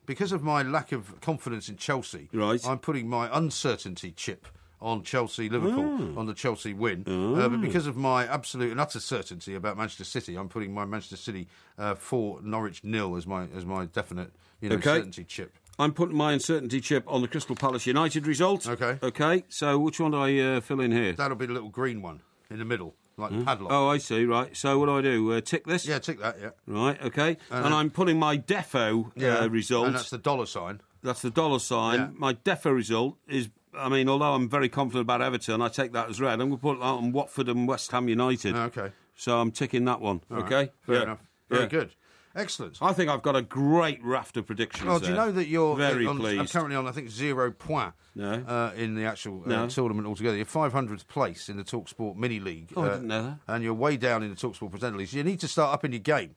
because of my lack of confidence in Chelsea, I'm putting my uncertainty chip on Chelsea-Liverpool, on the Chelsea win. But because of my absolute and utter certainty about Manchester City, I'm putting my Manchester City 4, Norwich 0 as my definite certainty chip. I'm putting my uncertainty chip on the Crystal Palace United result. OK, so which one do I fill in here? That'll be the little green one in the middle, like the padlock. Oh, I see, right. So what do? Tick this? Yeah, tick that, yeah. Right, OK. And I'm putting my defo result. And that's the dollar sign. That's the dollar sign. Yeah. My defo result is... I mean, although I'm very confident about Everton, I take that as red. I'm going to put that on Watford and West Ham United. OK. So I'm ticking that one, OK? Right. Fair enough. Very good. Excellent. I think I've got a great raft of predictions. Well, do you know that you're very pleased? I'm currently on, I think, 0 points in the actual tournament altogether. You're 500th place in the TalkSport Mini League. Oh, I didn't know that. And you're way down in the TalkSport Presenter League. So you need to start up in your game.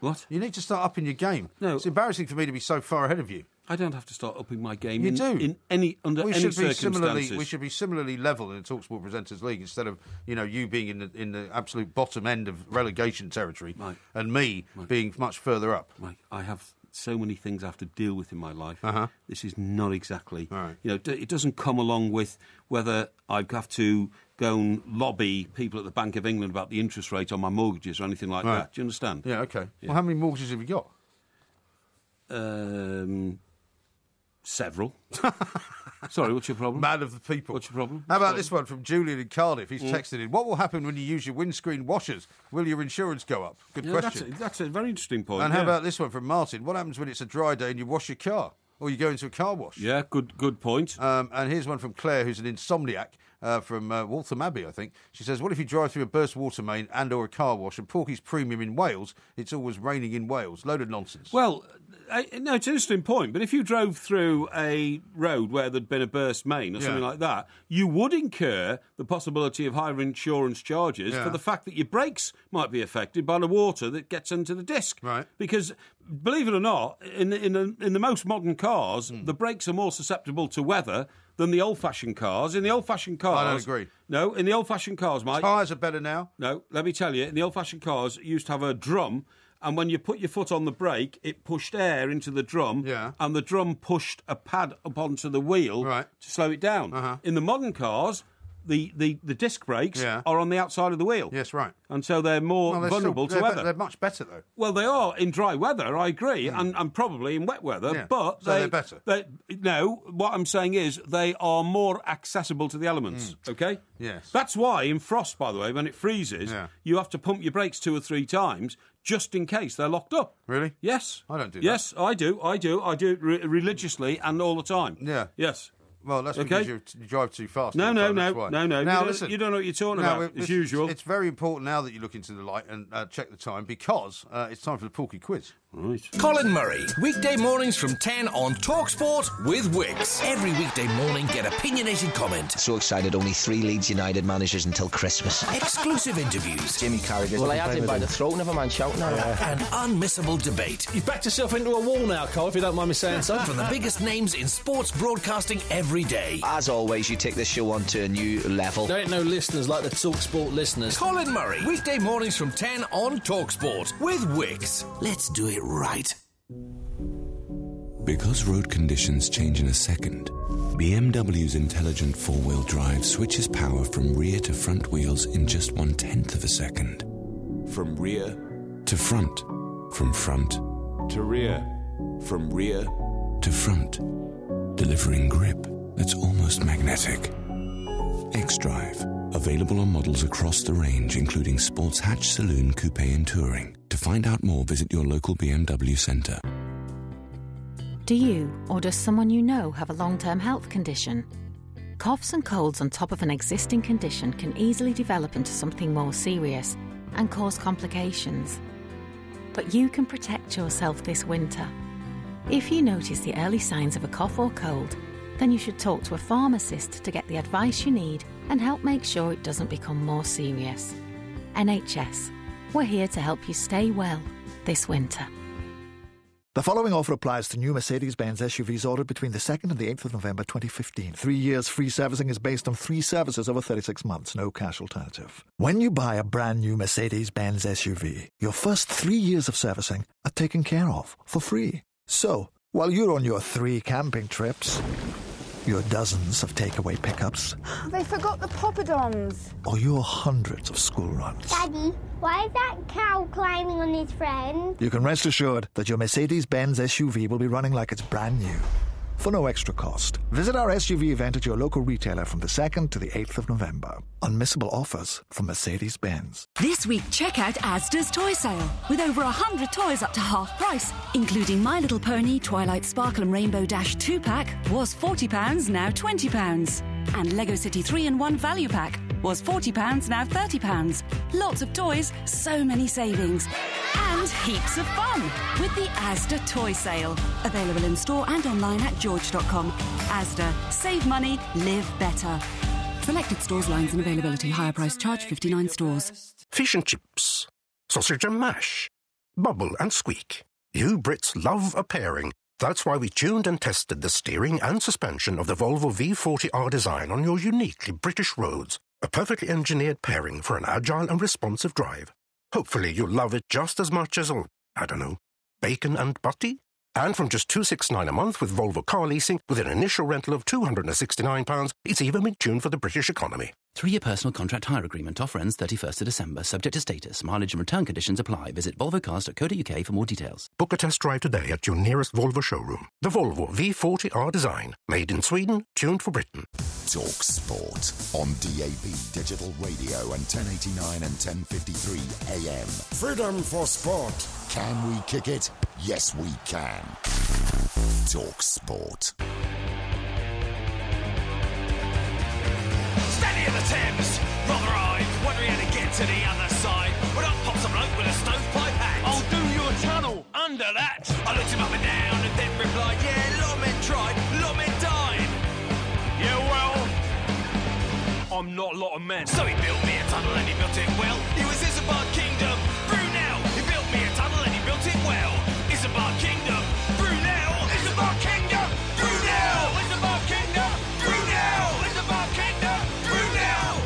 What? You need to start up in your game. No. It's embarrassing for me to be so far ahead of you. I don't have to start upping my game You in, do. in any under any circumstances. We should be similarly level in the TalkSport Presenters League instead of you being in the absolute bottom end of relegation territory, Mike, and me being much further up. Mike, I have so many things I have to deal with in my life. This is not exactly. Right. It doesn't come along with whether I have to go and lobby people at the Bank of England about the interest rate on my mortgages or anything like that. Do you understand? Yeah. Okay. Yeah. Well, how many mortgages have you got? Several. Sorry, what's your problem? Man of the people. What's your problem? How about this one from Julian in Cardiff? He's texted in. What will happen when you use your windscreen washers? Will your insurance go up? Good question. That's a very interesting point. And how about this one from Martin? What happens when it's a dry day and you wash your car? Or you go into a car wash? Yeah, good point. And here's one from Claire, who's an insomniac from Waltham Abbey, I think. She says, what if you drive through a burst water main and or a car wash and Porky's Premium in Wales, it's always raining in Wales? Load of nonsense. Well, no, it's an interesting point, but if you drove through a road where there'd been a burst main or something like that, you would incur the possibility of higher insurance charges for the fact that your brakes might be affected by the water that gets into the disc. Right. Because, believe it or not, in the most modern cars, the brakes are more susceptible to weather than the old-fashioned cars. In the old-fashioned cars... I don't agree. No, in the old-fashioned cars, Mike... Tyres are better now? No, let me tell you, in the old-fashioned cars, you used to have a drum, and when you put your foot on the brake, it pushed air into the drum, and the drum pushed a pad up onto the wheel to slow it down. In the modern cars... The disc brakes are on the outside of the wheel. Yes, right. And so they're more vulnerable to weather. They're much better, though. Well, they are in dry weather, I agree, and probably in wet weather, but they're better. No, what I'm saying is they are more accessible to the elements, OK? Yes. That's why in frost, by the way, when it freezes, you have to pump your brakes 2 or 3 times just in case they're locked up. Really? Yes. I don't do that. Yes, I do. I do it religiously and all the time. Yeah. Yes. Well, that's because you drive too fast. No. Now, Listen, you don't know what you're talking about, as usual. It's very important now that you look into the light and check the time because it's time for the Porky Quiz. Right. Colin Murray, weekday mornings from 10 on TalkSport with Wix. Every weekday morning, get opinionated comment. So excited, only 3 Leeds United managers until Christmas. Exclusive interviews. Jimmy Carragher. Well, I had him by the throat, never mind shouting at him. And unmissable debate. You've backed yourself into a wall now, Cole, if you don't mind me saying so. From the biggest names in sports broadcasting every day. As always, you take this show on to a new level. There ain't no listeners like the TalkSport listeners. Colin Murray, weekday mornings from 10 on TalkSport with Wix. Let's do it right. Because road conditions change in a second, BMW's intelligent four-wheel drive switches power from rear to front wheels in just 1/10 of a second. From rear to front. From front to rear. From rear to front. Delivering grip that's almost magnetic. X-Drive. Available on models across the range, including Sports Hatch, Saloon, Coupe and Touring. To find out more, visit your local BMW centre. Do you, or does someone you know, have a long-term health condition? Coughs and colds on top of an existing condition can easily develop into something more serious and cause complications. But you can protect yourself this winter. If you notice the early signs of a cough or cold, then you should talk to a pharmacist to get the advice you need and help make sure it doesn't become more serious. NHS, we're here to help you stay well this winter. The following offer applies to new Mercedes-Benz SUVs ordered between the 2nd and the 8th of November 2015. 3 years free servicing is based on 3 services over 36 months, no cash alternative. When you buy a brand new Mercedes-Benz SUV, your first 3 years of servicing are taken care of for free. So, while you're on your 3 camping trips, your dozens of takeaway pickups, They forgot the poppadoms. or your hundreds of school runs, Daddy, why is that cow climbing on his friend? you can rest assured that your Mercedes-Benz SUV will be running like it's brand new, for no extra cost. Visit our SUV event at your local retailer from the 2nd to the 8th of November. Unmissable offers from Mercedes-Benz. This week, check out Asda's toy sale, with over 100 toys up to half price, including My Little Pony, Twilight Sparkle and Rainbow Dash 2-pack, was £40, now £20. And Lego City 3-in-1 value pack was £40, now £30. Lots of toys, so many savings. And heaps of fun with the Asda toy sale. Available in store and online at george.com. Asda. Save money, live better. Selected stores, lines and availability. Higher price charge, 59 stores. Fish and chips, sausage and mash, bubble and squeak. You Brits love a pairing. That's why we tuned and tested the steering and suspension of the Volvo V40R design on your uniquely British roads. A perfectly engineered pairing for an agile and responsive drive. Hopefully you'll love it just as much as, I don't know, bacon and butty? And from just $269 a month with Volvo car leasing, with an initial rental of £269, it's even been tuned for the British economy. 3-year personal contract hire agreement. Offer ends 31st of December, subject to status. Mileage and return conditions apply. Visit volvocars.co.uk for more details. Book a test drive today at your nearest Volvo showroom. The Volvo V40R design. Made in Sweden, tuned for Britain. Talk Sport on DAB Digital Radio and 1089 and 1053 AM. Freedom for sport. Can we kick it? Yes, we can. Talk Sport. Standing in the Thames, rather eyed, wondering how to get to the other side. When up pops a bloke with a stovepipe hat. I'll do your tunnel under that. I looked him up and down and then replied, yeah, a lot of men tried, a lot of men died. Yeah, well, I'm not a lot of men. So he built me a tunnel and he built it well. He was Isambard Kingdom, Brunel. He built me a tunnel and he built it well. Isambard Kingdom, Brunel. Isambard Kingdom, Brunel. Isambard Kingdom, Brunel. Isambard Kingdom, Brunel.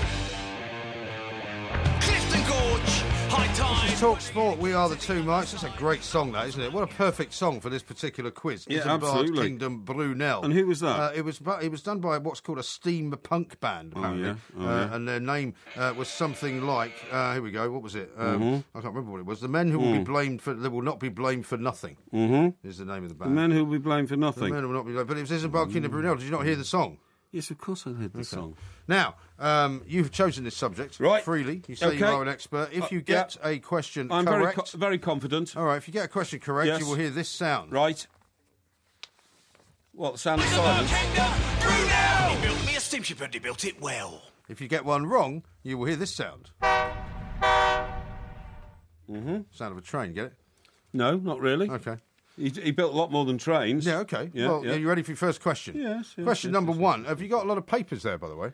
Clifton Gorge, High Tide. This is Talk Sport. We are the two mics. That's a great song, that, isn't it? What a perfect song for this particular quiz. Yeah, Isambard absolutely. Kingdom, Brunel. And who was that? It was done by what's called a steam punk band, apparently. Yeah. And their name was something like, here we go, what was it? I can't remember what it was. The Men Who Will Be Blamed for, They Will Not Be Blamed for Nothing, is the name of the band. The Men Who Will Be Blamed for The Nothing. Men Who Will Not Be Blamed. But it was Isambard Kingdom, Brunel. Did you not hear the song? Yes, of course I heard the song. Now, you've chosen this subject freely. You say you are an expert. If you get a question I'm correct... very confident. All right, if you get a question correct, you will hear this sound. Right. What, the sound of silence? He built me a steamship and he built it well. If you get one wrong, you will hear this sound. Sound of a train, get it? No, not really. Okay. He built a lot more than trains. Yeah, okay. Yeah, well, are you ready for your first question? Yes. Question number one. Have you got a lot of papers there, by the way?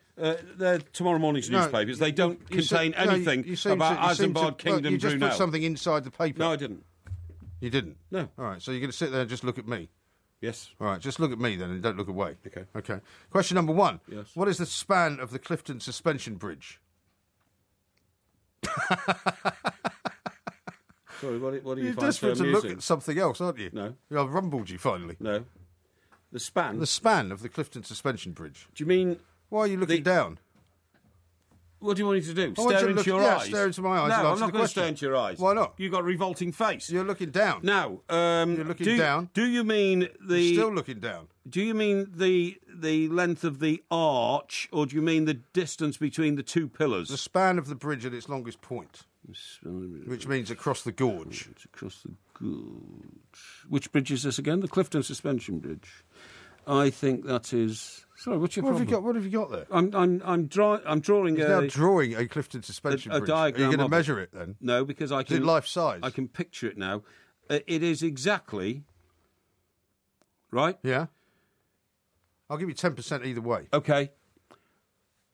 They're tomorrow morning's newspapers. They don't contain anything about Isambard Kingdom, you just Brunel. put something inside the paper. No, I didn't. You didn't? No. All right, so you're going to sit there and just look at me? Yes. All right, just look at me then and don't look away. Okay. Question number one. Yes. What is the span of the Clifton Suspension Bridge? Sorry, what are you You're finding so desperate to amusing? look at something else, aren't you? No. I've rumbled you finally. No. The span? The span of the Clifton Suspension Bridge. Do you mean... Why are you looking down? What do you want me to do? I want Stare you to into look- your yeah, eyes? stare into my eyes No, and I'm answer not the going to question. stare into your eyes. Why not? You've got a revolting face. You're looking down. Now, You're looking down. Do you mean the... You're still looking down. Do you mean the length of the arch, or do you mean the distance between the two pillars? The span of the bridge at its longest point, which means across the gorge. It's across the gorge. Which bridge is this again? The Clifton Suspension Bridge. I think that is... Sorry, what's your problem? What have you got there? I'm drawing He's now drawing a Clifton Suspension a Bridge. diagram. Are you going of to measure it then? No, because I can... Is it life size? I can picture it now. It is exactly... Right? Yeah. I'll give you 10% either way. Okay.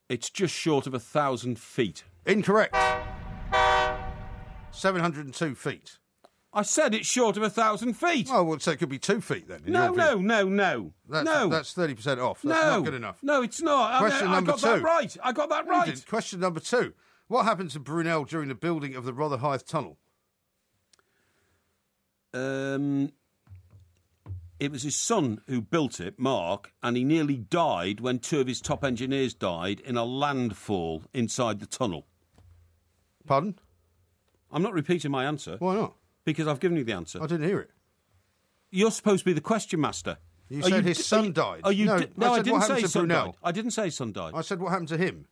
It's just short of 1,000 feet. Incorrect. 702 feet. I said it's short of 1,000 feet. Oh, well, so it could be 2 feet then. No. That's 30% off. That's not good enough. No, it's not. Question I number got two. that right. I got that right. You did. Question number two. What happened to Brunel during the building of the Rotherhithe Tunnel? It was his son who built it, Mark, and he nearly died when two of his top engineers died in a landfall inside the tunnel. Pardon? I'm not repeating my answer. Why not? Because I've given you the answer. I didn't hear it. You're supposed to be the question master. You said his son died. No, I said, didn't what say happened his to son Brunel? died. I didn't say his son died. I said what happened to him.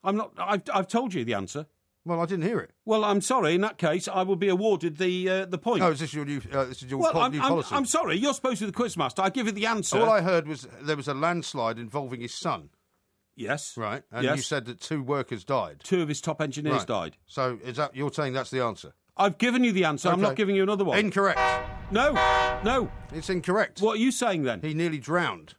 I've told you the answer. Well, I didn't hear it. Well, I'm sorry. In that case, I will be awarded the point. Oh, is this your new? This is your new policy. I'm sorry. You're supposed to be the quizmaster. I give you the answer. All I heard was there was a landslide involving his son. Yes. Right. And yes. you said that 2 workers died. 2 of his top engineers died. So is that you're saying that's the answer? I've given you the answer. Okay. I'm not giving you another one. Incorrect. No. It's incorrect. What are you saying then? He nearly drowned.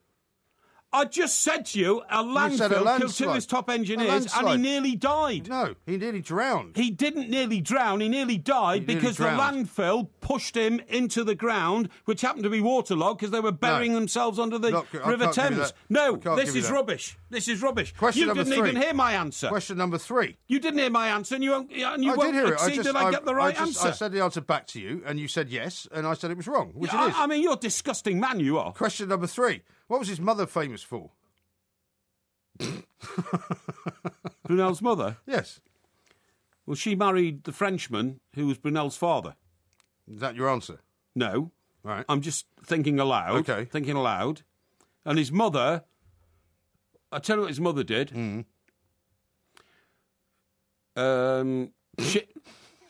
I just said to you, a landfill killed two of his top engineers and he nearly died. No, he nearly drowned. He didn't nearly drown, he nearly died because the landfill pushed him into the ground, which happened to be waterlogged because they were burying themselves under the River Thames. No, this is rubbish. This is rubbish. You didn't even hear my answer. Question number 3. You didn't hear my answer and you won't concede that I get the right answer. I said the answer back to you and you said yes and I said it was wrong, which it is. I mean, you're a disgusting man, you are. Question number 3. What was his mother famous for? Brunel's mother? Yes. Well, she married the Frenchman who was Brunel's father. Is that your answer? No. Right. I'm just thinking aloud. Okay. Thinking aloud. And his mother... I'll tell you what his mother did.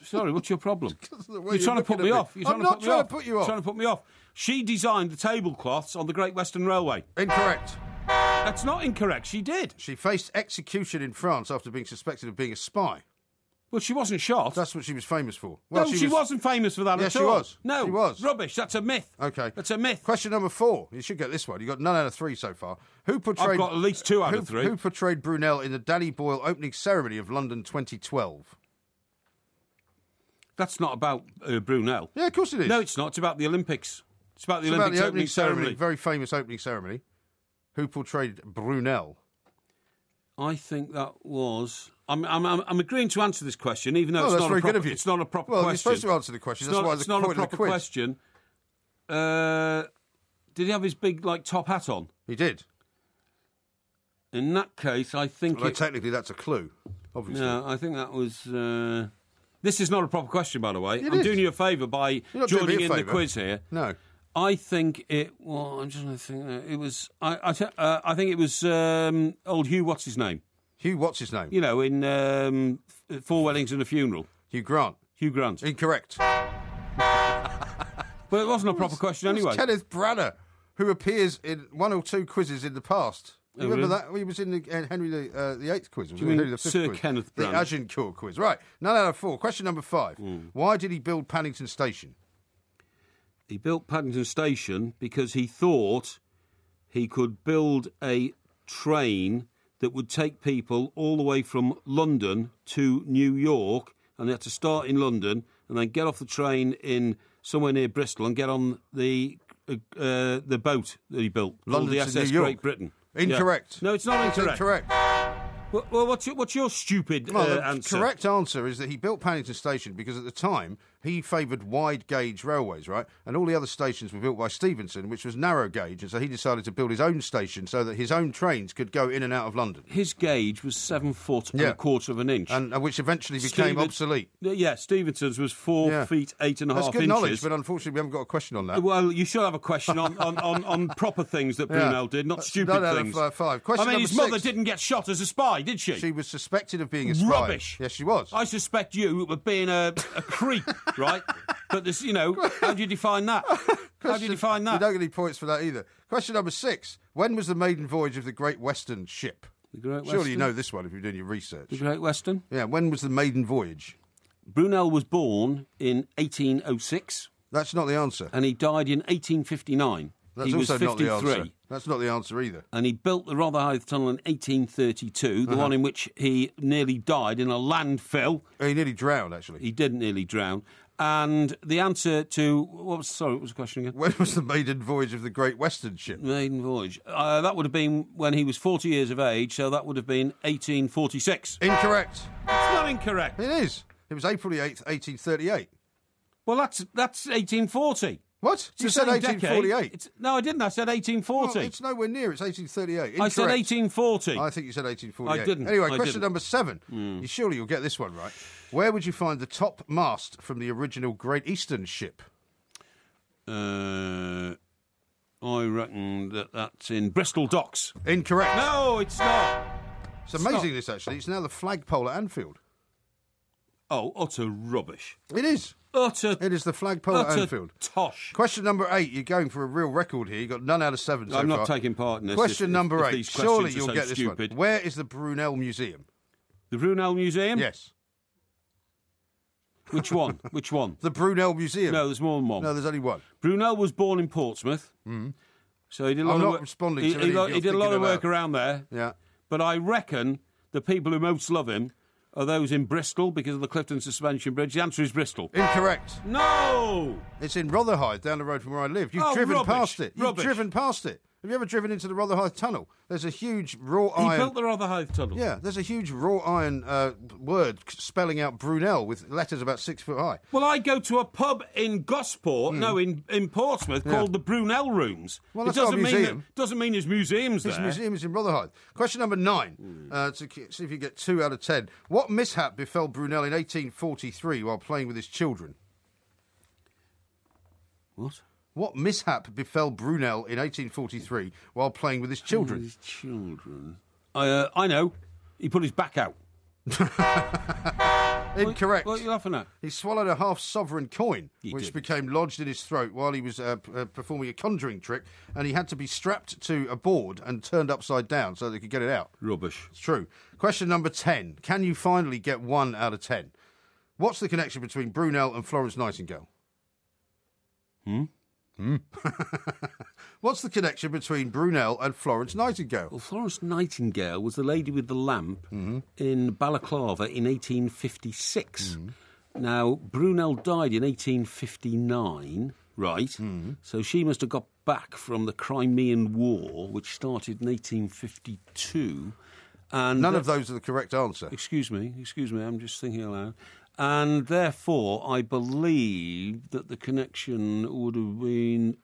Sorry, what's your problem? You're trying to put me off. I'm not trying to put you off. You're trying to put me off. She designed the tablecloths on the Great Western Railway. Incorrect. That's not incorrect. She did. She faced execution in France after being suspected of being a spy. Well, she wasn't shot. That's what she was famous for. Well, no, she wasn't famous for that at all. Yes, she was. No, she was. Rubbish. That's a myth. Okay. That's a myth. Question number 4. You should get this one. You got none out of 3 so far. Who portrayed? I've got at least 2 out of 3. Who portrayed Brunel in the Danny Boyle opening ceremony of London 2012? That's not about Brunel. Yeah, of course it is. No, it's not. It's about the Olympics. It's about the Olympics opening ceremony. Very famous opening ceremony. Who portrayed Brunel? I think that was... I'm agreeing to answer this question, even though it's not a proper question. Well, you're supposed to answer the question. That's why it's not a proper quiz. question. Did he have his big, top hat on? He did. In that case, I think... Well, technically, that's a clue, obviously. No, I think that was... This is not a proper question, by the way. I'm doing you a favour by joining in the quiz here. No. I think it... Well, I'm just going to think... It was... I think it was old Hugh What's-his-name. Hugh What's-his-name? You know, in 4 Weddings and a Funeral. Hugh Grant. Hugh Grant. Incorrect. But it wasn't a proper question anyway. It was Kenneth Branagh, who appears in 1 or 2 quizzes in the past. You remember that? He was in the Henry VIII quiz. Was Henry V Sir quiz? Kenneth Branagh. The Agincourt quiz. Right. None out of 4. Question number 5. Why did he build Paddington Station? He built Paddington Station because he thought he could build a train that would take people all the way from London to New York, and they had to start in London and then get off the train in somewhere near Bristol and get on the boat that he built, London called the SS Great Britain. Incorrect. Yeah. No, it's not incorrect. It's incorrect. Well, what's your stupid answer? The correct answer is that he built Paddington Station because at the time he favoured wide gauge railways, right? And all the other stations were built by Stevenson, which was narrow gauge, and so he decided to build his own station so that his own trains could go in and out of London. His gauge was 7 foot and a quarter of an inch, and which eventually became obsolete. Yeah, Stevenson's was 4 feet 8.5 inches. That's good knowledge, but unfortunately we haven't got a question on that. Well, you should have a question on proper things that Brunel did, not stupid things. Out of 5. Question his mother didn't get shot as a spy, did she? She was suspected of being a spy. Rubbish. Yes, she was. I suspect you of being a creep, right? But this, how do you define that? How do you define that? You don't get any points for that either. Question number 6. When was the maiden voyage of the Great Western ship? The Great Western? Surely you know this one if you're doing your research. The Great Western? Yeah, when was the maiden voyage? Brunel was born in 1806. That's not the answer. And he died in 1859. That's he also was 53. not the answer. That's not the answer either. And he built the Rotherhithe Tunnel in 1832, the one in which he nearly died in a landfill. He nearly drowned, actually. He didn't nearly drown. And the answer to... what was the question again? When was the maiden voyage of the Great Western ship? Maiden voyage. That would have been when he was 40 years of age, so that would have been 1846. Incorrect. It's not incorrect. It is. It was April the 8th, 1838. Well, that's 1840. What? You said 1848. No, I didn't. I said 1840. Well, it's nowhere near. It's 1838. Incorrect. I said 1840. I think you said 1848. I didn't. Anyway, question number 7. Surely you'll get this one right. Where would you find the top mast from the original Great Eastern ship? I reckon that's in Bristol Docks. Incorrect. No, it's not. It's amazing, this, actually. It's now the flagpole at Anfield. Oh, utter rubbish. It is. It is the flagpole at Anfield. Tosh. Question number 8. You're going for a real record here. You got none out of 7 so far. I'm not taking part in this. Question number 8. Surely you'll get this stupid. one. Where is the Brunel Museum? The Brunel Museum? Yes. Which one? Which one? The Brunel Museum. No, there's more than one. No, there's only one. Brunel was born in Portsmouth. So he did a lot of work. He did a lot of work around there. Yeah. But I reckon the people who most love him are those in Bristol because of the Clifton Suspension Bridge. The answer is Bristol. Incorrect. No! It's in Rotherhithe, down the road from where I live. You've driven past it. You've driven past it. Have you ever driven into the Rotherhithe Tunnel? There's a huge wrought iron... He built the Rotherhithe Tunnel? Yeah, there's a huge wrought iron word spelling out Brunel with letters about 6 foot high. Well, I go to a pub in Gosport, in Portsmouth, called the Brunel Rooms. Well, that's not a museum. Doesn't mean his museum's there. His museum is in Rotherhithe. Question number 9, to see if you get 2 out of 10. What mishap befell Brunel in 1843 while playing with his children? What? What mishap befell Brunel in 1843 while playing with his children? His children? I know. He put his back out. Incorrect. What are you laughing at? He swallowed a half-sovereign coin, which became lodged in his throat while he was performing a conjuring trick, and he had to be strapped to a board and turned upside down so they could get it out. Rubbish. It's true. Question number 10. Can you finally get 1 out of 10? What's the connection between Brunel and Florence Nightingale? What's the connection between Brunel and Florence Nightingale? Well, Florence Nightingale was the lady with the lamp in Balaclava in 1856. Now, Brunel died in 1859, right? So she must have got back from the Crimean War, which started in 1852. And none of those are the correct answer. Excuse me, I'm just thinking aloud. And therefore, I believe that the connection would have been...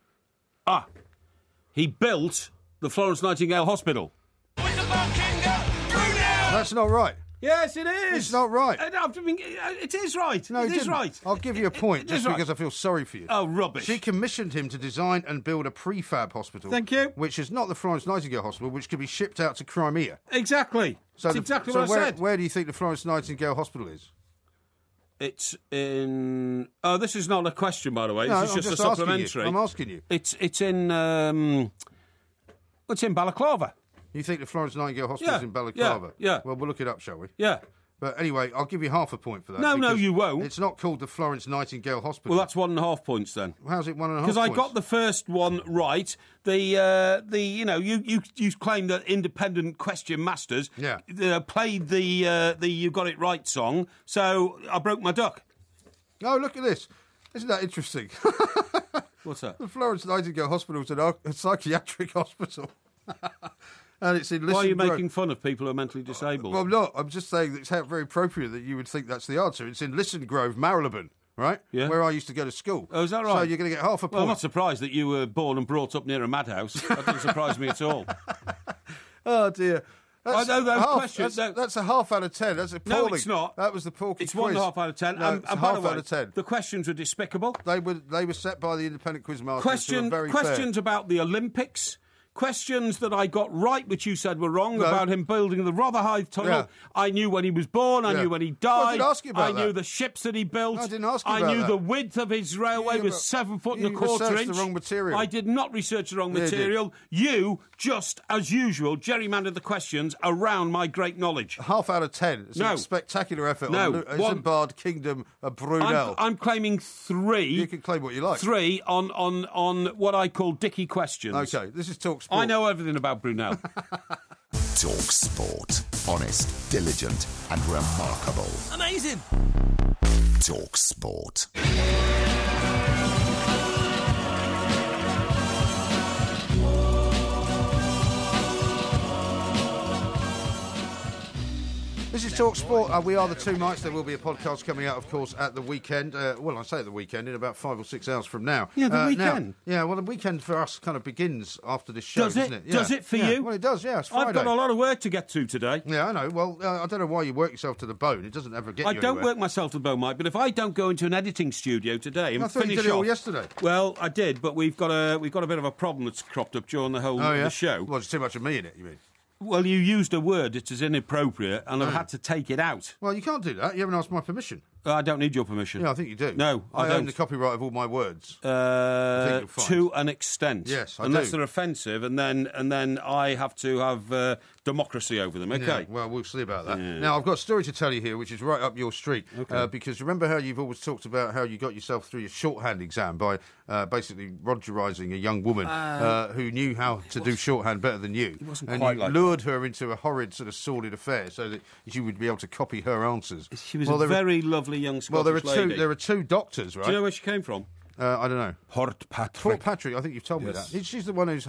he built the Florence Nightingale Hospital. That's not right. Yes, it is. It's not right. It is right. No, it is right. I'll give you a point just because I feel sorry for you. Oh, rubbish. She commissioned him to design and build a prefab hospital. Thank you. Which is not the Florence Nightingale Hospital, which could be shipped out to Crimea. Exactly. That's exactly what I said. Where do you think the Florence Nightingale Hospital is? It's in... Oh, this is not a question, by the way. No, this is just a supplementary. I'm asking you. It's in... it's in Balaclava. You think the Florence Nightingale Hospital is in Balaclava? Yeah. Well, we'll look it up, shall we? Yeah. But anyway, I'll give you half a point for that. No, you won't. It's not called the Florence Nightingale Hospital. Well, that's 1.5 points then. How's it 1.5 points? Because I got the first one right. You claim that independent question masters played the You Got It Right song, so I broke my duck. Oh, look at this. Isn't that interesting? What's that? The Florence Nightingale Hospital is a psychiatric hospital. And it's in Listen Why are you Grove. making fun of people who are mentally disabled? Well, I'm not. I'm just saying that it's very appropriate that you would think that's the answer. It's in Listen Grove, Marylebone, right? Yeah. Where I used to go to school. Oh, is that right? So you're going to get half a point. Well, I'm not surprised that you were born and brought up near a madhouse. That doesn't surprise me at all. Oh, dear. I know those questions. That's a half out of 10. That's appalling. No, it's not. That was the Porky Quiz. Quiz. It's 1.5 out of 10. No, and half by the way, out of 10. The questions were despicable. They were set by the independent quiz masters. Questions about the Olympics. Questions that I got right, which you said were wrong, about him building the Rotherhithe Tunnel. Yeah. I knew when he was born. I knew when he died. Well, I didn't ask you about that. I knew the ships that he built. I didn't ask you about that. I knew the width of his railway was 7 foot and a quarter inch. You researched the wrong material. I did not research the wrong material. You, just as usual, gerrymandered the questions around my great knowledge. Half out of 10. It's a spectacular effort on Isambard Kingdom of Brunel. I'm claiming 3. You can claim what you like. 3 on what I call Dickie questions. OK, this is Talk Sport. I know everything about Brunel. Talk Sport. Honest, diligent and remarkable. Amazing. Talk Sport. This is Talk Sport. We are the Two Mics. There will be a podcast coming out, of course, at the weekend. Well, I say at the weekend, in about 5 or 6 hours from now. Yeah, the weekend. Well, the weekend for us kind of begins after this show, doesn't it? Does it for you? Well, it does, yeah. It's Friday. I've got a lot of work to get to today. Yeah, I know. Well, I don't know why you work yourself to the bone. It doesn't ever get you anywhere. I don't work myself to the bone, Mike, but if I don't go into an editing studio today and I thought finish you did it all off... yesterday. Well, I did, but we've got a bit of a problem that's cropped up during the whole of the show. Well, there's too much of me in it, you mean? Well, you used a word that is inappropriate, and I've had to take it out. Well, you can't do that. You haven't asked my permission. I don't need your permission. Yeah, I think you do. No, I own don't. the copyright of all my words. To an extent. Yes, I Unless do. they're offensive, and then I have to have democracy over them. Okay. Yeah, well, we'll see about that. Yeah. Now, I've got a story to tell you here, which is right up your street. Okay. Because remember how you've always talked about how you got yourself through your shorthand exam by basically rogerising a young woman who knew how to do shorthand better than you. He wasn't and quite you like lured her into a horrid sort of sordid affair so that you would be able to copy her answers. She was a very lovely young Scottish lady. There are two doctors, right? Do you know where she came from? I don't know. Port Patrick. Port Patrick, I think you've told me that. She's the one whose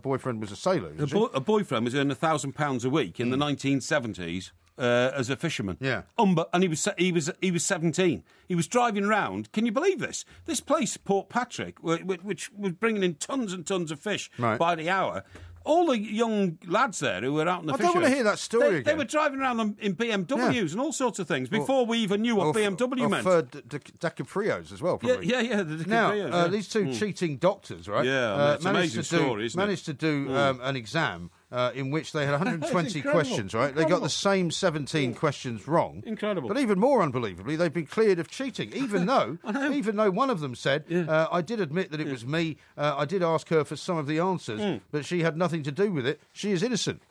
boyfriend was a sailor. A boyfriend was earning £1,000 a week in the 1970s as a fisherman. Yeah. And he was 17. He was driving around. Can you believe this? This place, Port Patrick, which was bringing in tons and tons of fish by the hour. All the young lads there who were out in the fishing. I don't want to hear that story again. They were driving around in BMWs and all sorts of things before we even knew what BMW meant. The Capr-ohs as well, probably. Yeah, the Capr-ohs. Now, these two cheating doctors, right? Yeah, it's an amazing story, isn't it? Managed to do an exam in which they had 120 questions, right? They got the same 17 questions wrong. Incredible. But even more unbelievably, they've been cleared of cheating, even though one of them said, I did admit that it was me, I did ask her for some of the answers, but she had nothing to do with it. She is innocent.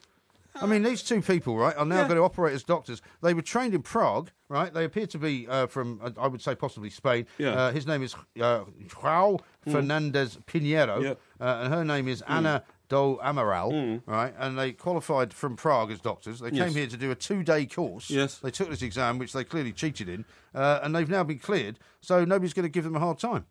I mean, these two people, right, are now going to operate as doctors. They were trained in Prague, right? They appear to be from, I would say, possibly Spain. Yeah. His name is João Fernandes Pinheiro, and her name is Ana do Amaral, right? And they qualified from Prague as doctors. They came here to do a 2-day course. Yes. They took this exam, which they clearly cheated in, and they've now been cleared, so nobody's going to give them a hard time.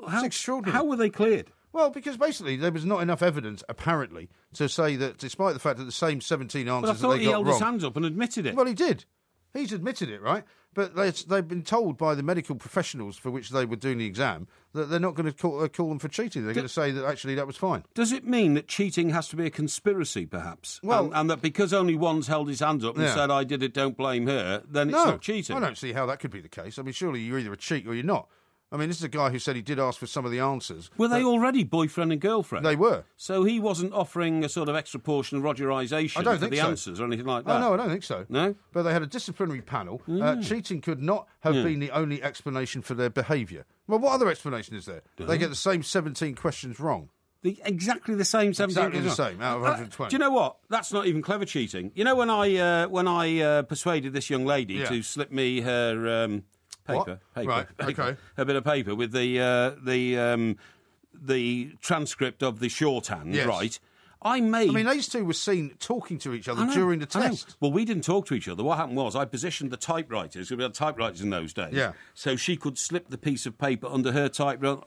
It's extraordinary. How were they cleared? Well, because basically there was not enough evidence, apparently, to say that despite the fact that the same 17 answers that they got wrong... But I thought he held his hands up and admitted it. Well, he did. He's admitted it, right? But they've been told by the medical professionals for which they were doing the exam that they're not going to call them for cheating. They're going to say that actually that was fine. Does it mean that cheating has to be a conspiracy, perhaps? Well, and that because only one's held his hands up and said, I did it, don't blame her, then it's not cheating? I don't see how that could be the case. I mean, surely you're either a cheat or you're not. I mean, this is a guy who said he did ask for some of the answers. Were they already boyfriend and girlfriend? They were. So he wasn't offering a sort of extra portion of Rogerisation for the answers or anything like that? Oh, no, I don't think so. No? But they had a disciplinary panel. Cheating could not have been the only explanation for their behaviour. Well, what other explanation is there? They get the same 17 questions wrong. Exactly the same 17 Exactly the same, out of 120. Do you know what? That's not even clever cheating. You know, when I persuaded this young lady to slip me her... Paper. Right, okay. A bit of paper with the transcript of the shorthand, right? I mean, these two were seen talking to each other during the test. Well, we didn't talk to each other. What happened was I positioned the typewriters, because we had typewriters in those days, so she could slip the piece of paper under her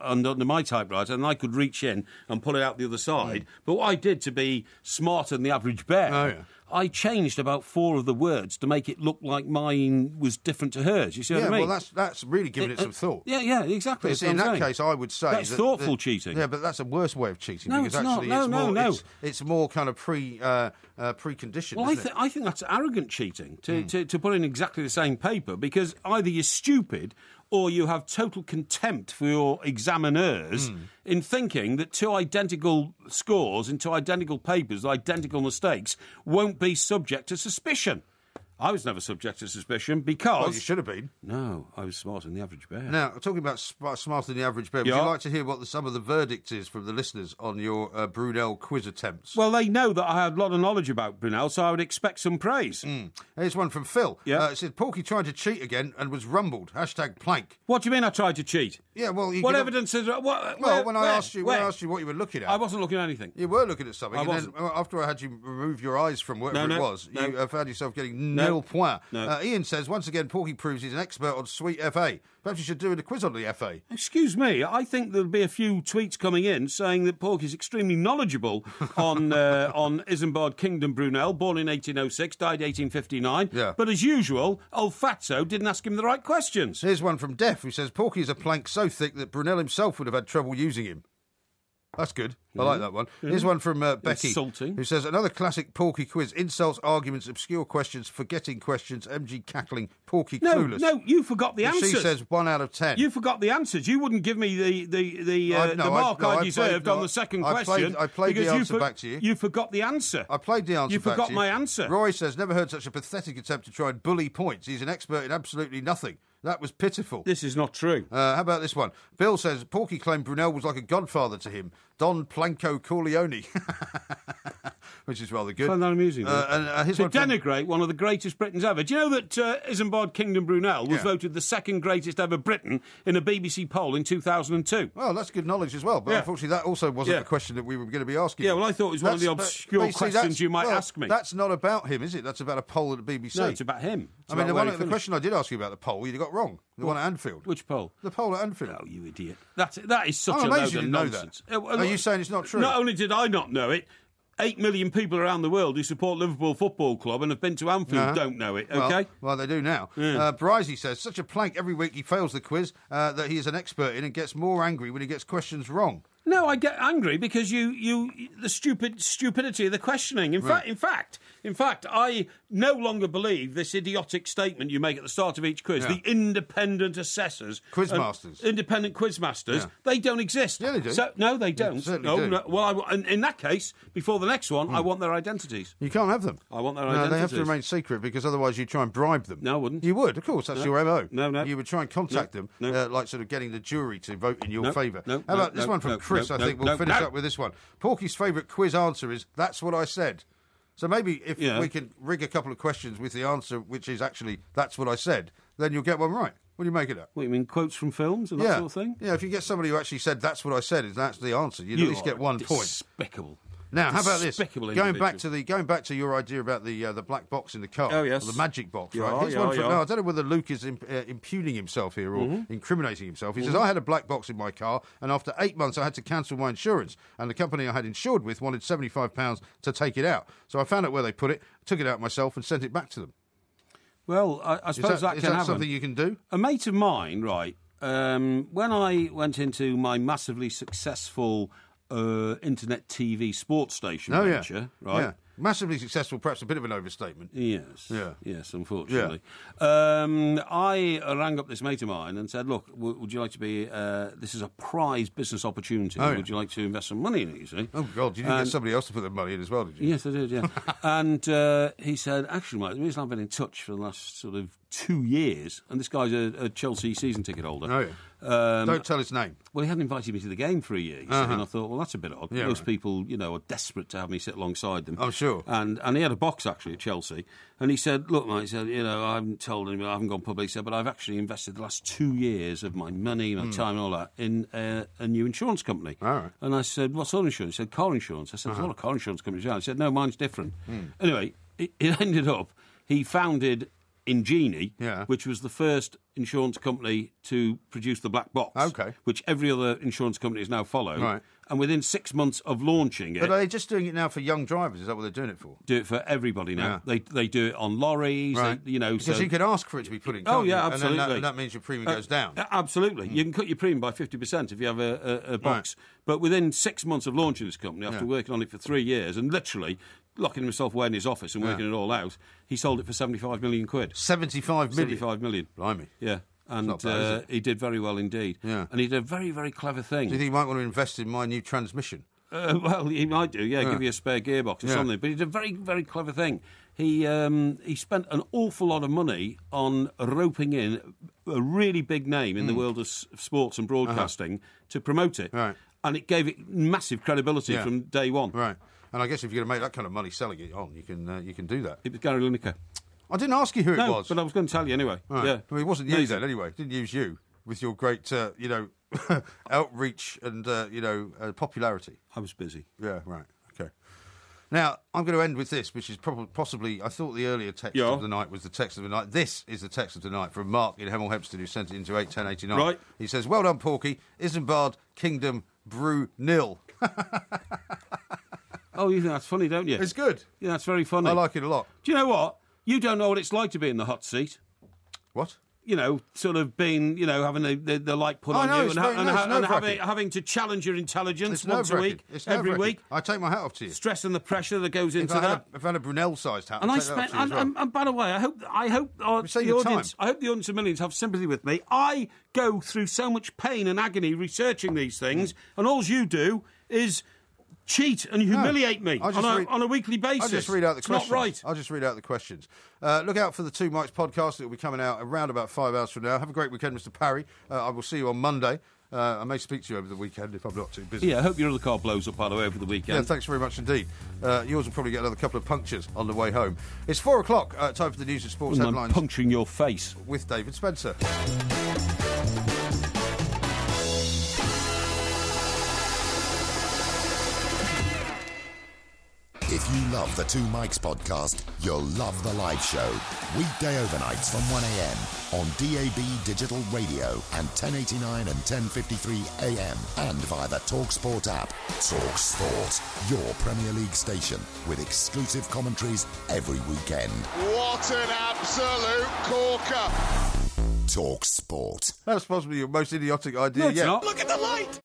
under my typewriter, and I could reach in and pull it out the other side. But what I did to be smarter than the average bear... I changed about 4 of the words to make it look like mine was different to hers. You see what I mean? Well, that's really giving it some thought. Yeah, exactly. But in that case, I would say... That's thoughtful cheating. Yeah, but that's a worse way of cheating. No, because it's actually not. No. It's more kind of preconditioned, Well, I think that's arrogant cheating, to put in exactly the same paper, because either you're stupid or you have total contempt for your examiners in thinking that 2 identical scores in 2 identical papers with identical mistakes won't be subject to suspicion. I was never subject to suspicion because... Well, you should have been. No, I was smarter than the average bear. Now, talking about smarter than the average bear, would you like to hear what some of the verdict is from the listeners on your Brunel quiz attempts? Well, they know that I had a lot of knowledge about Brunel, so I would expect some praise. Here's one from Phil. Yeah. It said, Porky tried to cheat again and was rumbled. #plank. What do you mean I tried to cheat? Yeah, well... What evidence is... When I asked you what you were looking at... I wasn't looking at anything. You were looking at something. I wasn't. Then, after I had you remove your eyes from whatever it was, you found yourself getting nil point. No. Ian says, once again, Porky proves he's an expert on sweet FA. Perhaps you should do a quiz on the FA. Excuse me, I think there'll be a few tweets coming in saying that Porky's extremely knowledgeable on Isambard Kingdom Brunel, born in 1806, died 1859. Yeah. But as usual, old Fatso didn't ask him the right questions. Here's one from Def, who says, Porky is a plank so thick that Brunel himself would have had trouble using him. That's good. I like that one. Here's one from Becky, Insulting. who says, another classic Porky quiz. Insults, arguments, obscure questions, forgetting questions, MG cackling, Porky clueless. No, you forgot the answers. She says 1 out of 10. You forgot the answers. You wouldn't give me the mark I deserved on the second question. I played the answer back to you. You forgot the answer. I played the answer back to you. You forgot my answer. Roy says, never heard such a pathetic attempt to try and bully points. He's an expert in absolutely nothing. That was pitiful. This is not true. How about this one? Bill says, Porky claimed Brunel was like a godfather to him. Don Planco Corleone. Which is rather good. I find that amusing. To denigrate one of the greatest Britons ever. Do you know that Isambard Kingdom Brunel was voted the second greatest ever Briton in a BBC poll in 2002? Well, that's good knowledge as well. But unfortunately, that also wasn't the question that we were going to be asking. Yeah, well, I thought it was one of the obscure questions you might ask me. That's not about him, is it? That's about a poll at the BBC. No, it's about him. I mean, the question I did ask you about the poll, you got wrong. The one at Anfield. Which poll? The poll at Anfield. Oh, you idiot. That is such I'm a amazed load you of didn't nonsense. know that. Are you saying it's not true? Not only did I not know it, 8 million people around the world who support Liverpool Football Club and have been to Anfield don't know it, OK? Well, they do now. Yeah. Brizey says, such a plank every week he fails the quiz that he is an expert in and gets more angry when he gets questions wrong. No, I get angry because the stupidity of the questioning. In fact, I no longer believe this idiotic statement you make at the start of each quiz. Yeah. The independent assessors, independent quizmasters, they don't exist. Yeah, they do. No, they don't. They certainly do. No, well, in that case, before the next one, I want their identities. You can't have them. I want their identities. No, they have to remain secret because otherwise you try and bribe them. No, I wouldn't. You would, of course. That's your MO. No. You would try and contact them, like sort of getting the jury to vote in your favour. How about this one from Chris? I think we'll finish up with this one. Porky's favourite quiz answer is, that's what I said. So maybe if we can rig a couple of questions with the answer, which is actually, that's what I said, then you'll get one right. What do you make of that? What, you mean quotes from films and that sort of thing? Yeah, if you get somebody who actually said, that's what I said, and that's the answer, you'd at least get 1 point. Despicable. Now, how about this? Going back to your idea about the black box in the car. Oh, yes. Or the magic box, right? Here's one from, no, I don't know whether Luke is impugning himself here or incriminating himself. He says, I had a black box in my car, and after 8 months I had to cancel my insurance, and the company I had insured with wanted £75 to take it out. So I found out where they put it, took it out myself, and sent it back to them. Well, I suppose that can happen. Is that something you can do? A mate of mine, right, when I went into my massively successful internet TV sports station venture, right? Yeah. Massively successful, perhaps a bit of an overstatement. Yes. Yeah. Yes, unfortunately. Yeah. I rang up this mate of mine and said, look, would you like to be... this is a prize business opportunity. Oh, yeah. Would you like to invest some money in it, you see? Oh, God, you didn't get somebody else to put their money in as well, did you? Yes, I did, yeah. And he said, actually, mate, the reason I've been in touch for the last sort of 2 years, and this guy's a Chelsea season ticket holder. Oh, yeah. Don't tell his name. Well, he hadn't invited me to the game for a year, you see, and I thought, well, that's a bit odd. Yeah, Most people, are desperate to have me sit alongside them. I'm sure. And he had a box, actually, at Chelsea, and he said, look, mate, he said, I haven't told him, I haven't gone public, he said, but I've actually invested the last 2 years of my money, my time and all that in a new insurance company. All right. And I said, what sort of insurance? He said, car insurance. I said, there's a lot of car insurance companies around. He said, no, mine's different. Anyway, it ended up, he founded Ingenie, which was the first insurance company to produce the black box, which every other insurance company has now followed. Right. And within 6 months of launching it... But are they just doing it now for young drivers? Is that what they're doing it for? Do it for everybody now. Yeah. They do it on lorries, right. Because you could ask for it to be put in, can't you? Absolutely. And that means your premium goes down. Absolutely. You can cut your premium by 50% if you have a box. Right. But within 6 months of launching this company, after working on it for 3 years, and literally... locking himself away in his office and working it all out, he sold it for 75 million quid. 75 million? 75 million. Blimey. Yeah. And bad, he did very well indeed. Yeah. And he did a very, very clever thing. Do you think he might want to invest in my new transmission? Well, he might do, give you a spare gearbox or something. But he did a very, very clever thing. He spent an awful lot of money on roping in a really big name in the world of sports and broadcasting to promote it. Right. And it gave it massive credibility from day one. Right. And I guess if you're going to make that kind of money selling it on, you can do that. It was Gary Lineker. I didn't ask you who it was. But I was going to tell you anyway. Right. Yeah. Well, it wasn't you then anyway. Didn't use you with your great, outreach and, popularity. I was busy. Yeah, right. Okay. Now, I'm going to end with this, which is possibly, I thought the earlier text of the night was the text of the night. This is the text of the night from Mark in Hemel Hempstead, who sent it into 81089. Right. He says, well done, Porky. Isambard Kingdom Brew nil. Oh, you think that's funny, don't you? It's good. Yeah, that's very funny. I like it a lot. Do you know what? You don't know what it's like to be in the hot seat. What? sort of being, having the light put on you and having to challenge your intelligence once a week, every week. I take my hat off to you. Stress and the pressure that goes into that. If I had a Brunel-sized hat, and by the way, I hope the audience of millions have sympathy with me. I go through so much pain and agony researching these things, and all you do is cheat and humiliate me on a weekly basis. I'll just read out the questions. It's not right. I'll just read out the questions. Look out for the Two Mikes podcast. It will be coming out around about 5 hours from now. Have a great weekend, Mr. Parry. I will see you on Monday. I may speak to you over the weekend if I'm not too busy. Yeah, I hope your other car blows up, by the way, over the weekend. Yeah, thanks very much indeed. Yours will probably get another couple of punctures on the way home. It's 4 o'clock. Time for the news and sports headlines. I'm puncturing your face. With David Spencer. If you love the Two Mikes podcast, you'll love the live show. Weekday overnights from 1am on DAB Digital Radio and 1089 and 1053 AM and via the TalkSport app. TalkSport, your Premier League station with exclusive commentaries every weekend. What an absolute corker! TalkSport. That's possibly your most idiotic idea yet. Not. Look at the light!